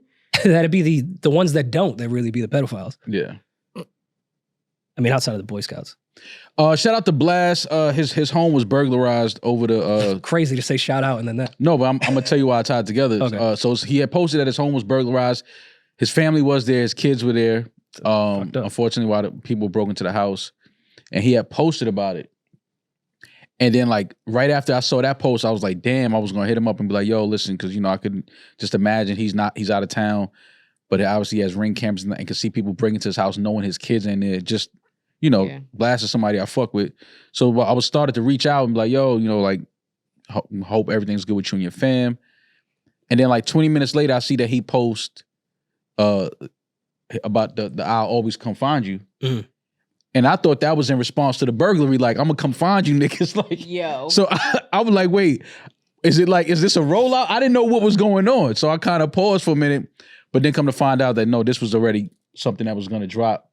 Speaker 1: That'd be the ones that don't, that really be the pedophiles.
Speaker 2: Yeah.
Speaker 1: I mean, outside of the Boy Scouts.
Speaker 2: Shout out to Blast. His home was burglarized over the...
Speaker 1: Crazy to say shout out and then that.
Speaker 2: No, but I'm going to tell you why I tied it together.
Speaker 1: Okay.
Speaker 2: So he had posted that his home was burglarized. His family was there. His kids were there. Unfortunately, while the people broke into the house. And he had posted about it. And then, like, right after I saw that post, I was like, damn, I was going to hit him up and be like, yo, listen, because, I couldn't just imagine he's out of town. But obviously he has ring cameras and could see people breaking into his house knowing his kids in there. Just blasting somebody I fuck with. So I was started to reach out and be like, yo, like, hope everything's good with you and your fam. And then like 20 minutes later, I see that he posts about the I'll always come find you. Mm. And I thought that was in response to the burglary, like, I'm gonna come find you niggas. Like,
Speaker 4: yo.
Speaker 2: So I was like, wait, is this a rollout? I didn't know what was going on. So I kind of paused for a minute, but then come to find out that no, this was already something that was gonna drop.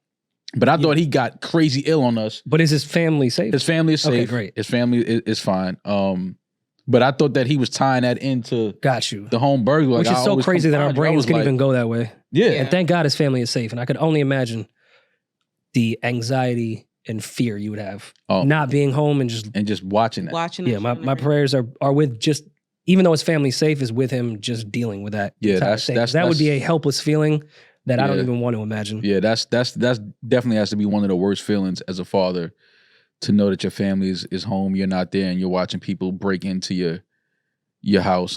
Speaker 2: But I thought he got crazy ill on us.
Speaker 1: But is his family safe?
Speaker 2: His family is safe.
Speaker 1: Okay, great.
Speaker 2: His family is fine. But I thought that he was tying that into the home burglar.
Speaker 1: Which is so crazy that our brains can even go that way.
Speaker 2: Yeah.
Speaker 1: And thank God his family is safe. And I could only imagine the anxiety and fear you would have not being home and just
Speaker 2: watching that.
Speaker 1: Yeah, my prayers are with just, even though his family's safe, is with him just dealing with that.
Speaker 2: Yeah,
Speaker 1: that would be a helpless feeling that I don't even want to imagine.
Speaker 2: Yeah, that's definitely has to be one of the worst feelings as a father, to know that your family is home, you're not there, and you're watching people break into your house.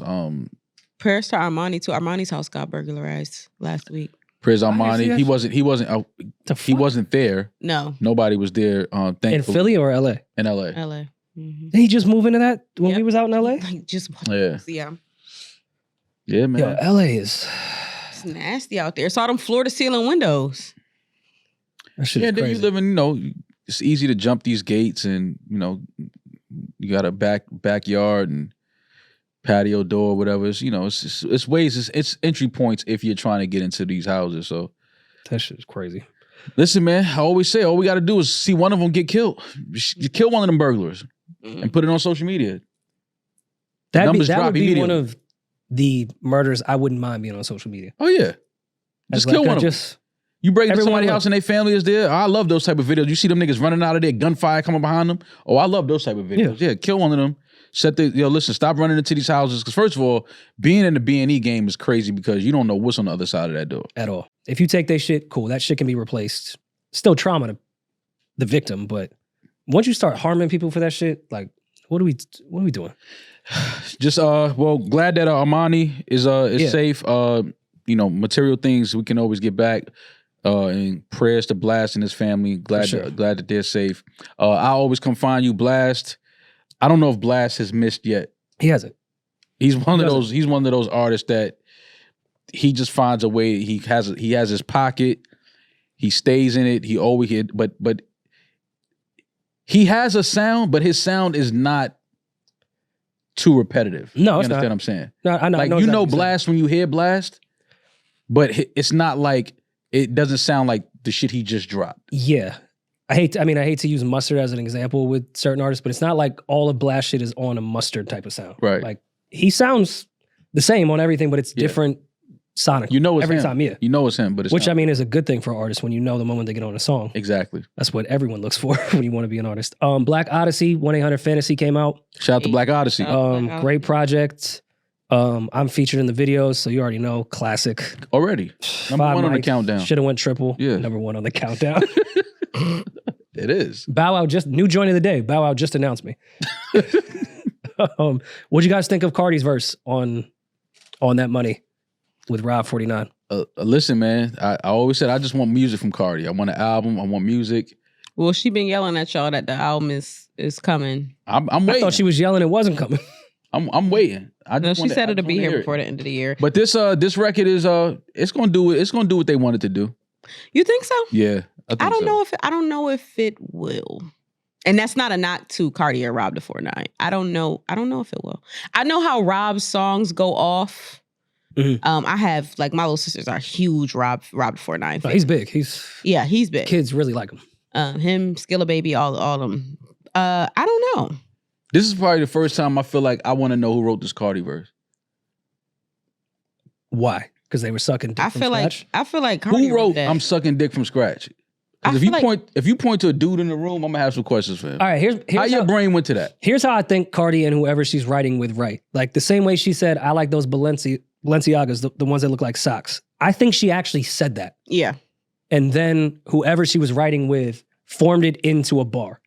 Speaker 4: Prayers to Armani too. Armani's house got burglarized last week.
Speaker 2: Prayers Armani. He wasn't there.
Speaker 4: No,
Speaker 2: nobody was there.
Speaker 1: In Philly or LA?
Speaker 2: In LA.
Speaker 4: LA. Mm-hmm.
Speaker 1: Did he just move into that when we was out in LA?
Speaker 4: Like just
Speaker 2: yeah, man.
Speaker 1: Yo, LA is
Speaker 4: nasty out there. Saw them floor to ceiling windows.
Speaker 1: That shit is crazy.
Speaker 2: Then you live in, it's easy to jump these gates, and you got a backyard and patio door, whatever. It's ways, it's entry points if you're trying to get into these houses. So
Speaker 1: that shit is crazy.
Speaker 2: Listen, man, I always say all we got to do is see one of them get killed. You kill one of them burglars and put it on social media.
Speaker 1: That would be one of the murders I wouldn't mind being on social media.
Speaker 2: Oh yeah, just kill one of them. You break into somebody's house and their family is there. I love those type of videos. You see them niggas running out of there, gunfire coming behind them. Oh, I love those type of videos. Yeah, kill one of them. Listen, stop running into these houses. Because first of all, being in the B&E game is crazy because you don't know what's on the other side of that door.
Speaker 1: At all. If you take their shit, cool. That shit can be replaced. Still trauma to the victim, but once you start harming people for that shit, like, what are we doing?
Speaker 2: Just glad that Armani is safe. Material things we can always get back. And prayers to Blast and his family. Glad that they're safe. I always come find you, Blast. I don't know if Blast has missed yet.
Speaker 1: He hasn't.
Speaker 2: He's one of those artists that he just finds a way. He has his pocket. He stays in it. He always but he has a sound, but his sound is not too repetitive.
Speaker 1: No,
Speaker 2: you
Speaker 1: it's
Speaker 2: understand
Speaker 1: not.
Speaker 2: what I'm saying?
Speaker 1: No, I know.
Speaker 2: Like,
Speaker 1: I know
Speaker 2: Blast when you hear Blast, but it's not like, it doesn't sound like the shit he just dropped.
Speaker 1: Yeah. I hate to use Mustard as an example with certain artists, but it's not like all of Blast shit is on a Mustard type of sound.
Speaker 2: Right.
Speaker 1: Like, he sounds the same on everything, but it's different sonic.
Speaker 2: It's
Speaker 1: every
Speaker 2: him.
Speaker 1: time, yeah.
Speaker 2: It's him, but it's
Speaker 1: Which,
Speaker 2: not.
Speaker 1: is a good thing for artists when you know the moment they get on a song.
Speaker 2: Exactly.
Speaker 1: That's what everyone looks for when you want to be an artist. Black Odyssey, 1-800 Fantasy came out.
Speaker 2: Shout out to Black Odyssey.
Speaker 1: Great project. I'm featured in the videos, so you already know. Classic.
Speaker 2: Already. Number 1 on the countdown.
Speaker 1: Should have went triple.
Speaker 2: Yeah.
Speaker 1: Number 1 on the countdown.
Speaker 2: It is.
Speaker 1: Bow Wow new joint of the day. Bow Wow just announced me. What'd you guys think of Cardi's verse on That Money with Rob 49?
Speaker 2: Listen, man, I always said I just want music from Cardi. I want an album. I want music.
Speaker 4: Well, she been yelling at y'all that the album is coming.
Speaker 2: I'm waiting.
Speaker 1: I thought she was yelling it wasn't coming.
Speaker 2: I'm waiting.
Speaker 4: She said it'll be here before the end of the year.
Speaker 2: But this record is it's gonna do it. It's gonna do what they want it to do.
Speaker 4: You think so?
Speaker 2: Yeah,
Speaker 4: I don't know if it will. And that's not a knock to Cardi or Rob the 49. I don't know if it will. I know how Rob's songs go off. Mm-hmm. I have, like, my little sisters are huge Rob the 49 fans.
Speaker 1: He's big.
Speaker 4: He's big.
Speaker 1: Kids really like him.
Speaker 4: Him, Skilla Baby, all of them. I don't know.
Speaker 2: This is probably the first time I feel like I want to know who wrote this Cardi verse.
Speaker 1: Why? Because they were sucking dick from scratch?
Speaker 4: I feel like Cardi
Speaker 2: who wrote
Speaker 4: that.
Speaker 2: I'm sucking dick from scratch? Because if you point to a dude in the room, I'm gonna have some questions for him.
Speaker 1: All right, here's
Speaker 2: how your brain went to that.
Speaker 1: Here's how I think Cardi and whoever she's writing with write. Like, the same way she said, I like those Balenciagas, the ones that look like socks. I think she actually said that.
Speaker 4: Yeah.
Speaker 1: And then whoever she was writing with formed it into a bar.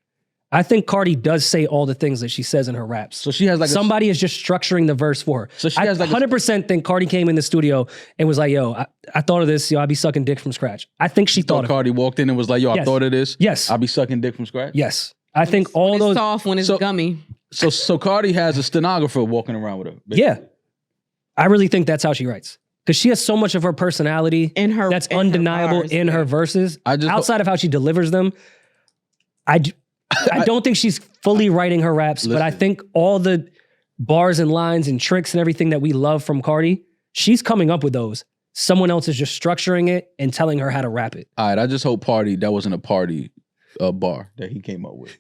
Speaker 1: I think Cardi does say all the things that she says in her raps.
Speaker 2: So she has like
Speaker 1: somebody is just structuring the verse for her.
Speaker 2: So she has
Speaker 1: I
Speaker 2: like
Speaker 1: 100% think Cardi came in the studio and was like, yo, I thought of this, yo, I'd be sucking dick from scratch. I think she thought of
Speaker 2: Cardi walked in and was like, yo, I thought of this.
Speaker 1: Yes.
Speaker 2: I'll be sucking dick from scratch.
Speaker 1: Yes. I think all
Speaker 4: when
Speaker 1: those.
Speaker 4: It's soft when it's gummy.
Speaker 2: So Cardi has a stenographer walking around with her. Basically.
Speaker 1: Yeah. I really think that's how she writes. Because she has so much of her personality
Speaker 4: in her
Speaker 1: that's undeniable in her verses. Outside of how she delivers them, I don't think she's fully writing her raps, but I think all the bars and lines and tricks and everything that we love from Cardi, she's coming up with those. Someone else is just structuring it and telling her how to rap it.
Speaker 2: All right, I just hope that wasn't a party bar that he came up with.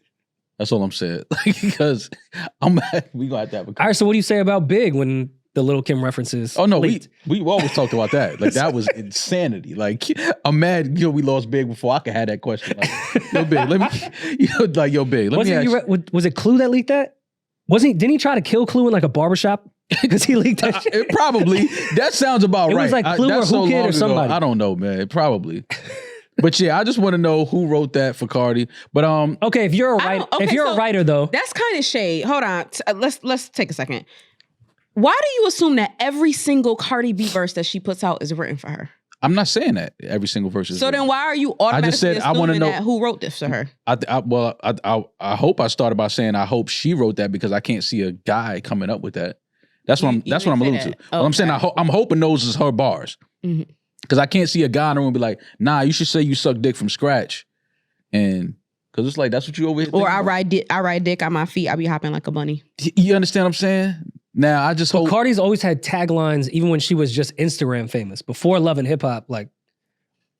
Speaker 2: That's all I'm saying. Because I'm mad. We gonna have to have a.
Speaker 1: All right, so what do you say about Big when the Lil' Kim references?
Speaker 2: Oh no, we always talked about that. Like that was insanity. Like I'm mad. We lost Big before I could have that question. Like, yo, Big, let me. Yo, Big, let me ask.
Speaker 1: Was it Clue that leaked that? Didn't he try to kill Clue in like a barbershop? Because he leaked that shit.
Speaker 2: It probably. That sounds about right.
Speaker 1: It was like Clue or Who Kid or somebody.
Speaker 2: I don't know, man. Probably. But yeah, I just want to know who wrote that for Cardi. But
Speaker 1: okay, if you're a writer, a writer though,
Speaker 4: that's kind of shade. Hold on, let's take a second. Why do you assume that every single Cardi B verse that she puts out is written for her?
Speaker 2: I'm not saying that every single verse is.
Speaker 4: So
Speaker 2: written.
Speaker 4: Then why are you automatically assuming
Speaker 2: I want to know
Speaker 4: that who wrote this for her?
Speaker 2: I hope I started by saying I hope she wrote that because I can't see a guy coming up with that. That's what I'm alluding to. Well, I'm saying I'm hoping those is her bars. Mm-hmm. Because I can't see a guy in the room be like, nah, you should say you suck dick from scratch. And because it's like, that's what you over here
Speaker 4: Or I ride dick on my feet. I be hopping like a bunny.
Speaker 2: You understand what I'm saying? Now, I just hope.
Speaker 1: Cardi's always had taglines, even when she was just Instagram famous. Before Love and Hip Hop, like,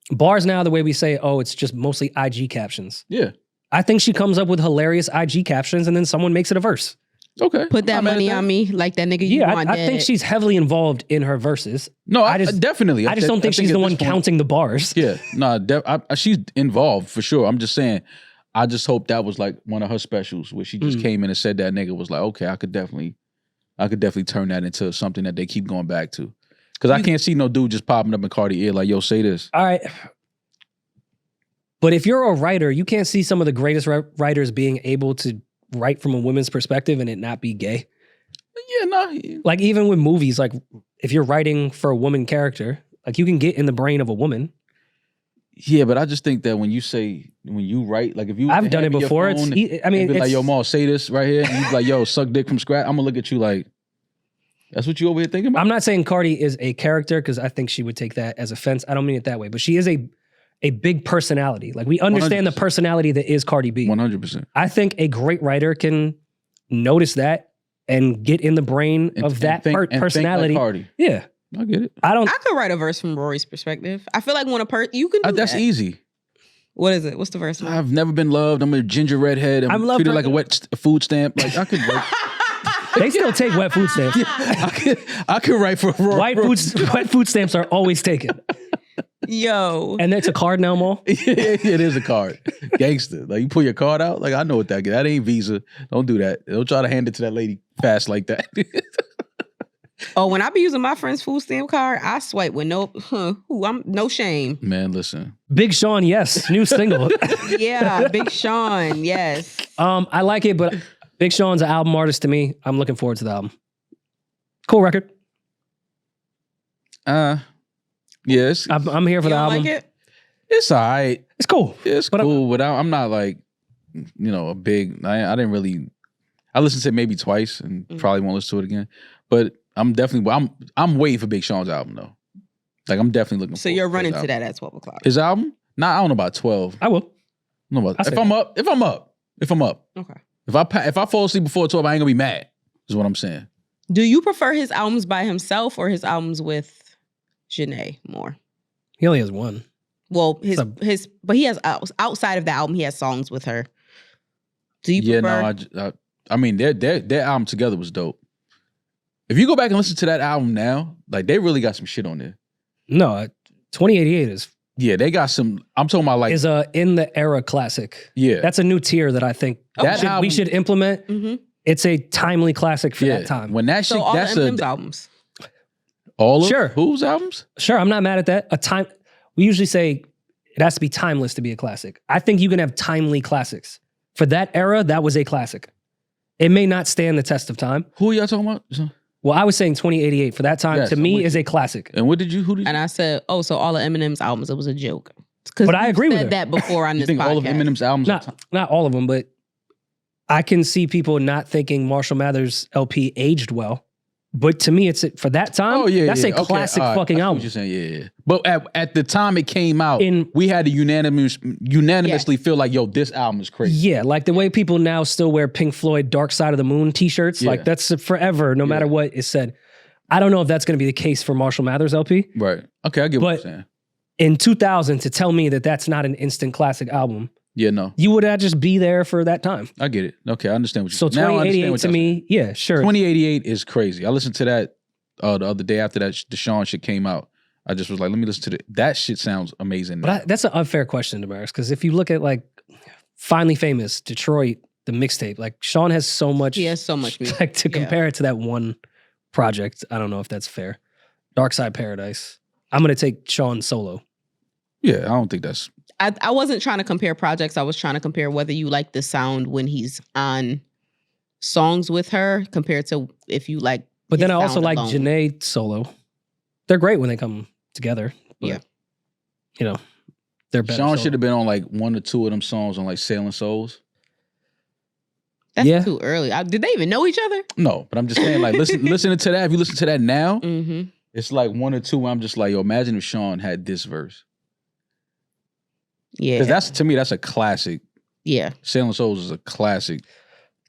Speaker 1: bars now, the way we say, oh, it's just mostly IG captions.
Speaker 2: Yeah.
Speaker 1: I think she comes up with hilarious IG captions and then someone makes it a verse.
Speaker 2: Okay.
Speaker 4: Put that money on me like that nigga you want.
Speaker 1: I think she's heavily involved in her verses.
Speaker 2: No, definitely.
Speaker 1: I just don't think she's the one counting the bars.
Speaker 2: Yeah, no, she's involved for sure. I'm just saying, I just hope that was like one of her specials where she just came in and said that nigga was like, okay, I could definitely turn that into something that they keep going back to. Because I can't see no dude just popping up in Cardi ear like, yo, say this.
Speaker 1: All right. But if you're a writer, you can't see some of the greatest writers being able to write from a woman's perspective and it not be gay.
Speaker 2: Yeah, no.
Speaker 1: Like even with movies, like if you're writing for a woman character, like you can get in the brain of a woman.
Speaker 2: Yeah, but I just think that when you write, like if you
Speaker 1: I've done it before. It's
Speaker 2: like, yo, Ma, say this right here, and you be like, yo, suck dick from scratch. I'm gonna look at you like, that's what you over here thinking about?
Speaker 1: I'm not saying Cardi is a character because I think she would take that as offense. I don't mean it that way, but she is a big personality. Like we understand 100%. The personality that is Cardi B.
Speaker 2: 100%.
Speaker 1: I think a great writer can notice that and get in the brain of that personality.
Speaker 2: Think like Cardi.
Speaker 1: Yeah.
Speaker 2: I get it.
Speaker 4: I could write a verse from Rory's perspective. I feel like when you can do
Speaker 2: that's easy.
Speaker 4: What is it? What's the verse?
Speaker 2: I've never been loved. I'm a ginger redhead. I'm treated like a wet food stamp. Like I could write.
Speaker 1: They still take wet food stamps.
Speaker 2: Yeah, I could write for Rory.
Speaker 1: Wet food stamps are always taken.
Speaker 4: Yo.
Speaker 1: And it's a card now, Mo?
Speaker 2: It is a card. Gangster. Like you pull your card out. Like I know what that is. That ain't Visa. Don't do that. Don't try to hand it to that lady fast like that.
Speaker 4: Oh, when I be using my friend's food stamp card, I swipe with I'm no shame.
Speaker 2: Man, listen.
Speaker 1: Big Sean, yes. New single.
Speaker 4: Yeah, Big Sean, yes.
Speaker 1: I like it, but Big Sean's an album artist to me. I'm looking forward to the album. Cool record.
Speaker 2: Yes.
Speaker 1: I'm here for the album.
Speaker 4: Like it?
Speaker 2: It's all right.
Speaker 1: It's cool.
Speaker 2: It's cool, but I'm not like, a big, I didn't really, I listened to it maybe twice and probably won't listen to it again. But I'm waiting for Big Sean's album though. Like I'm definitely looking.
Speaker 4: So you're running to that at 12 o'clock.
Speaker 2: His album? Nah, I don't know about 12.
Speaker 1: I will.
Speaker 2: No, if I'm up.
Speaker 4: Okay.
Speaker 2: If I fall asleep before 12, I ain't gonna be mad. Is what I'm saying.
Speaker 4: Do you prefer his albums by himself or his albums with Janae more?
Speaker 1: He only has one.
Speaker 4: Well, but he has outside of the album, he has songs with her. Do you prefer?
Speaker 2: No, I mean their album together was dope. If you go back and listen to that album now, like they really got some shit on there.
Speaker 1: No, 2088 is.
Speaker 2: Yeah, they got some. I'm talking about like
Speaker 1: is a in the era classic.
Speaker 2: Yeah,
Speaker 1: that's a new tier that I think we should implement. Mm-hmm. It's a timely classic for that time.
Speaker 2: When that shit,
Speaker 4: all
Speaker 2: that's
Speaker 4: Eminem's albums.
Speaker 2: All of whose albums?
Speaker 1: Sure, I'm not mad at that. We usually say it has to be timeless to be a classic. I think you can have timely classics for that era, that was a classic. It may not stand the test of time.
Speaker 2: Who are y'all talking about?
Speaker 1: Well, I was saying 2088 for that time,
Speaker 2: Yes,
Speaker 1: to me, is a classic.
Speaker 2: And who did you?
Speaker 4: And I said, oh, so all of Eminem's albums, it was a joke.
Speaker 1: But I agree with her.
Speaker 4: said that before on
Speaker 2: You
Speaker 4: this
Speaker 2: think
Speaker 4: podcast.
Speaker 2: all of Eminem's albums?
Speaker 1: Not all of them, but I can see people not thinking Marshall Mathers LP aged well. But to me, it's for that time. That's a classic fucking album.
Speaker 2: What you're saying, yeah. But at the time it came out, we had to unanimously feel like, yo, this album is crazy.
Speaker 1: Yeah, like the way people now still wear Pink Floyd Dark Side of the Moon t-shirts. Like that's forever, no matter what is said. I don't know if that's going to be the case for Marshall Mathers LP.
Speaker 2: Right. Okay, I get what you're saying.
Speaker 1: In 2000, to tell me that that's not an instant classic album,
Speaker 2: yeah, no,
Speaker 1: you would just be there for that time.
Speaker 2: I get it. Okay, I understand what you're
Speaker 1: saying. So 2088 to me, yeah, sure.
Speaker 2: 2088 is crazy. I listened to that the other day after that Deshaun shit came out. I just was like, let me listen to that shit sounds amazing.
Speaker 1: But that's an unfair question, Demaris, because if you look at like Finally Famous, Detroit, the mixtape, like Sean has so much.
Speaker 4: He has so much music.
Speaker 1: Like to compare it to that one project, I don't know if that's fair. Dark Side Paradise. I'm going to take Sean solo.
Speaker 2: Yeah, I don't think that's...
Speaker 4: I wasn't trying to compare projects. I was trying to compare whether you like the sound when he's on songs with her compared to if you like.
Speaker 1: But then I also like Janae solo. They're great when they come together. But, you know, they're better.
Speaker 2: Sean should have been on like one or two of them songs on like Sailing Souls.
Speaker 4: That's too early. Did they even know each other?
Speaker 2: No, but I'm just saying, like, listening to that, if you listen to that now, it's like one or two where I'm just like, yo, imagine if Sean had this verse. Yeah. Because to me, that's a classic.
Speaker 4: Yeah.
Speaker 2: Sailing Souls is a classic.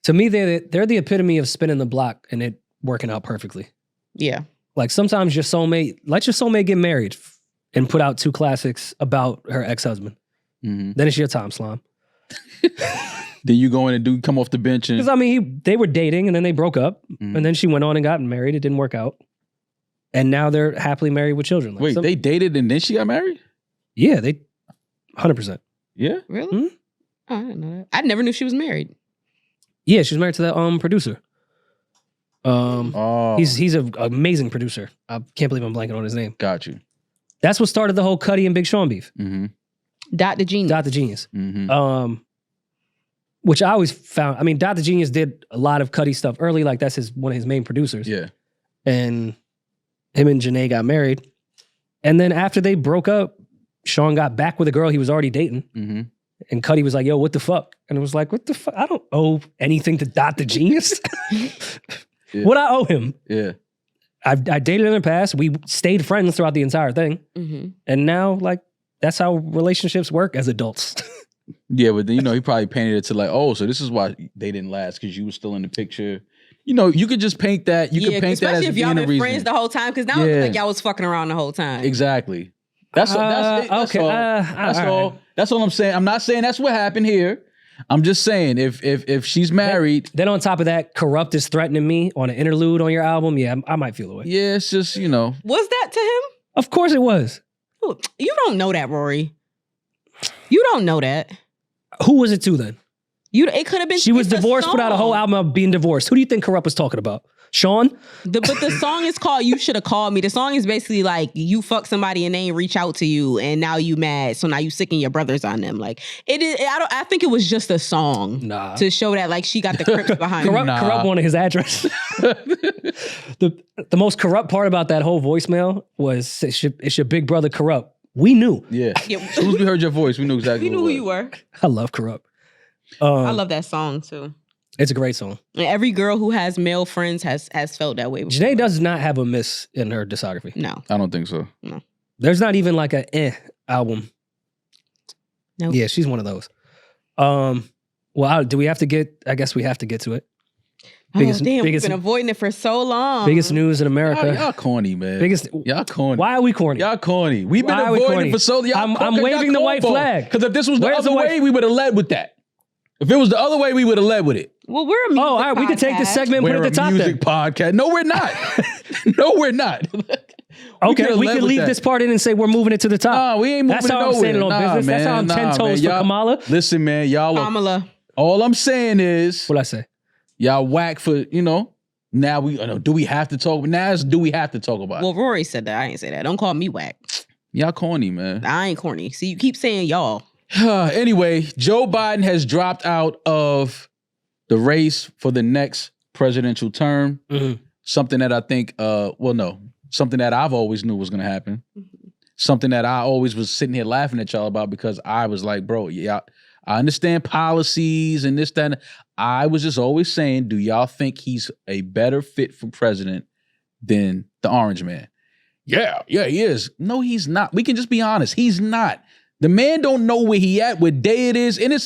Speaker 1: To me, they're the epitome of spinning the block and it working out perfectly.
Speaker 4: Yeah.
Speaker 1: Like sometimes let your soulmate get married and put out two classics about her ex-husband. Then it's your time, Slime.
Speaker 2: Then you go in and come off the bench and...
Speaker 1: Because I mean, they were dating and then they broke up and then she went on and got married. It didn't work out. And now they're happily married with children. Like
Speaker 2: wait, they dated and then she got married?
Speaker 1: Yeah, they 100%.
Speaker 2: Yeah?
Speaker 4: Really? Oh, I didn't know that. I never knew she was married.
Speaker 1: Yeah, she was married to that producer. He's an amazing producer. I can't believe I'm blanking on his name.
Speaker 2: Got you.
Speaker 1: That's what started the whole Cudi and Big Sean beef.
Speaker 4: Dr. Genius.
Speaker 1: Which I always found, I mean, Dr. Genius did a lot of Cudi stuff early, like that's one of his main producers.
Speaker 2: Yeah.
Speaker 1: And him and Janae got married. And then after they broke up, Sean got back with a girl he was already dating. And Cudi was like, yo, what the fuck? And it was like, what the fuck? I don't owe anything to Dr. Genius. What I owe him?
Speaker 2: Yeah.
Speaker 1: I dated in the past. We stayed friends throughout the entire thing. And now, like, that's how relationships work as adults.
Speaker 2: Yeah, but then, you know, he probably painted it to like, oh, so this is why they didn't last because you were still in the picture. You know, you could just paint that. You could paint that as
Speaker 4: especially if y'all been friends the whole time, because now it's like y'all was fucking around the whole time.
Speaker 2: Exactly. That's okay. That's all. That's all I'm saying. I'm not saying that's what happened here. I'm just saying if she's married.
Speaker 1: Then on top of that, Corrupt is threatening me on an interlude on your album. Yeah, I might feel away.
Speaker 2: Yeah, it's just, you know.
Speaker 4: Was that to him?
Speaker 1: Of course it was.
Speaker 4: You don't know that, Rory. You don't know that.
Speaker 1: Who was it to then?
Speaker 4: It could have been.
Speaker 1: She was divorced, put out a whole album of being divorced. Who do you think Corrupt was talking about? Sean?
Speaker 4: But the song is called You Should Have Called Me. The song is basically like you fuck somebody and they ain't reach out to you and now you mad. So now you sicking your brothers on them. Like it is. I think it was just a song to show that like she got the Crips behind her.
Speaker 1: Corrupt wanted his address. The most corrupt part about that whole voicemail was it's your big brother Corrupt. We knew.
Speaker 2: Yeah. As soon as we heard your voice, we knew exactly
Speaker 4: who you were.
Speaker 1: I love Corrupt.
Speaker 4: I love that song too.
Speaker 1: It's a great song.
Speaker 4: And every girl who has male friends has felt that way before.
Speaker 1: Janae does not have a miss in her discography.
Speaker 4: No.
Speaker 2: I don't think so.
Speaker 4: No.
Speaker 1: There's not even like a album.
Speaker 4: No.
Speaker 1: Yeah, she's one of those. Well, do we have to get, I guess we have to get to it.
Speaker 4: We've been avoiding it for so long.
Speaker 1: Biggest news in America.
Speaker 2: Y'all corny, man. Y'all corny.
Speaker 1: Why are we corny?
Speaker 2: Y'all corny. We've been avoiding it for so long.
Speaker 1: I'm waving the white flag.
Speaker 2: Because if this was the other way, we would have led with that. If it was the other way, we would have led with it.
Speaker 4: Well, we're a music
Speaker 1: all right, we can take this segment and put it at the top.
Speaker 2: We're a music podcast. No, we're not. No, we're not.
Speaker 1: Okay, we can leave this part in and say we're moving it to the top.
Speaker 2: Nah, we ain't moving it nowhere.
Speaker 1: That's how I'm saying it on business. That's how I'm 10 toes for Kamala.
Speaker 2: Listen, man, y'all
Speaker 4: Kamala.
Speaker 2: All I'm saying is...
Speaker 1: What'd I say?
Speaker 2: Y'all whack for, you know... Now do we have to talk? Now do we have to talk about it?
Speaker 4: Well, Rory said that. I ain't say that. Don't call me whack.
Speaker 2: Y'all corny, man.
Speaker 4: I ain't corny. See, you keep saying y'all.
Speaker 2: Anyway, Joe Biden has dropped out of the race for the next presidential term.
Speaker 1: Mm-hmm.
Speaker 2: Something that I think, something that I've always knew was going to happen. Something that I always was sitting here laughing at y'all about because I was like, bro, yeah, I understand policies and this, that. And I was just always saying, do y'all think he's a better fit for president than the Orange Man? Yeah, he is. No, he's not. We can just be honest. He's not. The man don't know where he at, what day it is. And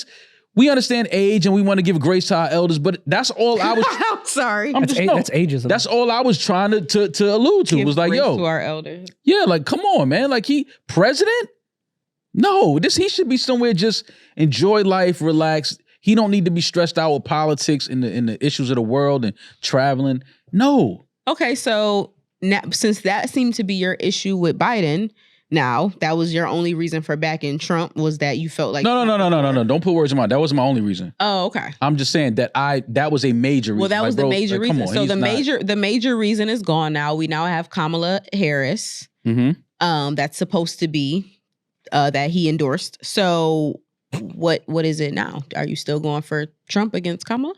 Speaker 2: we understand age and we want to give grace to our elders, but that's all I was.
Speaker 4: I'm sorry.
Speaker 1: That's ageism.
Speaker 2: That's all I was trying to allude to.
Speaker 4: Give
Speaker 2: Was like,
Speaker 4: grace
Speaker 2: yo,
Speaker 4: to our elders.
Speaker 2: yeah, like, come on, man. Like, he president? No, he should be somewhere just enjoy life, relax. He don't need to be stressed out with politics and the issues of the world and traveling. No.
Speaker 4: Okay, so now, since that seemed to be your issue with Biden, now that was your only reason for backing Trump, was that you felt like
Speaker 2: No. Don't put words in my mouth. That wasn't my only reason.
Speaker 4: Oh, okay.
Speaker 2: I'm just saying that was a major reason.
Speaker 4: Well, that was the major reason.
Speaker 2: On,
Speaker 4: so the major reason is gone now. We now have Kamala Harris. That's supposed to be that he endorsed. So what is it now? Are you still going for Trump against Kamala?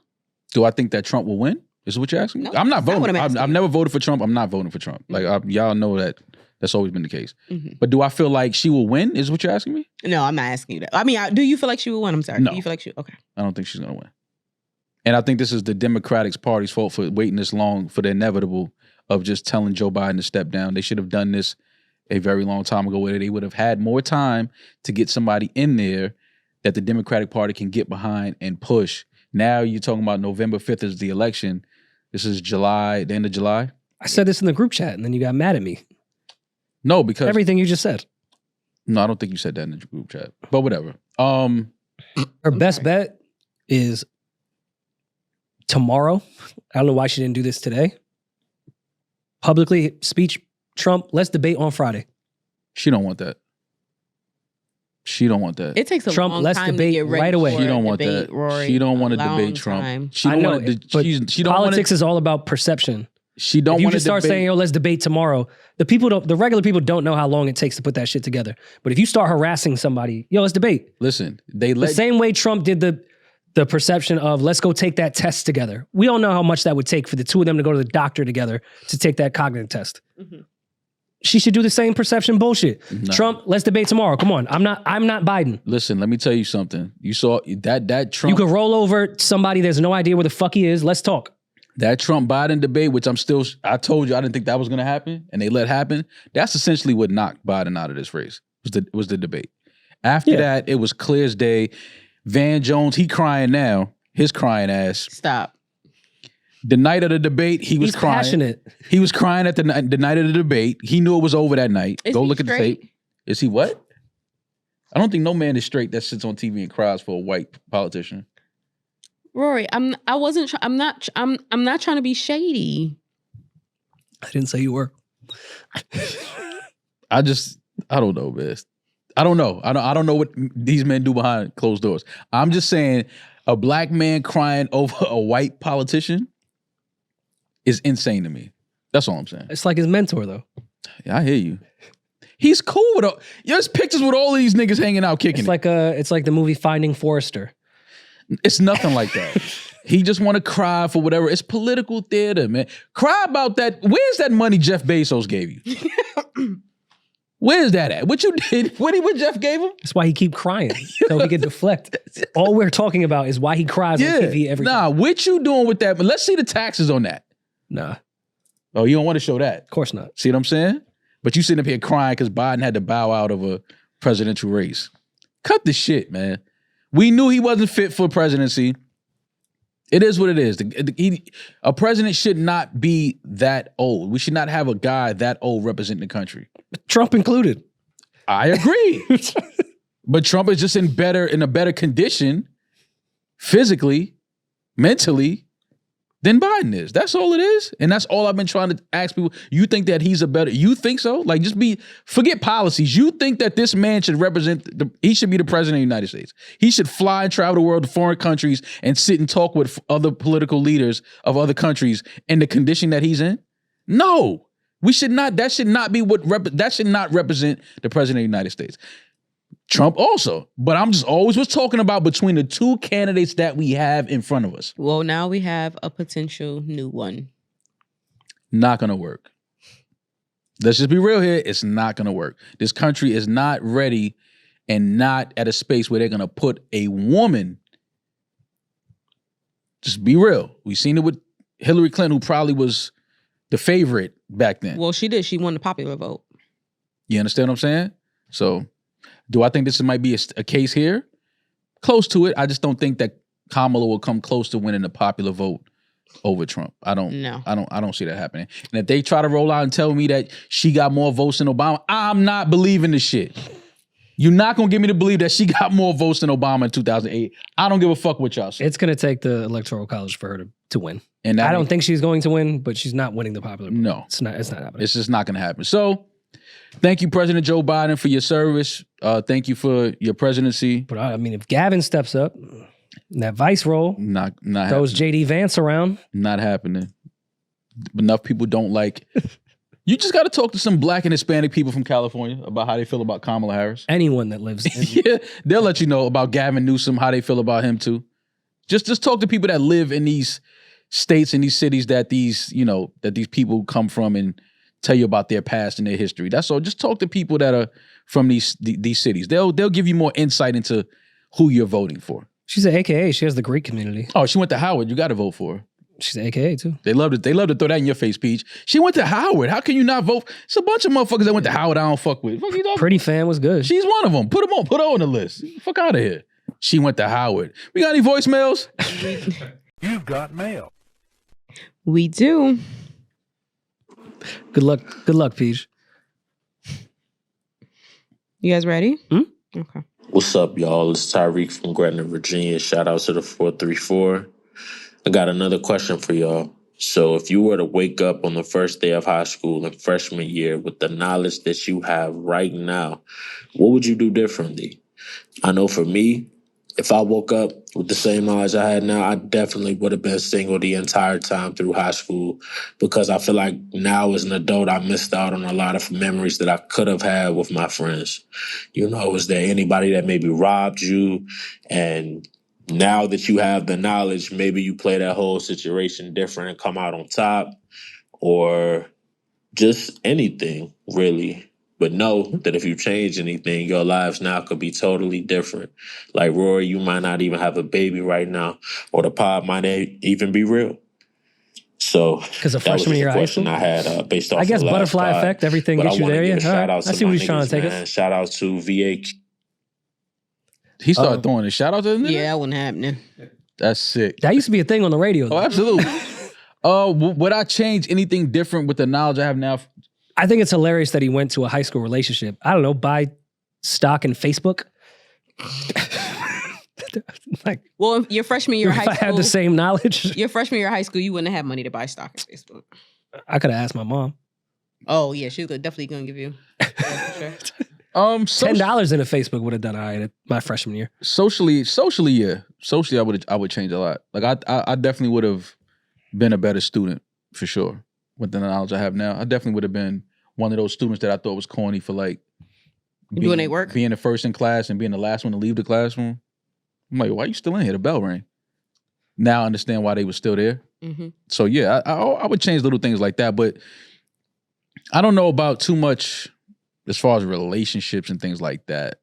Speaker 2: Do I think that Trump will win? Is what you're asking me?
Speaker 4: No,
Speaker 2: I'm not voting.
Speaker 4: I've
Speaker 2: never voted for Trump. I'm not voting for Trump. Like, y'all know that. That's always been the case.
Speaker 4: Mm-hmm.
Speaker 2: But do I feel like she will win? Is what you're asking me?
Speaker 4: No, I'm not asking you that. I mean, do you feel like she will win? I'm sorry.
Speaker 2: No.
Speaker 4: Do you feel like she? Okay.
Speaker 2: I don't think she's going to win. And I think this is the Democratic Party's fault for waiting this long for the inevitable of just telling Joe Biden to step down. They should have done this a very long time ago where they would have had more time to get somebody in there that the Democratic Party can get behind and push. Now you're talking about November 5th is the election. This is July, the end of July.
Speaker 1: I said this in the group chat and then you got mad at me.
Speaker 2: No, because
Speaker 1: everything you just said.
Speaker 2: No, I don't think you said that in the group chat. But whatever.
Speaker 1: Her best bet is tomorrow. I don't know why she didn't do this today. Publicly speech Trump, let's debate on Friday.
Speaker 2: She don't want that. She don't want that.
Speaker 4: It takes a
Speaker 1: Trump,
Speaker 4: long
Speaker 1: let's
Speaker 4: time
Speaker 1: debate
Speaker 4: to get ready
Speaker 1: right away.
Speaker 4: for
Speaker 2: She don't want
Speaker 4: debate,
Speaker 2: that.
Speaker 4: Rory.
Speaker 2: She don't want to
Speaker 4: Long
Speaker 2: debate Trump.
Speaker 4: time.
Speaker 2: She
Speaker 1: I
Speaker 2: don't
Speaker 1: know,
Speaker 2: want to.
Speaker 1: but
Speaker 2: She don't
Speaker 1: politics
Speaker 2: wanna,
Speaker 1: is all about perception.
Speaker 2: She don't
Speaker 1: if you
Speaker 2: want to
Speaker 1: just start
Speaker 2: debate.
Speaker 1: saying, yo, let's debate tomorrow, the regular people don't know how long it takes to put that shit together. But if you start harassing somebody, yo, let's debate.
Speaker 2: Listen,
Speaker 1: The same way Trump did the perception of let's go take that test together. We don't know how much that would take for the two of them to go to the doctor together to take that cognitive test. Mm-hmm. She should do the same perception bullshit. No. Trump, let's debate tomorrow. Come on. I'm not Biden.
Speaker 2: Listen, let me tell you something. You saw that Trump.
Speaker 1: You could roll over somebody, there's no idea where the fuck he is. Let's talk.
Speaker 2: That Trump-Biden debate, which I told you I didn't think that was going to happen, and they let happen, that's essentially what knocked Biden out of this race, was the debate. After that, it was clear as day. Van Jones, he crying now, his crying ass.
Speaker 4: Stop.
Speaker 2: The night of the debate, he's crying.
Speaker 1: Passionate.
Speaker 2: He was crying at the night of the debate. He knew it was over that night. Go look at the tape. Is he what? I don't think no man is straight that sits on TV and cries for a white politician.
Speaker 4: Rory, I'm not trying to be shady.
Speaker 1: I didn't say you were.
Speaker 2: I don't know, man. I don't know. I don't know what these men do behind closed doors. I'm just saying a black man crying over a white politician is insane to me. That's all I'm saying.
Speaker 1: It's like his mentor, though.
Speaker 2: Yeah, I hear you. He's cool with all. There's pictures with all of these niggas hanging out kicking
Speaker 1: It's like the movie Finding Forrester.
Speaker 2: It's nothing like that. He just want to cry for whatever. It's political theater, man. Cry about that. Where's that money Jeff Bezos gave you? Where's that at? What you did? What Jeff gave him?
Speaker 1: That's why he keep crying, so he can deflect. All we're talking about is why he cries on TV every time.
Speaker 2: What you doing with that? But let's see the taxes on that.
Speaker 1: Nah.
Speaker 2: Oh, you don't want to show that?
Speaker 1: Of course not.
Speaker 2: See what I'm saying? But you sitting up here crying because Biden had to bow out of a presidential race. Cut the shit, man. We knew he wasn't fit for presidency. It is what it is. A president should not be that old. We should not have a guy that old representing the country.
Speaker 1: Trump included.
Speaker 2: I agree. But Trump is just in a better condition, physically, mentally, than Biden is. That's all it is. And that's all I've been trying to ask people. You think that you think so? Like, forget policies. You think that this man should he should be the president of the United States. He should fly and travel the world to foreign countries and sit and talk with other political leaders of other countries in the condition that he's in? No. That should not represent the president of the United States. Trump also. But I'm just always was talking about between the two candidates that we have in front of us.
Speaker 4: Well, now we have a potential new one.
Speaker 2: Not gonna work. Let's just be real here. It's not gonna work. This country is not ready and not at a space where they're gonna put a woman. Just be real. We've seen it with Hillary Clinton, who probably was the favorite back then.
Speaker 4: Well, she did. She won the popular vote.
Speaker 2: You understand what I'm saying? So, do I think this might be a case here? Close to it. I just don't think that Kamala will come close to winning the popular vote over Trump. I don't see that happening. And if they try to roll out and tell me that she got more votes than Obama, I'm not believing the shit. You're not gonna get me to believe that she got more votes than Obama in 2008. I don't give a fuck what y'all say.
Speaker 1: It's gonna take the Electoral College for her to win. And I don't think she's going to win, but she's not winning the popular vote.
Speaker 2: No.
Speaker 1: It's not happening.
Speaker 2: It's just not gonna happen. So, thank you, President Joe Biden, for your service. Thank you for your presidency.
Speaker 1: But I mean, if Gavin steps up, that vice role,
Speaker 2: not
Speaker 1: throws
Speaker 2: happening.
Speaker 1: JD Vance around.
Speaker 2: Not happening. Enough people don't like. You just got to talk to some Black and Hispanic people from California about how they feel about Kamala Harris.
Speaker 1: Anyone that lives in
Speaker 2: Yeah, they'll let you know about Gavin Newsom, how they feel about him too. Just talk to people that live in these states and these cities that these people come from and tell you about their past and their history. That's all. Just talk to people that are from these cities. They'll give you more insight into who you're voting for.
Speaker 1: She's an AKA. She has the Greek community.
Speaker 2: Oh, she went to Howard. You got to vote for her.
Speaker 1: She's an AKA too.
Speaker 2: They love to throw that in your face, Peach. She went to Howard. How can you not vote? It's a bunch of motherfuckers that went to Howard I don't fuck with. Fuck you talking?
Speaker 1: Pretty Fan was good.
Speaker 2: She's one of them. Put her on the list. Fuck out of here. She went to Howard. We got any voicemails?
Speaker 6: You've got mail.
Speaker 4: We do.
Speaker 1: Good luck, Peach.
Speaker 4: You guys ready? Okay.
Speaker 7: What's up, y'all? It's Tyreek from Gretna, Virginia. Shout out to the 434. I got another question for y'all. So if you were to wake up on the first day of high school in freshman year with the knowledge that you have right now, what would you do differently? I know for me, if I woke up with the same knowledge I had now, I definitely would have been single the entire time through high school, because I feel like now as an adult, I missed out on a lot of memories that I could have had with my friends. You know, is there anybody that maybe robbed you? And now that you have the knowledge, maybe you play that whole situation different and come out on top, or just anything, really. But know that if you change anything, your lives now could be totally different. Like Rory, you might not even have a baby right now, or the pod might even be real. So
Speaker 1: because of freshman year high school,
Speaker 7: I had based off.
Speaker 1: I guess butterfly
Speaker 7: pod,
Speaker 1: effect, everything gets you there. Yeah,
Speaker 7: shout out
Speaker 1: I see
Speaker 7: to
Speaker 1: what
Speaker 7: my
Speaker 1: he's trying to take
Speaker 7: man.
Speaker 1: us.
Speaker 7: Shout out to VA.
Speaker 2: He started throwing a shout out to them.
Speaker 4: Yeah, that wasn't happening.
Speaker 2: That's sick.
Speaker 1: That used to be a thing on the radio.
Speaker 2: Oh, absolutely. Would I change anything different with the knowledge I have now?
Speaker 1: I think it's hilarious that he went to a high school relationship. I don't know, buy stock in Facebook. Like,
Speaker 4: well, your freshman year of high
Speaker 1: if I
Speaker 4: school,
Speaker 1: had the same knowledge,
Speaker 4: your freshman year of high school, you wouldn't have money to buy stock in Facebook.
Speaker 1: I could have asked my mom.
Speaker 4: Oh yeah, she's definitely gonna give you. Yeah, for sure.
Speaker 1: $10 in a Facebook would have done all right at my freshman year.
Speaker 2: Socially, yeah. Socially, I would change a lot. Like I definitely would have been a better student for sure. With the knowledge I have now, I definitely would have been one of those students that I thought was corny for like
Speaker 4: doing their work,
Speaker 2: being the first in class and being the last one to leave the classroom. I'm like, why are you still in here? The bell rang. Now I understand why they were still there.
Speaker 4: Mm-hmm.
Speaker 2: So yeah, I would change little things like that, but I don't know about too much as far as relationships and things like that.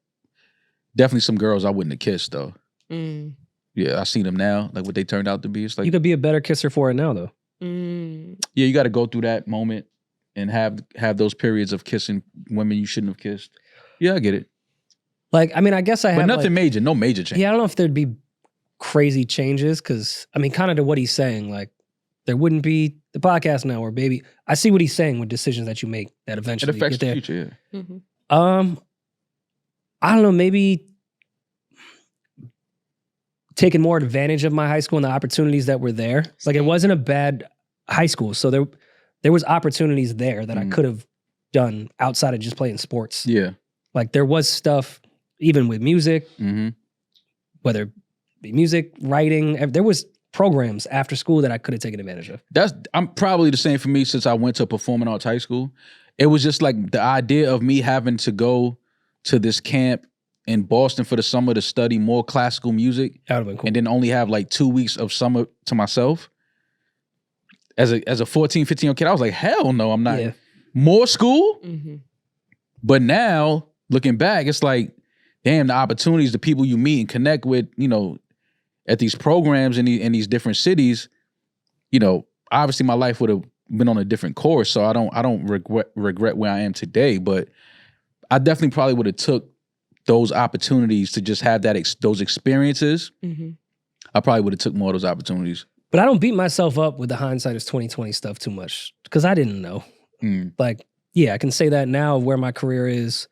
Speaker 2: Definitely some girls I wouldn't have kissed though.
Speaker 4: Mm.
Speaker 2: Yeah, I see them now, like what they turned out to be. It's like
Speaker 1: You could be a better kisser for it now, though.
Speaker 2: Yeah, you got to go through that moment and have those periods of kissing women you shouldn't have kissed. Yeah, I get it.
Speaker 1: Like, I mean, I guess I have,
Speaker 2: but nothing major, no major change.
Speaker 1: Yeah, I don't know if there'd be crazy changes because, I mean, kind of to what he's saying, like, there wouldn't be the podcast now or baby. I see what he's saying with decisions that you make that eventually
Speaker 2: It affects
Speaker 1: get there.
Speaker 2: the future, yeah.
Speaker 4: Mm-hmm.
Speaker 1: I don't know, maybe taking more advantage of my high school and the opportunities that were there. Like, it wasn't a bad high school, so there was opportunities there that I could have done outside of just playing sports.
Speaker 2: Yeah.
Speaker 1: Like, there was stuff, even with music, whether it be music, writing, there was programs after school that I could have taken advantage of.
Speaker 2: I'm probably the same for me since I went to performing arts high school. It was just like the idea of me having to go to this camp in Boston for the summer to study more classical music,
Speaker 1: That would have been cool.
Speaker 2: and then only have like 2 weeks of summer to myself. As a 14, 15-year-old kid, I was like, hell no, I'm not.
Speaker 1: Yeah.
Speaker 2: More school?
Speaker 4: Mhm.
Speaker 2: But now, looking back, it's like, damn, the opportunities, the people you meet and connect with, you know, at these programs in these different cities, you know, obviously my life would have been on a different course, so I don't regret where I am today, but I definitely probably would have took those opportunities to just have those experiences.
Speaker 4: Mhm.
Speaker 2: I probably would have took more of those opportunities.
Speaker 1: But I don't beat myself up with the hindsight is 2020 stuff too much because I didn't know. Like, yeah, I can say that now of where my career is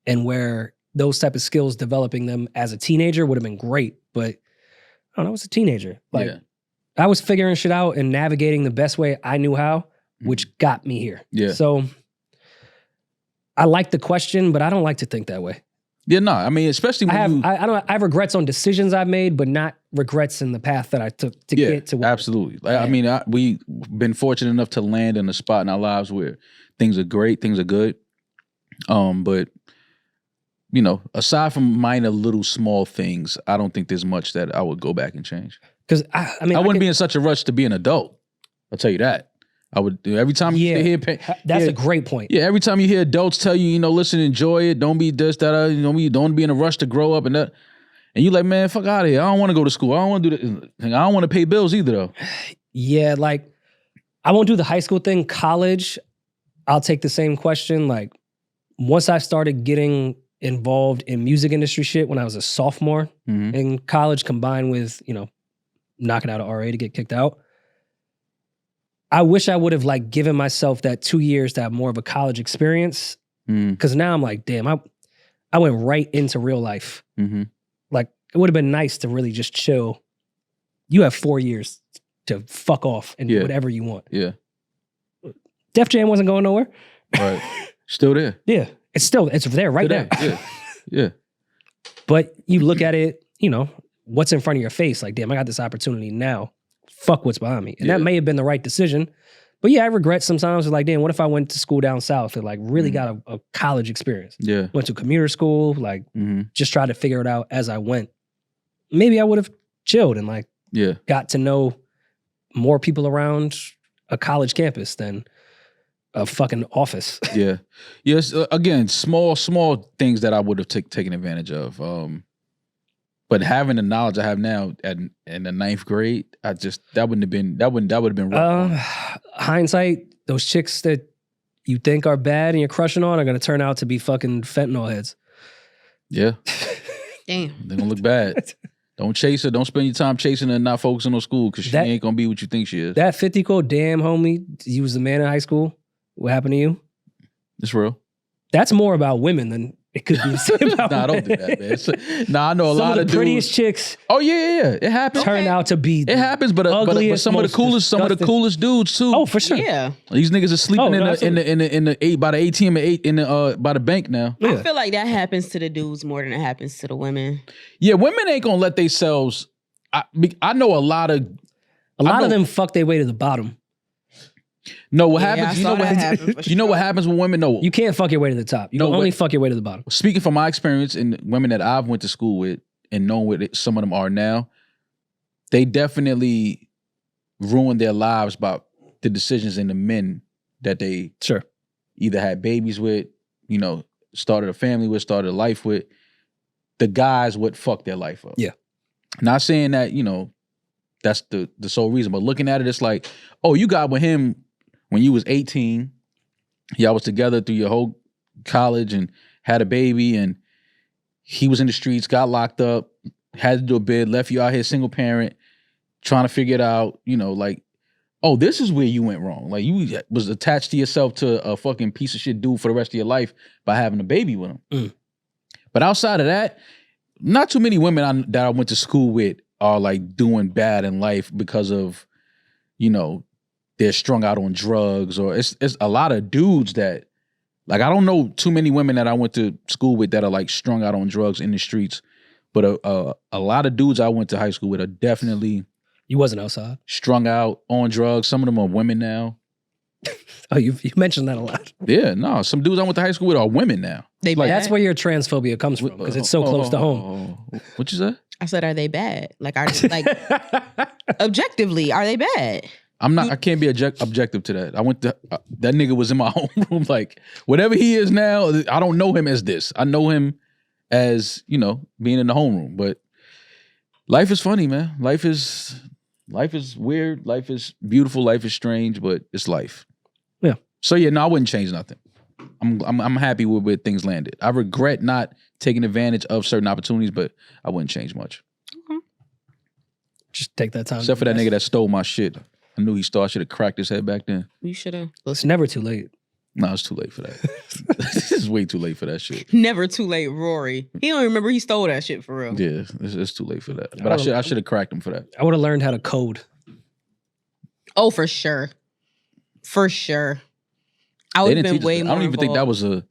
Speaker 1: and where those type of skills, developing them as a teenager would have been great. But I don't know, I was a teenager. Like,
Speaker 2: Yeah.
Speaker 1: I was figuring shit out and navigating the best way I knew how, which got me here.
Speaker 2: Yeah.
Speaker 1: So I like the question, but I don't like to think that way.
Speaker 2: Yeah, no, I mean, especially when
Speaker 1: I have regrets on decisions I've made, but not regrets in the path that I took to get to where.
Speaker 2: absolutely. Like, I mean, we've been fortunate enough to land in a spot in our lives where things are great, things are good. But you know, aside from minor little small things, I don't think there's much that I would go back and change.
Speaker 1: Because I
Speaker 2: wouldn't be in such a rush to be an adult. I'll tell you that. I would every time you hear
Speaker 1: that's a great point.
Speaker 2: Yeah, every time you hear adults tell you, you know, listen, enjoy it, don't be this, that, don't be in a rush to grow up and that. And you like, man, fuck out of here. I don't want to go to school. I don't want to do that. I don't want to pay bills either, though.
Speaker 1: Yeah, like I won't do the high school thing. College, I'll take the same question. Like once I started getting involved in music industry shit when I was a sophomore in college, combined with, you know, knocking out an RA to get kicked out. I wish I would have like given myself that 2 years to have more of a college experience. Because now I'm like, damn, I went right into real life. Like it would have been nice to really just chill. You have 4 years to fuck off and do whatever you want.
Speaker 2: Yeah.
Speaker 1: Def Jam wasn't going nowhere.
Speaker 2: Right. Still there.
Speaker 1: Yeah. It's there right
Speaker 2: Still
Speaker 1: now.
Speaker 2: there. Yeah.
Speaker 1: But you look at it, you know, what's in front of your face. Like, damn, I got this opportunity now. Fuck what's behind me. And that may have been the right decision. But yeah, I regret sometimes like, damn, what if I went to school down south and like really got a college experience?
Speaker 2: Yeah.
Speaker 1: Went to commuter school, like just tried to figure it out as I went. Maybe I would have chilled and like got to know more people around a college campus than a fucking office.
Speaker 2: Yeah. Yes. Again, small things that I would have taken advantage of. But having the knowledge I have now in the 9th grade, that would have been rough.
Speaker 1: Hindsight, those chicks that you think are bad and you're crushing on are gonna turn out to be fucking fentanyl heads.
Speaker 2: Yeah.
Speaker 4: Damn.
Speaker 2: They're gonna look bad. Don't chase her. Don't spend your time chasing her and not focusing on school because she ain't gonna be what you think she is.
Speaker 1: That 50 quote, damn homie, you was the man in high school. What happened to you?
Speaker 2: It's real.
Speaker 1: That's more about women than it could be said about
Speaker 2: Nah, don't do that, man. I know a lot of
Speaker 1: the prettiest
Speaker 2: dudes.
Speaker 1: chicks.
Speaker 2: Oh yeah. It happens.
Speaker 1: Turn out to be.
Speaker 2: It happens, but some of the coolest dudes too.
Speaker 1: Oh, for sure.
Speaker 4: Yeah.
Speaker 2: These niggas are sleeping in the by the ATM by the bank now.
Speaker 4: I feel like that happens to the dudes more than it happens to the women.
Speaker 2: Yeah, women ain't gonna let themselves. I know a lot of
Speaker 1: them fuck their way to the bottom.
Speaker 2: No, what happens? You know what happens? You know what happens with women? No,
Speaker 1: you can't fuck your way to the top. You can only fuck your way to the bottom.
Speaker 2: Speaking from my experience and women that I've went to school with and know what some of them are now, they definitely ruined their lives by the decisions in the men that they either had babies with, you know, started a family with, started a life with. The guys would fuck their life up.
Speaker 1: Yeah.
Speaker 2: Not saying that, you know, that's the sole reason, but looking at it, it's like, oh, you got with him when you was 18, y'all was together through your whole college and had a baby, and he was in the streets, got locked up, had to do a bid, left you out here single parent, trying to figure it out, you know, like, oh, this is where you went wrong. Like, you was attached to yourself to a fucking piece of shit dude for the rest of your life by having a baby with him. But outside of that, not too many women that I went to school with are like doing bad in life because of, you know, they're strung out on drugs, or it's a lot of dudes that, like, I don't know too many women that I went to school with that are like strung out on drugs in the streets, but a lot of dudes I went to high school with are definitely.
Speaker 1: You wasn't outside.
Speaker 2: Strung out on drugs. Some of them are women now.
Speaker 1: Oh, you mentioned that a lot.
Speaker 2: Yeah, no. Some dudes I went to high school with are women now.
Speaker 4: They
Speaker 2: Like,
Speaker 4: bad?
Speaker 1: That's where your transphobia comes from because it's so close to home.
Speaker 2: What you say?
Speaker 4: I said, are they bad? Like, objectively, are they bad?
Speaker 2: I can't be objective to that. I went to, that nigga was in my homeroom. Like, whatever he is now, I don't know him as this. I know him as, being in the homeroom. But life is funny, man. Life is weird. Life is beautiful. Life is strange, but it's life.
Speaker 1: Yeah.
Speaker 2: So yeah, no, I wouldn't change nothing. I'm happy with where things landed. I regret not taking advantage of certain opportunities, but I wouldn't change much.
Speaker 1: Just take that time.
Speaker 2: Except for that nigga that stole my shit. I knew he stole. I should have cracked his head back then.
Speaker 4: You should have.
Speaker 1: It's never too late.
Speaker 2: No, it's too late for that. It's way too late for that shit.
Speaker 4: Never too late, Rory. He don't remember he stole that shit for real.
Speaker 2: Yeah, it's too late for that. But I should have cracked him for that.
Speaker 1: I would have learned how to code.
Speaker 4: Oh, for sure. For sure. I would have been way more
Speaker 2: I don't even think that was an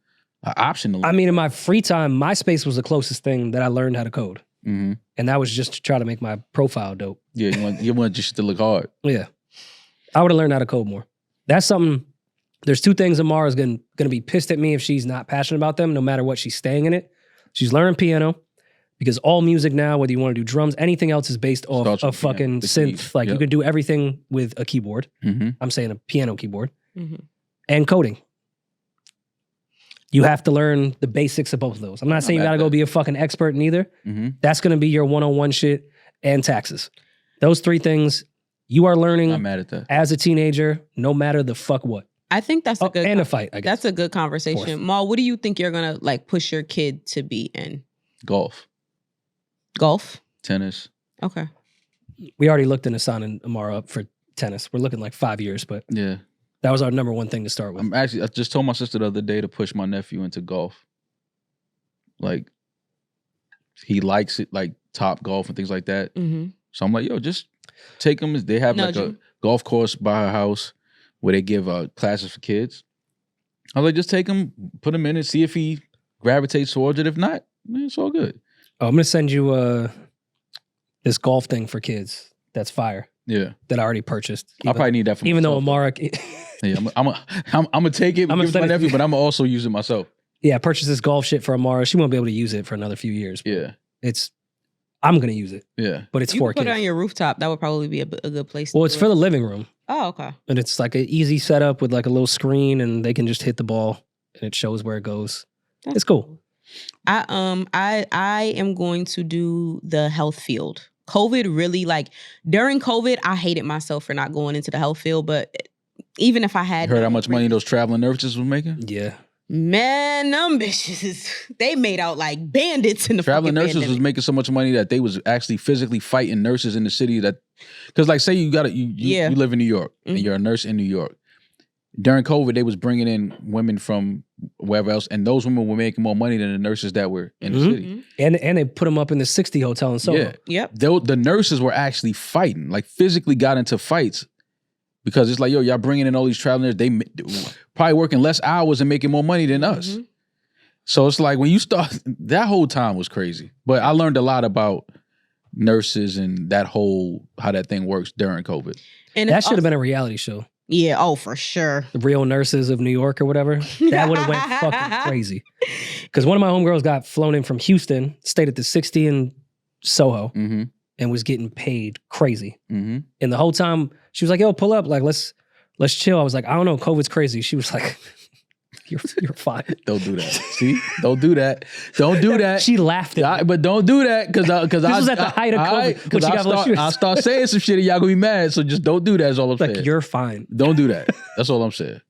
Speaker 2: option.
Speaker 1: I mean, in my free time, MySpace was the closest thing that I learned how to code.
Speaker 2: Mm-hmm.
Speaker 1: And that was just to try to make my profile dope.
Speaker 2: Yeah, you want your shit to look hard.
Speaker 1: Yeah. I would have learned how to code more. That's something, there's two things Amara's going to be pissed at me if she's not passionate about them, no matter what she's staying in it. She's learning piano because all music now, whether you want to do drums, anything else is based off a fucking synth. Like you can do everything with a keyboard.
Speaker 2: Mm-hmm.
Speaker 1: I'm saying a piano keyboard.
Speaker 4: Mm-hmm.
Speaker 1: And coding. You have to learn the basics of both of those. I'm not saying you got to go be a fucking expert in either.
Speaker 2: Mm-hmm.
Speaker 1: That's going to be your one-on-one shit and taxes. Those three things you are learning
Speaker 2: I'm mad at that.
Speaker 1: as a teenager, no matter the fuck what.
Speaker 4: I think that's a good
Speaker 1: and a fight, I guess.
Speaker 4: That's a good conversation. Maul, what do you think you're gonna push your kid to be in?
Speaker 2: Golf. Tennis.
Speaker 4: Okay.
Speaker 1: We already looked into signing Amara up for tennis. We're looking like 5 years, but
Speaker 2: Yeah.
Speaker 1: that was our number one thing to start with.
Speaker 2: I just told my sister the other day to push my nephew into golf. Like, he likes it, like top golf and things like that.
Speaker 4: Mm-hmm.
Speaker 2: So I'm like, yo, just take him. They have a golf course by her house where they give classes for kids. I was like, just take him, put him in and see if he gravitates towards it. If not, it's all good.
Speaker 1: Oh, I'm going to send you this golf thing for kids. That's fire.
Speaker 2: Yeah.
Speaker 1: That I already purchased.
Speaker 2: I probably need that for
Speaker 1: even
Speaker 2: myself.
Speaker 1: Though Amara...
Speaker 2: Yeah, I'm gonna take it, give it to my nephew, but I'm gonna also use it myself.
Speaker 1: Yeah, purchase this golf shit for Amara. She won't be able to use it for another few years.
Speaker 2: Yeah.
Speaker 1: I'm gonna use it.
Speaker 2: Yeah.
Speaker 1: But it's
Speaker 4: you
Speaker 1: for
Speaker 4: can put
Speaker 1: kids.
Speaker 4: it on your rooftop. That would probably be a good place.
Speaker 1: Well, it's for the living room.
Speaker 4: Oh, okay.
Speaker 1: And it's like an easy setup with like a little screen and they can just hit the ball and it shows where it goes. It's cool.
Speaker 4: I am going to do the health field. COVID really, during COVID, I hated myself for not going into the health field, but even if I had...
Speaker 2: You heard how much money those traveling nurses was making?
Speaker 1: Yeah.
Speaker 4: Man, them bitches, they made out like bandits in the
Speaker 2: traveling
Speaker 4: fucking
Speaker 2: nurses
Speaker 4: pandemic.
Speaker 2: was making so much money that they was actually physically fighting nurses in the city that... Because like say you live in New York and you're a nurse in New York. During COVID, they was bringing in women from wherever else, and those women were making more money than the nurses that were in the city.
Speaker 1: And they put them up in the 60 hotel in Soho.
Speaker 2: Yeah.
Speaker 4: Yep.
Speaker 2: The nurses were actually fighting, like physically got into fights because it's like, yo, y'all bringing in all these travelers, they probably working less hours and making more money than us. So it's like when you start, that whole time was crazy. But I learned a lot about nurses and how that thing works during COVID.
Speaker 4: And
Speaker 1: that should have been a reality show.
Speaker 4: Yeah, oh, for sure.
Speaker 1: The Real Nurses of New York or whatever. That would have went fucking crazy. Because one of my homegirls got flown in from Houston, stayed at the 60 in Soho, and was getting paid crazy. And the whole time, she was like, yo, pull up. Like, let's chill. I was like, I don't know, COVID's crazy. She was like, you're fine.
Speaker 2: Don't do that. See? Don't do that. Don't do that.
Speaker 1: She laughed at me.
Speaker 2: But don't do that because
Speaker 1: this was at the height of COVID.
Speaker 2: Because I start saying some shit and y'all gonna be mad. So just don't do that. Is all I'm saying.
Speaker 1: Like, you're fine.
Speaker 2: Don't do that. That's all I'm saying.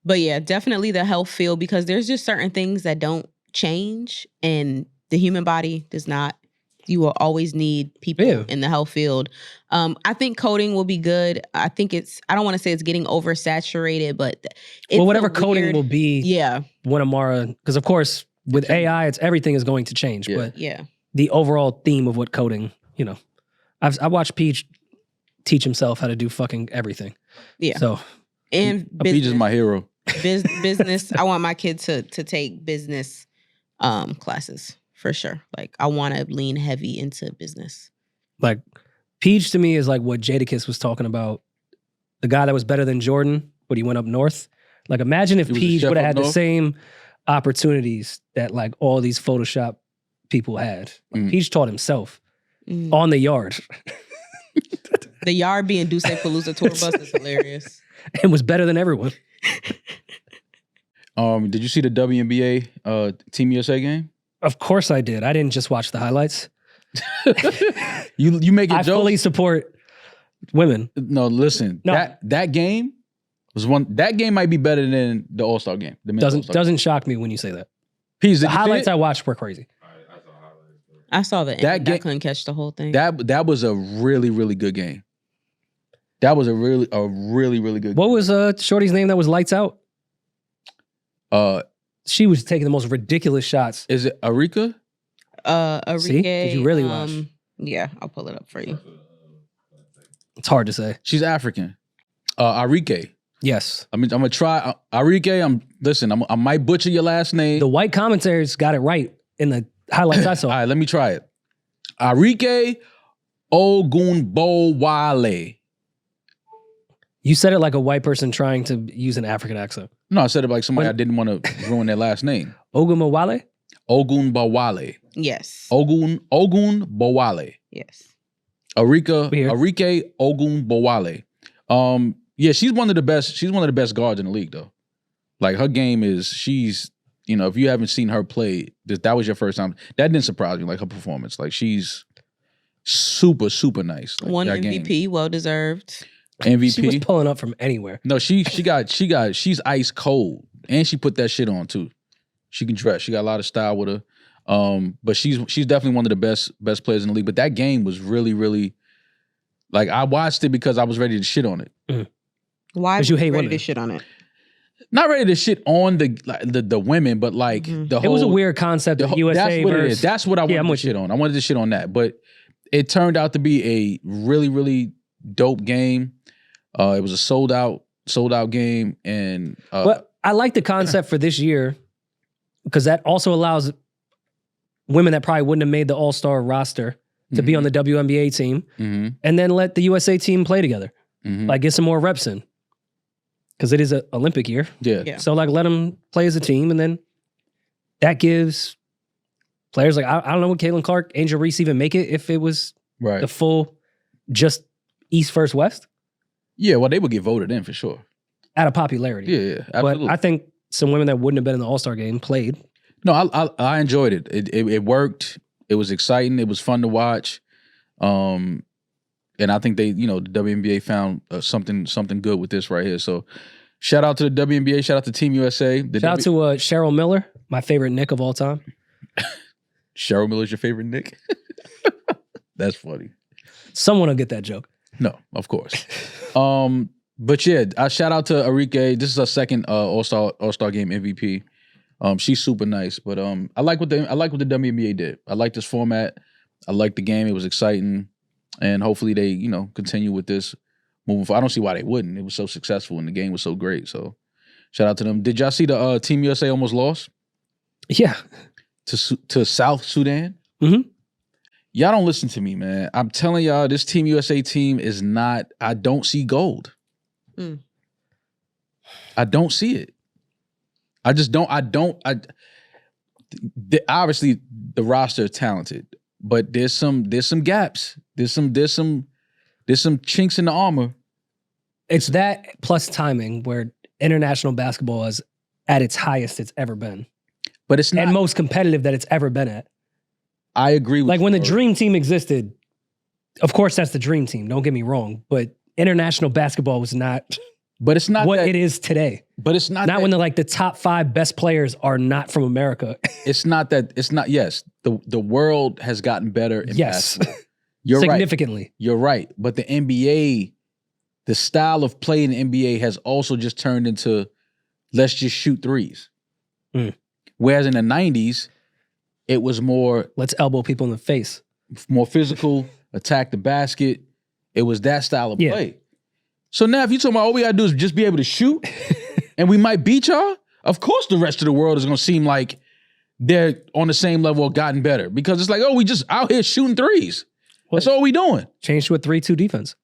Speaker 4: But yeah, definitely the health field because there's just certain things that don't change and the human body does not. You will always need people in the health field. I think coding will be good. I think I don't want to say it's getting oversaturated, but it's
Speaker 1: whatever coding will be when Amara, because of course with AI, everything is going to change. But the overall theme of what coding, I watched Peach teach himself how to do fucking everything. Yeah. So
Speaker 4: and
Speaker 2: Peach is my hero.
Speaker 4: Business. I want my kid to take business classes. For sure. Like, I want to lean heavy into business.
Speaker 1: Like, Peach to me is like what Jadakiss was talking about. The guy that was better than Jordan but he went up north. Like, imagine if
Speaker 2: He was a
Speaker 1: Peach
Speaker 2: chef
Speaker 1: would have
Speaker 2: up
Speaker 1: had the
Speaker 2: north?
Speaker 1: same opportunities that like all these Photoshop people had. Like, Peach taught himself on the yard
Speaker 4: The yard being Duce Palooza tour bus is hilarious.
Speaker 1: and was better than everyone.
Speaker 2: Did you see the WNBA Team USA game?
Speaker 1: Of course I did. I didn't just watch the highlights.
Speaker 2: You make it
Speaker 1: I
Speaker 2: jokes?
Speaker 1: fully support women.
Speaker 2: No, listen.
Speaker 1: No.
Speaker 2: That game was one. That game might be better than the All-Star game. The men's All-Star game.
Speaker 1: Doesn't shock me when you say that.
Speaker 2: Peace,
Speaker 1: The highlights I watched were crazy.
Speaker 4: I saw the end.
Speaker 2: That
Speaker 4: I
Speaker 2: game-
Speaker 4: couldn't catch the whole thing.
Speaker 2: That was a really, really good game. That was a really good
Speaker 1: What
Speaker 2: game.
Speaker 1: was Shorty's name that was lights out? She was taking the most ridiculous shots.
Speaker 2: Is it Arika?
Speaker 4: Enrique,
Speaker 1: See? Did you really watch?
Speaker 4: Yeah, I'll pull it up for you.
Speaker 1: It's hard to say.
Speaker 2: She's African. Arike.
Speaker 1: Yes.
Speaker 2: I'm gonna try Arike. I might butcher your last name.
Speaker 1: The white commentators got it right in the highlights I saw.
Speaker 2: All right, let me try it. Arike Ogunbowale.
Speaker 1: You said it like a white person trying to use an African accent.
Speaker 2: No, I said it like somebody
Speaker 1: What?
Speaker 2: I didn't want to ruin their last name.
Speaker 1: Ogumawale?
Speaker 2: Ogunbowale.
Speaker 4: Yes.
Speaker 2: Ogunbowale.
Speaker 4: Yes.
Speaker 1: Weird.
Speaker 2: Arike Ogunbowale. Yeah, she's one of the best. She's one of the best guards in the league, though. Like, her game is, she's, if you haven't seen her play, that was your first time. That didn't surprise me, like her performance. Like, she's super, super nice. Like,
Speaker 4: One
Speaker 2: that
Speaker 4: MVP,
Speaker 2: game.
Speaker 4: well deserved.
Speaker 2: MVP.
Speaker 1: She was pulling up from anywhere.
Speaker 2: No, she's ice cold, and she put that shit on too. She can dress. She got a lot of style with her. But she's definitely one of the best players in the league. But that game was really, really, like, I watched it because I was ready to shit on it.
Speaker 4: Why
Speaker 1: Because you
Speaker 4: was
Speaker 1: hate
Speaker 4: ready
Speaker 1: women.
Speaker 4: to shit on it?
Speaker 2: Not ready to shit on the women, but like the whole.
Speaker 1: It was a weird concept of USA
Speaker 2: That's what it
Speaker 1: versus...
Speaker 2: is. That's what I wanted
Speaker 1: I'm
Speaker 2: to
Speaker 1: with you.
Speaker 2: shit on. I wanted to shit on that, but it turned out to be a really, really dope game. It was a sold out game, and
Speaker 1: But I like the concept for this year because that also allows women that probably wouldn't have made the All-Star roster to be on the WNBA team and then let the USA team play together. Like, get some more reps in. Because it is an Olympic year.
Speaker 2: yeah.
Speaker 1: So, like, let them play as a team, and then that gives players like, I don't know, would Caitlin Clark, Angel Reese even make it if it was
Speaker 2: Right.
Speaker 1: the full just East versus West?
Speaker 2: Yeah, well, they would get voted in for sure.
Speaker 1: Out of popularity.
Speaker 2: Yeah, absolutely.
Speaker 1: But I think some women that wouldn't have been in the All-Star game played.
Speaker 2: No, I enjoyed it. It worked. It was exciting. It was fun to watch. And I think they, the WNBA found something good with this right here. So shout out to the WNBA. Shout out to Team USA.
Speaker 1: Shout out to Cheryl Miller, my favorite Nick of all time.
Speaker 2: Cheryl Miller's your favorite Nick? That's funny.
Speaker 1: Someone will get that joke.
Speaker 2: No, of course. But yeah, I shout out to Arike. This is her second All-Star game MVP. She's super nice. But I like what the WNBA did. I like this format. I like the game. It was exciting. And hopefully they, continue with this moving forward. I don't see why they wouldn't. It was so successful and the game was so great. So shout out to them. Did y'all see the Team USA almost lost?
Speaker 1: Yeah.
Speaker 2: To South Sudan?
Speaker 1: Mm-hmm.
Speaker 2: Y'all don't listen to me, man. I'm telling y'all, this Team USA team is not, I don't see gold. I don't see it. I just don't, obviously the roster is talented, but there's some gaps. There's some chinks in the armor.
Speaker 1: It's that plus timing where international basketball is at its highest it's ever been.
Speaker 2: But it's not.
Speaker 1: And most competitive that it's ever been at.
Speaker 2: I agree with
Speaker 1: like
Speaker 2: you,
Speaker 1: when the
Speaker 2: Rory.
Speaker 1: dream team existed, of course that's the dream team, don't get me wrong, but international basketball was not
Speaker 2: But it's not
Speaker 1: what
Speaker 2: that,
Speaker 1: it is today.
Speaker 2: But it's not
Speaker 1: Not
Speaker 2: that,
Speaker 1: when the top 5 best players are not from America.
Speaker 2: it's not that, it's not, yes, the world has gotten better in
Speaker 1: Yes.
Speaker 2: basketball. You're right.
Speaker 1: Significantly.
Speaker 2: You're right. But the NBA, the style of play in the NBA has also just turned into let's just shoot threes. Whereas in the 90s, it was more
Speaker 1: Let's elbow people in the face.
Speaker 2: more physical, attack the basket. It was that style of play. So now if you talking about all we gotta do is just be able to shoot and we might beat y'all, of course the rest of the world is gonna seem like they're on the same level or gotten better. Because it's like, oh, we just out here shooting threes. That's all we doing.
Speaker 1: Change to a 3-2 defense.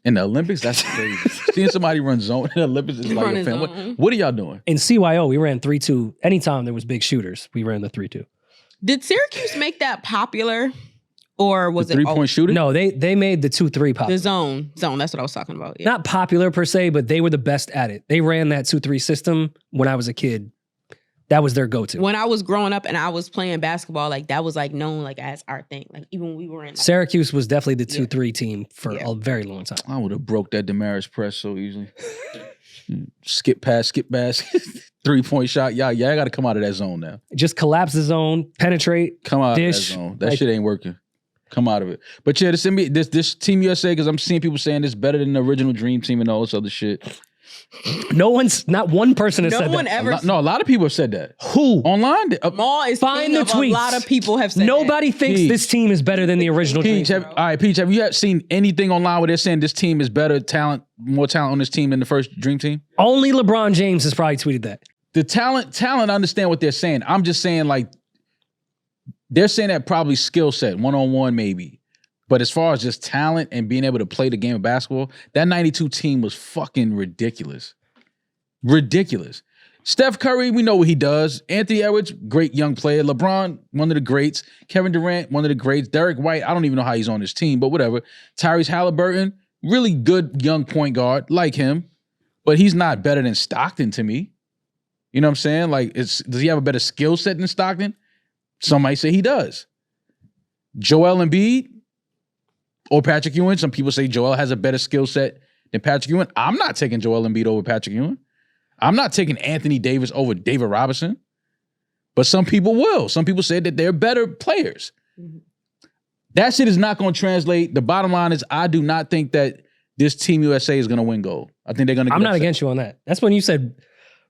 Speaker 2: In the Olympics, that's crazy. Seeing somebody run zone in the Olympics is like, what are y'all doing?
Speaker 1: In CYO, we ran 3-2. Anytime there was big shooters, we ran the 3-2.
Speaker 4: Did Syracuse make that popular? Or was
Speaker 2: the 3-point shooting?
Speaker 1: No, they made the 2-3 popular.
Speaker 4: The zone. That's what I was talking about. Yeah.
Speaker 1: Not popular per se, but they were the best at it. They ran that 2-3 system when I was a kid. That was their go-to.
Speaker 4: When I was growing up and I was playing basketball, like that was like known like as our thing. Like even when we were in like,
Speaker 1: Syracuse was definitely the 2-3 team for a very long time.
Speaker 2: I would have broke that Demaris press so easily. skip pass, 3-point shot. Yeah, I got to come out of that zone now.
Speaker 1: Just collapse the zone, penetrate,
Speaker 2: come out
Speaker 1: dish.
Speaker 2: Of that zone. That shit ain't working. Come out of it. But yeah, this Team USA, because I'm seeing people saying it's better than the original Dream Team and all this other shit.
Speaker 1: Not one person has said that.
Speaker 4: No one ever.
Speaker 2: No, a lot of people have said that.
Speaker 1: Who?
Speaker 2: Online?
Speaker 4: Maul is
Speaker 1: Find the tweets.
Speaker 4: A lot of people have said
Speaker 1: Nobody thinks
Speaker 2: Peach.
Speaker 1: this team is better than the original
Speaker 2: Peach,
Speaker 1: team.
Speaker 2: all right, Peach, have you seen anything online where they're saying this team is better more talent on this team than the first Dream Team?
Speaker 1: Only LeBron James has probably tweeted that.
Speaker 2: The talent, I understand what they're saying. I'm just saying, like, they're saying that probably skill set, one-on-one maybe. But as far as just talent and being able to play the game of basketball, that 92 team was fucking ridiculous. Ridiculous. Steph Curry, we know what he does. Anthony Edwards, great young player. LeBron, one of the greats. Kevin Durant, one of the greats. Derek White, I don't even know how he's on this team, but whatever. Tyrese Halliburton, really good young point guard, like him. But he's not better than Stockton to me. You know what I'm saying? Like, does he have a better skill set than Stockton? Some might say he does. Joel Embiid or Patrick Ewing. Some people say Joel has a better skill set than Patrick Ewing. I'm not taking Joel Embiid over Patrick Ewing. I'm not taking Anthony Davis over David Robinson. But some people will. Some people say that they're better players. Mm-hmm. That shit is not going to translate. The bottom line is I do not think that this Team USA is going to win gold. I think they're going to get
Speaker 1: I'm not
Speaker 2: upset.
Speaker 1: against you on that. That's when you said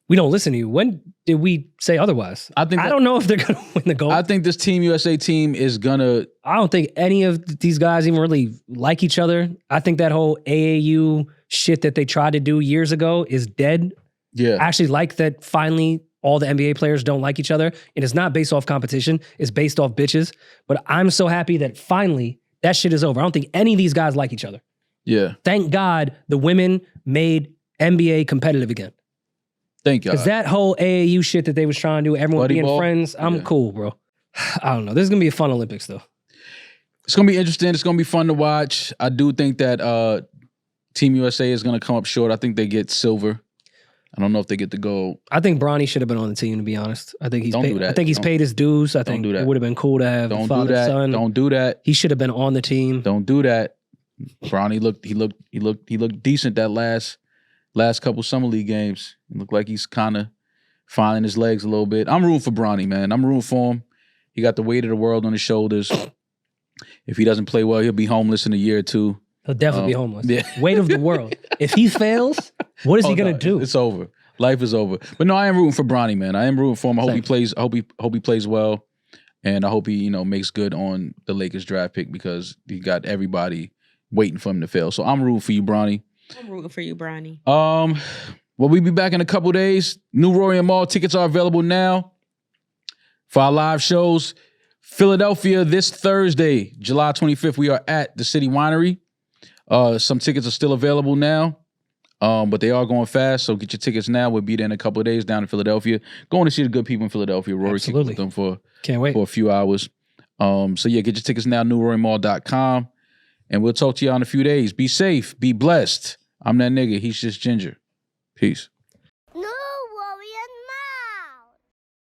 Speaker 1: we don't listen to you. When did we say otherwise? I don't know if they're going to win the gold.
Speaker 2: I think this Team USA team is going to...
Speaker 1: I don't think any of these guys even really like each other. I think that whole AAU shit that they tried to do years ago is dead.
Speaker 2: Yeah.
Speaker 1: I actually like that finally all the NBA players don't like each other. And it's not based off competition. It's based off bitches. But I'm so happy that finally that shit is over. I don't think any of these guys like each other.
Speaker 2: Yeah.
Speaker 1: Thank God the women made NBA competitive again.
Speaker 2: Thank God.
Speaker 1: Because that whole AAU shit that they was trying to do, everyone
Speaker 2: Buddy
Speaker 1: being
Speaker 2: ball?
Speaker 1: friends, I'm cool, bro. I don't know. This is going to be a fun Olympics, though.
Speaker 2: It's going to be interesting. It's going to be fun to watch. I do think that Team USA is going to come up short. I think they get silver. I don't know if they get the gold.
Speaker 1: I think Bronny should have been on the team, to be honest. I think he's
Speaker 2: do that.
Speaker 1: I think he's paid his dues. I think
Speaker 2: do that.
Speaker 1: it would have been cool to have father-son.
Speaker 2: Don't do that.
Speaker 1: He should have been on the team.
Speaker 2: Don't do that. Bronny looked decent that last couple summer league games. It looked like he's kind of finding his legs a little bit. I'm rooting for Bronny, man. I'm rooting for him. He got the weight of the world on his shoulders. If he doesn't play well, he'll be homeless in a year or two.
Speaker 1: He'll definitely be homeless.
Speaker 2: Yeah.
Speaker 1: Weight of the world. If he fails, what is he gonna do?
Speaker 2: It's over. Life is over. But no, I am rooting for Bronny, man. I am rooting for him. I hope he plays. I hope he plays well, and I hope he makes good on the Lakers draft pick because he got everybody waiting for him to fail. So I'm rooting for you, Bronny.
Speaker 4: I'm rooting for you, Bronny.
Speaker 2: Well, we'll be back in a couple days. New Rory and Mall tickets are available now for our live shows. Philadelphia this Thursday, July 25th. We are at the City Winery. Some tickets are still available now, but they are going fast. So get your tickets now. We'll be there in a couple of days down in Philadelphia. Going to see the good people in Philadelphia. Rory kicked with them for a few hours. So yeah, get your tickets now. NewRoryMall.com. And we'll talk to y'all in a few days. Be safe. Be blessed. I'm that nigga. He's just Ginger. Peace.